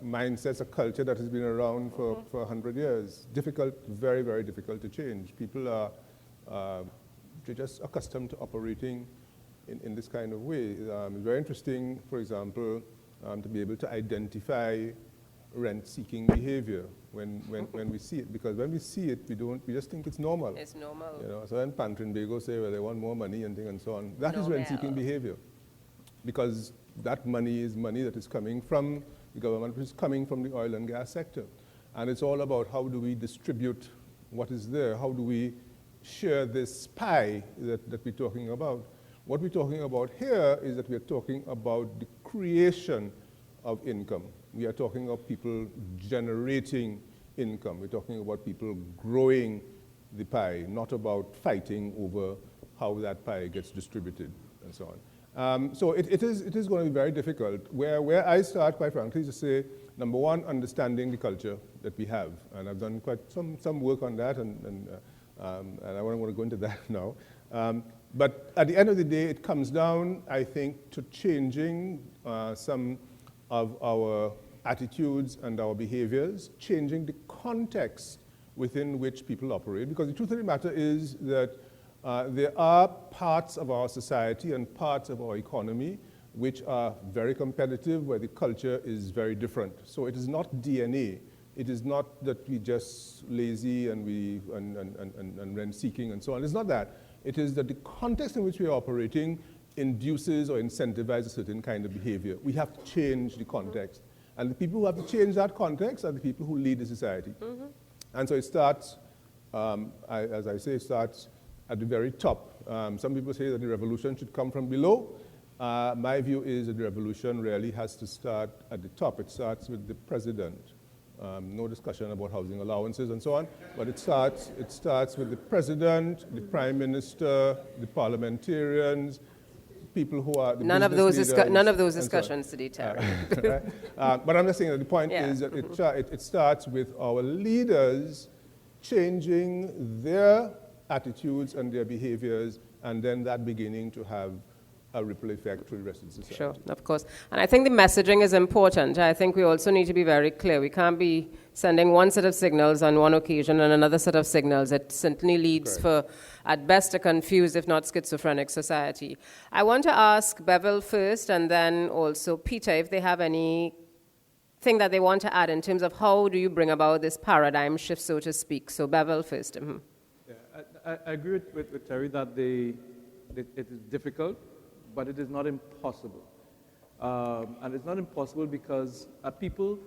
mindsets, a culture that has been around for 100 years. Difficult, very, very difficult to change. People are they're just accustomed to operating in this kind of way. It's very interesting, for example, to be able to identify rent-seeking behavior when we see it, because when we see it, we just think it's normal. It's normal. You know, so when Pantrinbago say, well, they want more money and things and so on, that is rent-seeking behavior, because that money is money that is coming from the government, which is coming from the oil and gas sector. And it's all about how do we distribute what is there, how do we share this pie that we're talking about. What we're talking about here is that we're talking about the creation of income. We are talking of people generating income. We're talking about people growing the pie, not about fighting over how that pie gets distributed and so on. So it is going to be very difficult. Where I start, quite frankly, is to say, number one, understanding the culture that we have. And I've done quite some work on that, and I don't want to go into that now. But at the end of the day, it comes down, I think, to changing some of our attitudes and our behaviors, changing the context within which people operate. Because the truth of the matter is that there are parts of our society and parts of our economy which are very competitive, where the culture is very different. So it is not DNA. It is not that we just lazy and rent-seeking and so on. It's not that. It is that the context in which we are operating induces or incentivizes a certain kind of behavior. We have to change the context. And the people who have to change that context are the people who lead the society. Mm-hmm. And so it starts, as I say, it starts at the very top. Some people say that the revolution should come from below. My view is that the revolution really has to start at the top. It starts with the president. No discussion about housing allowances and so on, but it starts with the president, the prime minister, the parliamentarians, people who are the none of those discussions so today, Terry. Right? But I'm just saying that the point is that it starts with our leaders changing their attitudes and their behaviors, and then that beginning to have a ripple effect through the rest of the society. Sure, of course. And I think the messaging is important. I think we also need to be very clear. We can't be sending one set of signals on one occasion and another set of signals. It certainly leads for, at best, a confused, if not schizophrenic society. I want to ask Bevel first, and then also Peter, if they have anything that they want to add in terms of how do you bring about this paradigm shift, so to speak. So Bevel first. Mm-hmm. Yeah, I agree with Terry that it is difficult, but it is not impossible. And it's not impossible because people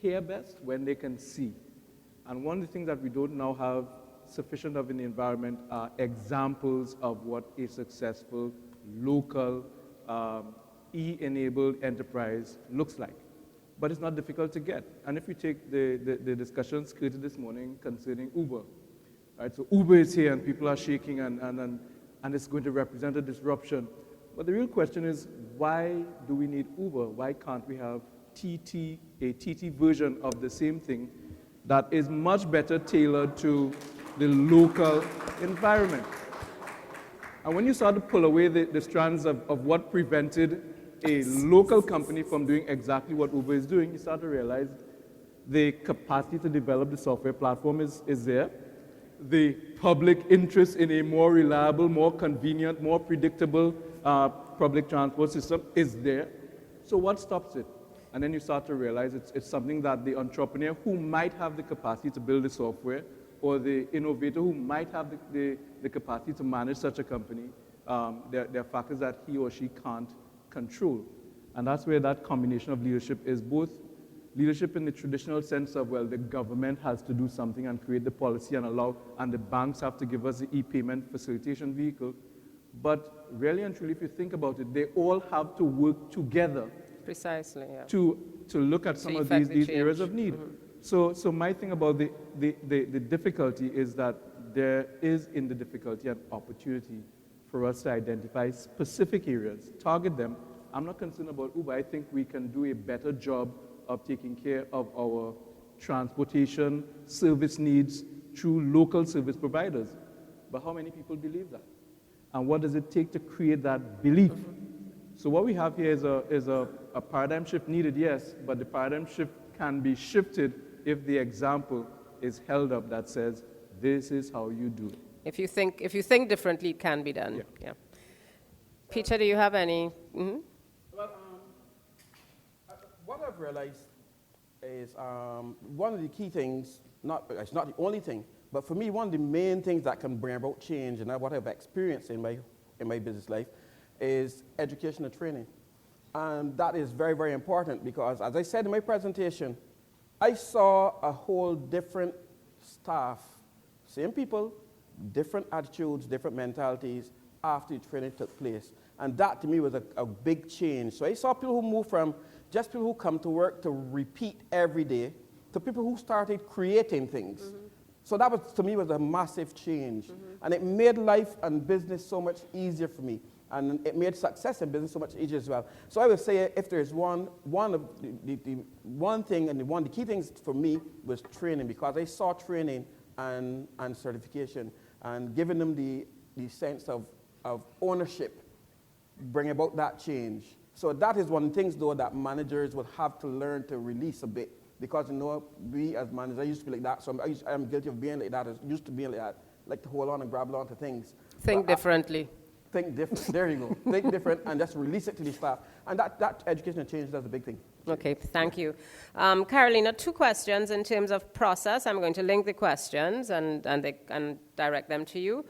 hear best when they can see. And one of the things that we don't now have sufficient of in the environment are examples of what a successful local e-enabled enterprise looks like. But it's not difficult to get. And if you take the discussions created this morning concerning Uber, right? So Uber is here and people are shaking and it's going to represent a disruption. But the real question is, why do we need Uber? Why can't we have a TT version of the same thing that is much better tailored to the local environment? And when you start to pull away the strands of what prevented a local company from doing exactly what Uber is doing, you start to realize the capacity to develop the software platform is there. The public interest in a more reliable, more convenient, more predictable public transport system is there. So what stops it? And then you start to realize it's something that the entrepreneur who might have the capacity to build the software, or the innovator who might have the capacity to manage such a company, there are factors that he or she can't control. And that's where that combination of leadership is both leadership in the traditional sense of, well, the government has to do something and create the policy and allow, and the banks have to give us the e-payment facilitation vehicle. But really and truly, if you think about it, they all have to work together. Precisely, yeah. To look at some of these areas of need. Mm-hmm. So my thing about the difficulty is that there is in the difficulty an opportunity for us to identify specific areas, target them, I'm not concerned about Uber. I think we can do a better job of taking care of our transportation service needs through local service providers. But how many people believe that? And what does it take to create that belief? So what we have here is a paradigm shift needed, yes, but the paradigm shift can be shifted if the example is held up that says, this is how you do it. If you think differently, it can be done. Yeah. Peter, do you have any? Mm-hmm. Well, what I've realized is one of the key things, it's not the only thing, but for me, one of the main things that can bring about change, and what I've experienced in my business life, is education and training. And that is very, very important because, as I said in my presentation, I saw a whole different staff, same people, different attitudes, different mentalities after the training took place. And that, to me, was a big change. So I saw people who moved from just people who come to work to repeat every day to people who started creating things. Mm-hmm. So that, was, to me, was a massive change. Mm-hmm. And it made life and business so much easier for me. And it made success in business so much easier as well. So I would say if there's one of the thing, and one of the key things for me was training, because I saw training and certification and giving them the sense of ownership bring about that change. So that is one of the things, though, that managers would have to learn to release a bit. Because, we as managers, I used to be like that, so I'm guilty of being like that. I used to be like that, like to hold on and grab on to things. Think differently. Think different. There you go. Think different and just release it to the staff. And that education and change, that's a big thing. Okay, thank you. Carolina, 2 questions in terms of process. I'm going to link the questions and direct them to you.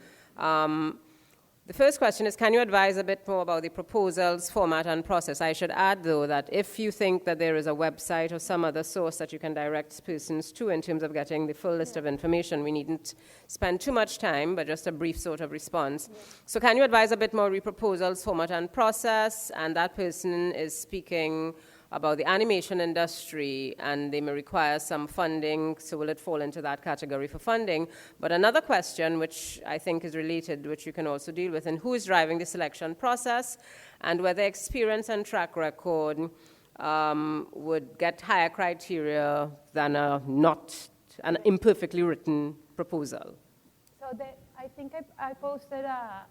The first question is, can you advise a bit more about the proposals, format, and process? I should add, though, that if you think that there is a website or some other source that you can direct persons to in terms of getting the full list of information, we needn't spend too much time, but just a brief sort of response. Yeah. So can you advise a bit more the proposals, format, and process? And that person is speaking about the animation industry, and they may require some funding, so will it fall into that category for funding? But another question, which I think is related, which you can also deal with, and who is driving the selection process, and whether experience and track record would get higher criteria than an imperfectly written proposal. So I think I posted a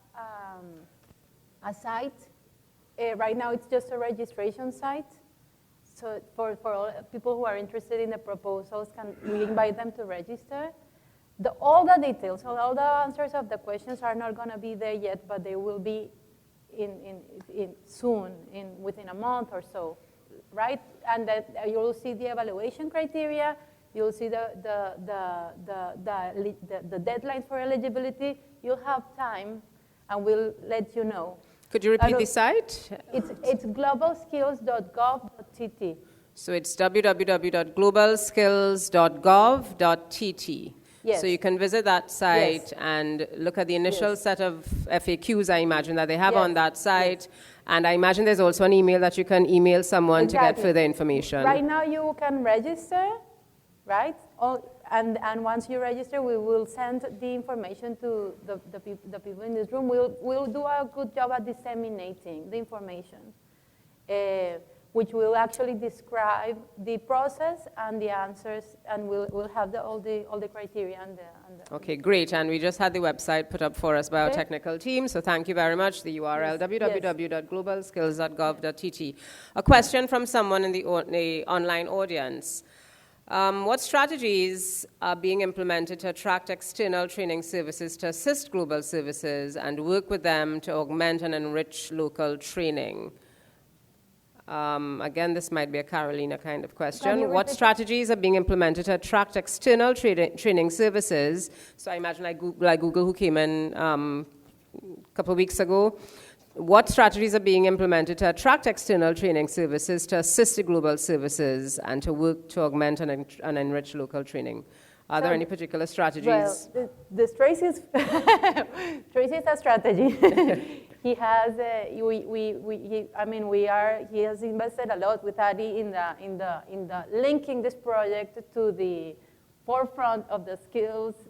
site. Right now it's just a registration site. So for all people who are interested in the proposals, we invite them to register. All the details, so all the answers of the questions are not going to be there yet, but they will be soon, within a month or so, right? And that you'll see the evaluation criteria, you'll see the deadlines for eligibility. You'll have time, and we'll let you know. Could you repeat the site? It's globalskills.gov.tt. So it's www.globalskills.gov.tt. Yes. So you can visit that site and look at the initial set of FAQs, I imagine, that they have on that site. And I imagine there's also an email that you can email someone to get further information. Right now you can register, right? And once you register, we will send the information to the people in this room. We'll do a good job at disseminating the information, which will actually describe the process and the answers, and we'll have all the criteria and the Okay, great. And we just had the website put up for us by our technical team, so thank you very much. The URL, www.globalskills.gov.tt. A question from someone in the online audience. What strategies are being implemented to attract external training services to assist global services and work with them to augment and enrich local training? Again, this might be a Carolina kind of question. What strategies are being implemented to attract external training services? So I imagine like Google who came in a couple of weeks ago. What strategies are being implemented to attract external training services to assist the global services and to work to augment and enrich local training? Are there any particular strategies? Well, Tracy's a strategy. He has he has invested a lot with Adi in the linking this project to the forefront of the skills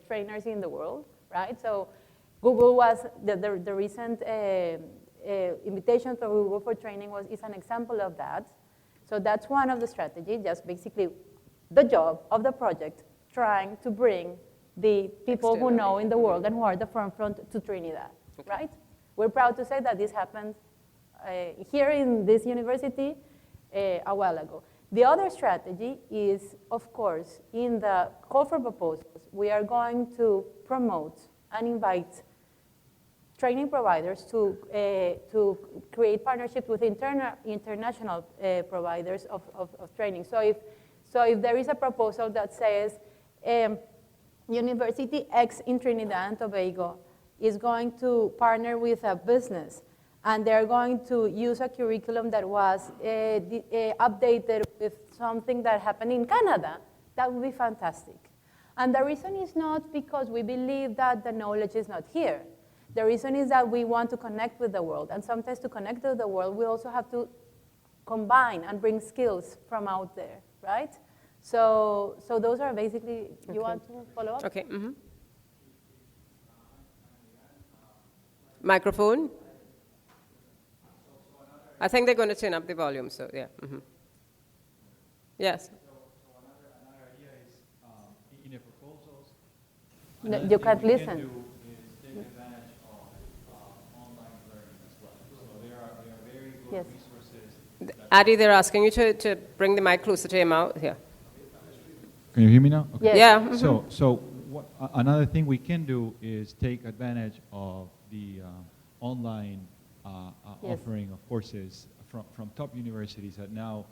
trainers in the world, right? So Google was the recent invitation to Google for training is an example of that. So that's one of the strategies, just basically the job of the project, trying to bring the people who know in the world and who are the front to Trinidad, right? We're proud to say that this happened here in this university a while ago. The other strategy is, of course, in the call for proposals, we are going to promote and invite training providers to create partnerships with international providers of training. So if there is a proposal that says University X in Trinidad and Tobago is going to partner with a business, and they're going to use a curriculum that was updated with something that happened in Canada, that would be fantastic. And the reason is not because we believe that the knowledge is not here. The reason is that we want to connect with the world, and sometimes to connect with the world, we also have to combine and bring skills from out there, right? So those are basically, you want to follow up? Okay. Microphone? I think they're going to turn up the volume, so yeah. Yes? Another idea is, in the proposals, You can't listen. Can do is take advantage of online learning as well. So there are very good resources. Adi, they're asking you to bring the mic closer to your mouth. Here. Can you hear me now? Okay. Yes. Yeah. So another thing we can do is take advantage of the online offering of courses from top universities that now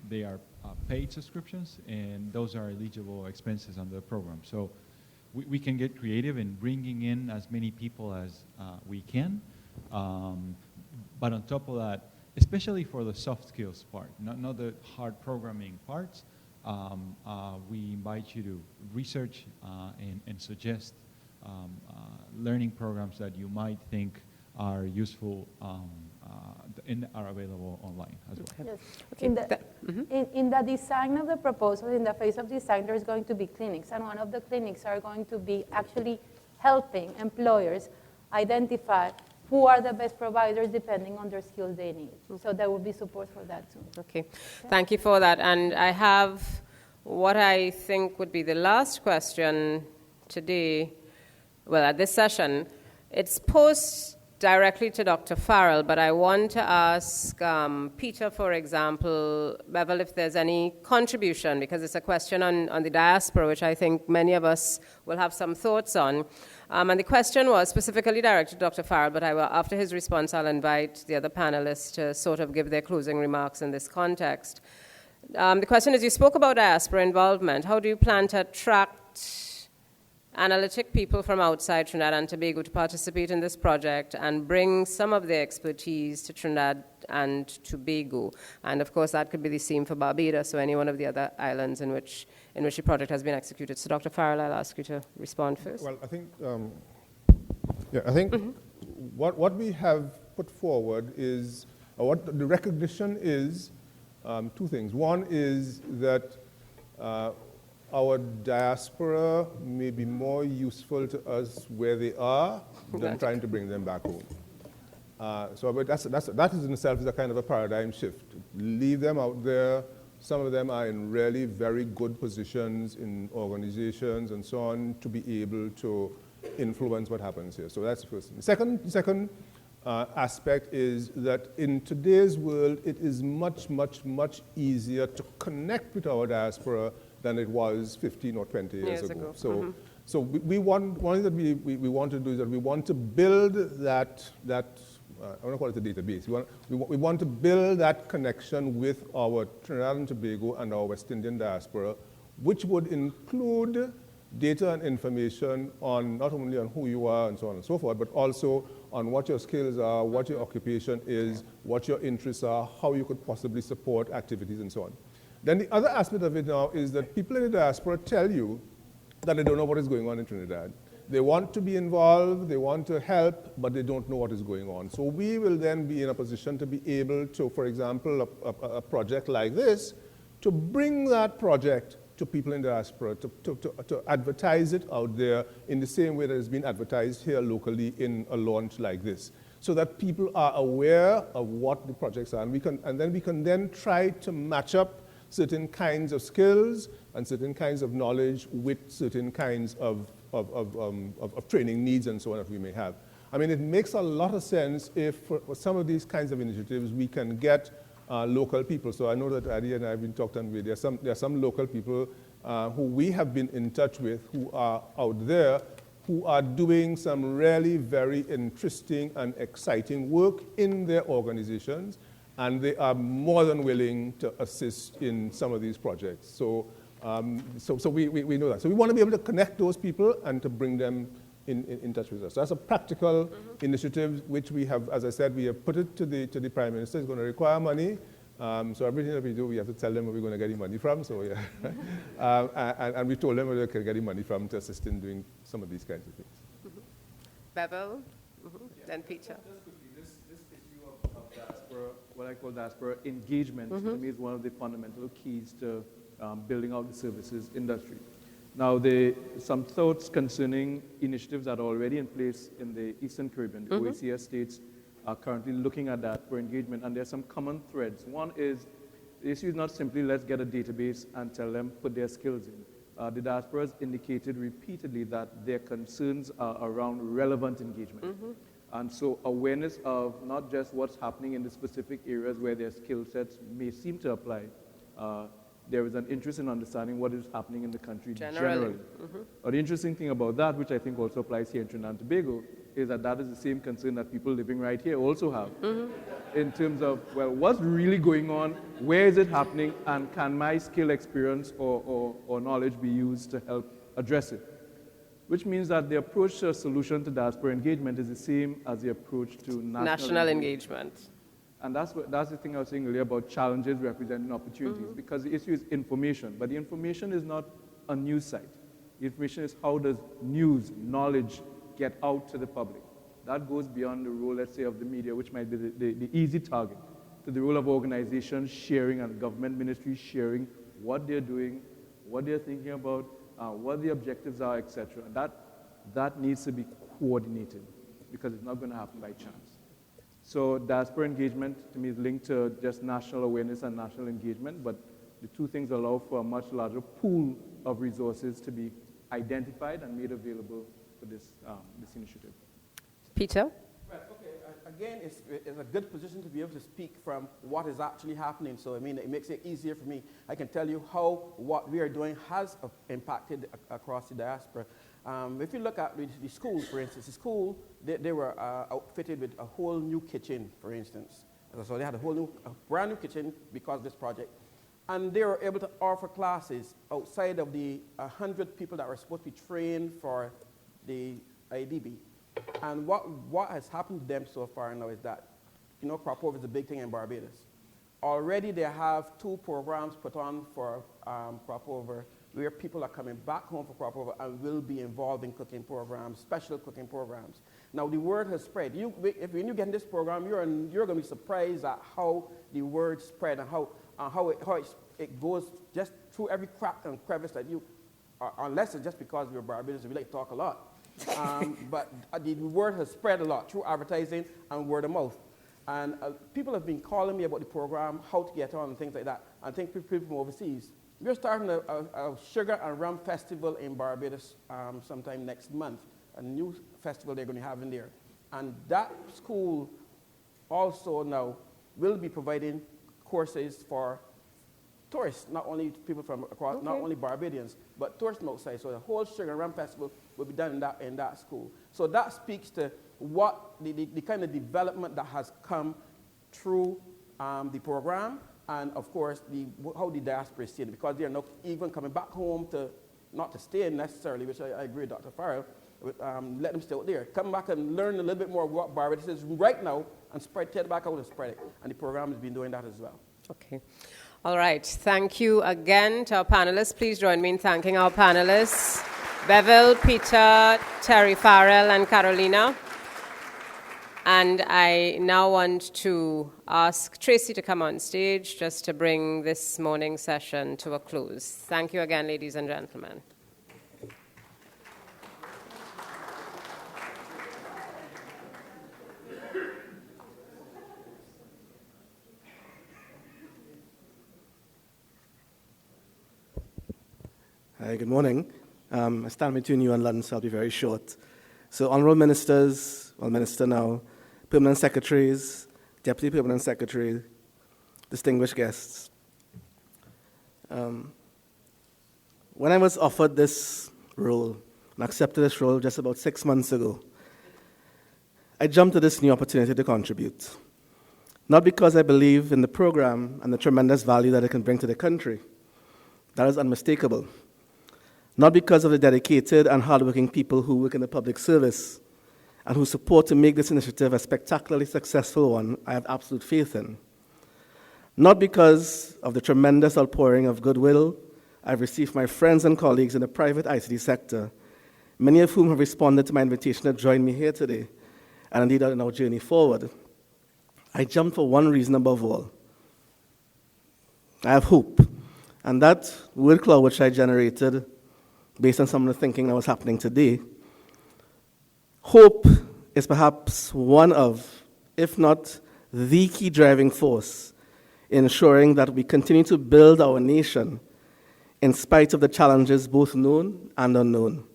they are paid subscriptions, and those are eligible expenses under the program. So we can get creative in bringing in as many people as we can. But on top of that, especially for the soft skills part, not the hard programming parts, we invite you to research and suggest learning programs that you might think are useful and are available online as well. Yes. Okay. In the design of the proposal, in the phase of design, there's going to be clinics, and one of the clinics are going to be actually helping employers identify who are the best providers depending on their skills they need. So there will be support for that too. Okay. Thank you for that. And I have what I think would be the last question today, well, at this session. It's posed directly to Dr. Farrell, but I want to ask Peter, for example, Bevel, if there's any contribution, because it's a question on the diaspora, which I think many of us will have some thoughts on. And the question was specifically directed to Dr. Farrell, but after his response, I'll invite the other panelists to sort of give their closing remarks in this context. The question is, you spoke about diaspora involvement. How do you plan to attract analytic people from outside Trinidad and Tobago to participate in this project and bring some of their expertise to Trinidad and Tobago? And of course, that could be the same for Barbados or any one of the other islands in which the project has been executed. So Dr. Farrell, I'll ask you to respond first. Well, I think, what we have put forward is, what the recognition is, two things. One is that our diaspora may be more useful to us where they are than trying to bring them back home. But that is in itself is a kind of a paradigm shift. Leave them out there. Some of them are in really very good positions in organizations and so on to be able to influence what happens here. So that's the first thing. The second aspect is that in today's world, it is much, much, much easier to connect with our diaspora than it was 15 or 20 years ago. So we want, one thing that we want to do is that we want to build that I want to call it a database. We want to build that connection with our Trinidad and Tobago and our West Indian diaspora, which would include data and information on not only on who you are and so on and so forth, but also on what your skills are, what your occupation is, what your interests are, how you could possibly support activities and so on. Then the other aspect of it now is that people in the diaspora tell you that they don't know what is going on in Trinidad. They want to be involved, they want to help, but they don't know what is going on. So we will then be in a position to be able to, for example, a project like this, to bring that project to people in the diaspora, to advertise it out there in the same way that it's been advertised here locally in a launch like this. so that people are aware of what the projects are. And then we can try to match up certain kinds of skills and certain kinds of knowledge with certain kinds of training needs and so on that we may have. I mean, it makes a lot of sense if for some of these kinds of initiatives we can get local people. So I know that Adi and I have been talking with, there are some local people who we have been in touch with who are out there who are doing some really very interesting and exciting work in their organizations, and they are more than willing to assist in some of these projects. So, we know that. So we want to be able to connect those people and to bring them in touch with us. So that's a practical initiative which we have, as I said, we have put it to the Prime Minister. It's going to require money. So everything that we do, we have to tell them where we're going to get the money from. So yeah, and we told them where they can get the money from to assist in doing some of these kinds of things. Bevel, then Peter. Just quickly, this issue of diaspora, what I call diaspora engagement, to me is one of the fundamental keys to building out the services industry. Now, some thoughts concerning initiatives that are already in place in the Eastern Caribbean. The OACS states are currently looking at that for engagement, and there's some common threads. One is, the issue is not simply let's get a database and tell them put their skills in. The diaspora has indicated repeatedly that their concerns are around relevant engagement. And so awareness of not just what's happening in the specific areas where their skill sets may seem to apply, there is an interest in understanding what is happening in the country generally. But the interesting thing about that, which I think also applies here in Trinidad and Tobago, is that is the same concern that people living right here also have in terms of, well, what's really going on, where is it happening, and can my skill, experience, or knowledge be used to help address it? Which means that the approach to a solution to diaspora engagement is the same as the approach to national engagement. And that's the thing I was saying earlier about challenges representing opportunities, because the issue is information, but the information is not a news site. The information is how does news, knowledge get out to the public. That goes beyond the role, let's say, of the media, which might be the easy target, to the role of organizations sharing and government ministries sharing what they're doing, what they're thinking about, what the objectives are, etc. That needs to be coordinated, because it's not going to happen by chance. So diaspora engagement, to me, is linked to just national awareness and national engagement, but the two things allow for a much larger pool of resources to be identified and made available for this initiative. Peter? Right, okay. Again, it's a good position to be able to speak from what is actually happening. So, I mean, it makes it easier for me. I can tell you how what we are doing has impacted across the diaspora. If you look at the schools, for instance, the school, they were outfitted with a whole new kitchen, for instance. So they had a brand new kitchen because of this project. And they were able to offer classes outside of the 100 people that were supposed to be trained for the IDB. And what has happened to them so far now is that, you know, crop over is a big thing in Barbados. Already they have 2 programs put on for crop over, where people are coming back home for crop over and will be involved in cooking programs, special cooking programs. Now the word has spread. When you get in this program, you're going to be surprised at how the word spread and how it goes just through every crack and crevice that you, unless it's just because we're Barbadians, we like to talk a lot. But the word has spread a lot through advertising and word of mouth. And people have been calling me about the program, how to get on and things like that. I think people from overseas. We're starting a sugar and rum festival in Barbados sometime next month, a new festival they're going to have in there. And that school also now will be providing courses for tourists, not only people from across, not only Barbadians, but tourists from outside. So the whole sugar and rum festival will be done in that school. So that speaks to what the kind of development that has come through the program, and of course how the diaspora is seeing it, because they are not even coming back home to, not to stay necessarily, which I agree with Dr. Farrell, let them stay out there. Come back and learn a little bit more of what Barbados is right now and take it back out and spread it. And the program has been doing that as well. Okay. All right. Thank you again to our panelists. Please join me in thanking our panelists, Bevel, Peter, Terry Farrell, and Carolina. And I now want to ask Tracy to come on stage just to bring this morning's session to a close. Thank you again, ladies and gentlemen. Hi, good morning. I stand between you and lunch, so I'll be very short. So, honorable ministers, well, minister now, permanent secretaries, deputy permanent secretary, distinguished guests. When I was offered this role and accepted this role just about 6 months ago, I jumped at this new opportunity to contribute. Not because I believe in the program and the tremendous value that it can bring to the country. That is unmistakable. Not because of the dedicated and hardworking people who work in the public service and who support to make this initiative a spectacularly successful one I have absolute faith in. Not because of the tremendous outpouring of goodwill I've received from my friends and colleagues in the private ICT sector, many of whom have responded to my invitation to join me here today, and indeed in our journey forward. I jumped for one reason above all. I have hope, and that word cloud which I generated based on some of the thinking that was happening today, hope is perhaps one of, if not the key driving force in ensuring that we continue to build our nation in spite of the challenges both known and unknown.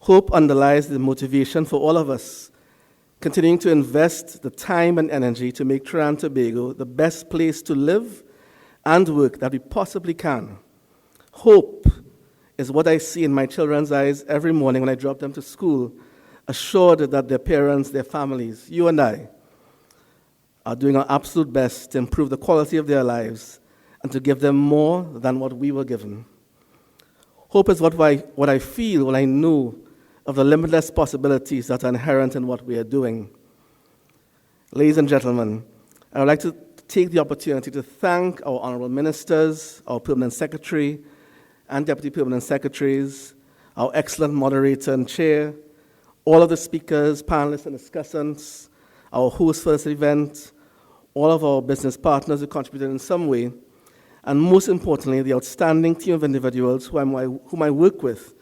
Hope underlies the motivation for all of us continuing to invest the time and energy to make Trinidad and Tobago the best place to live and work that we possibly can. Hope is what I see in my children's eyes every morning when I drop them to school, assured that their parents, their families, you and I, are doing our absolute best to improve the quality of their lives and to give them more than what we were given. Hope is what I feel when I know of the limitless possibilities that are inherent in what we are doing. Ladies and gentlemen, I would like to take the opportunity to thank our honorable ministers, our permanent secretary, and deputy permanent secretaries, our excellent moderator and chair, all of the speakers, panelists, and discussants, our host for this event, all of our business partners who contributed in some way, and most importantly, the outstanding team of individuals whom I work with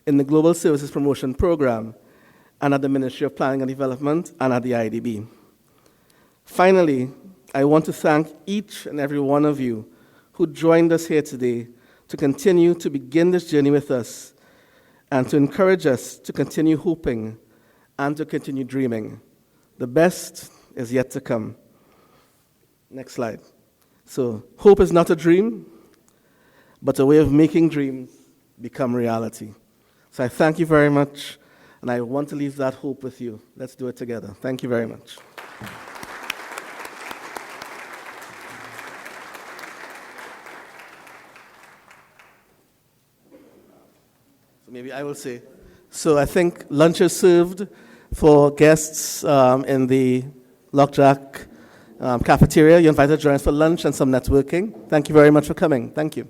in the Global Services Promotion Program and at the Ministry of Planning and Development and at the IDB. Finally, I want to thank each and every one of you who joined us here today to continue to begin this journey with us and to encourage us to continue hoping and to continue dreaming. The best is yet to come. Next slide. So, hope is not a dream, but a way of making dreams become reality. So I thank you very much, and I want to leave that hope with you. Let's do it together. Thank you very much. Maybe I will say. So I think lunch is served for guests in the Lockjack cafeteria. You're invited to join us for lunch and some networking. Thank you very much for coming. Thank you.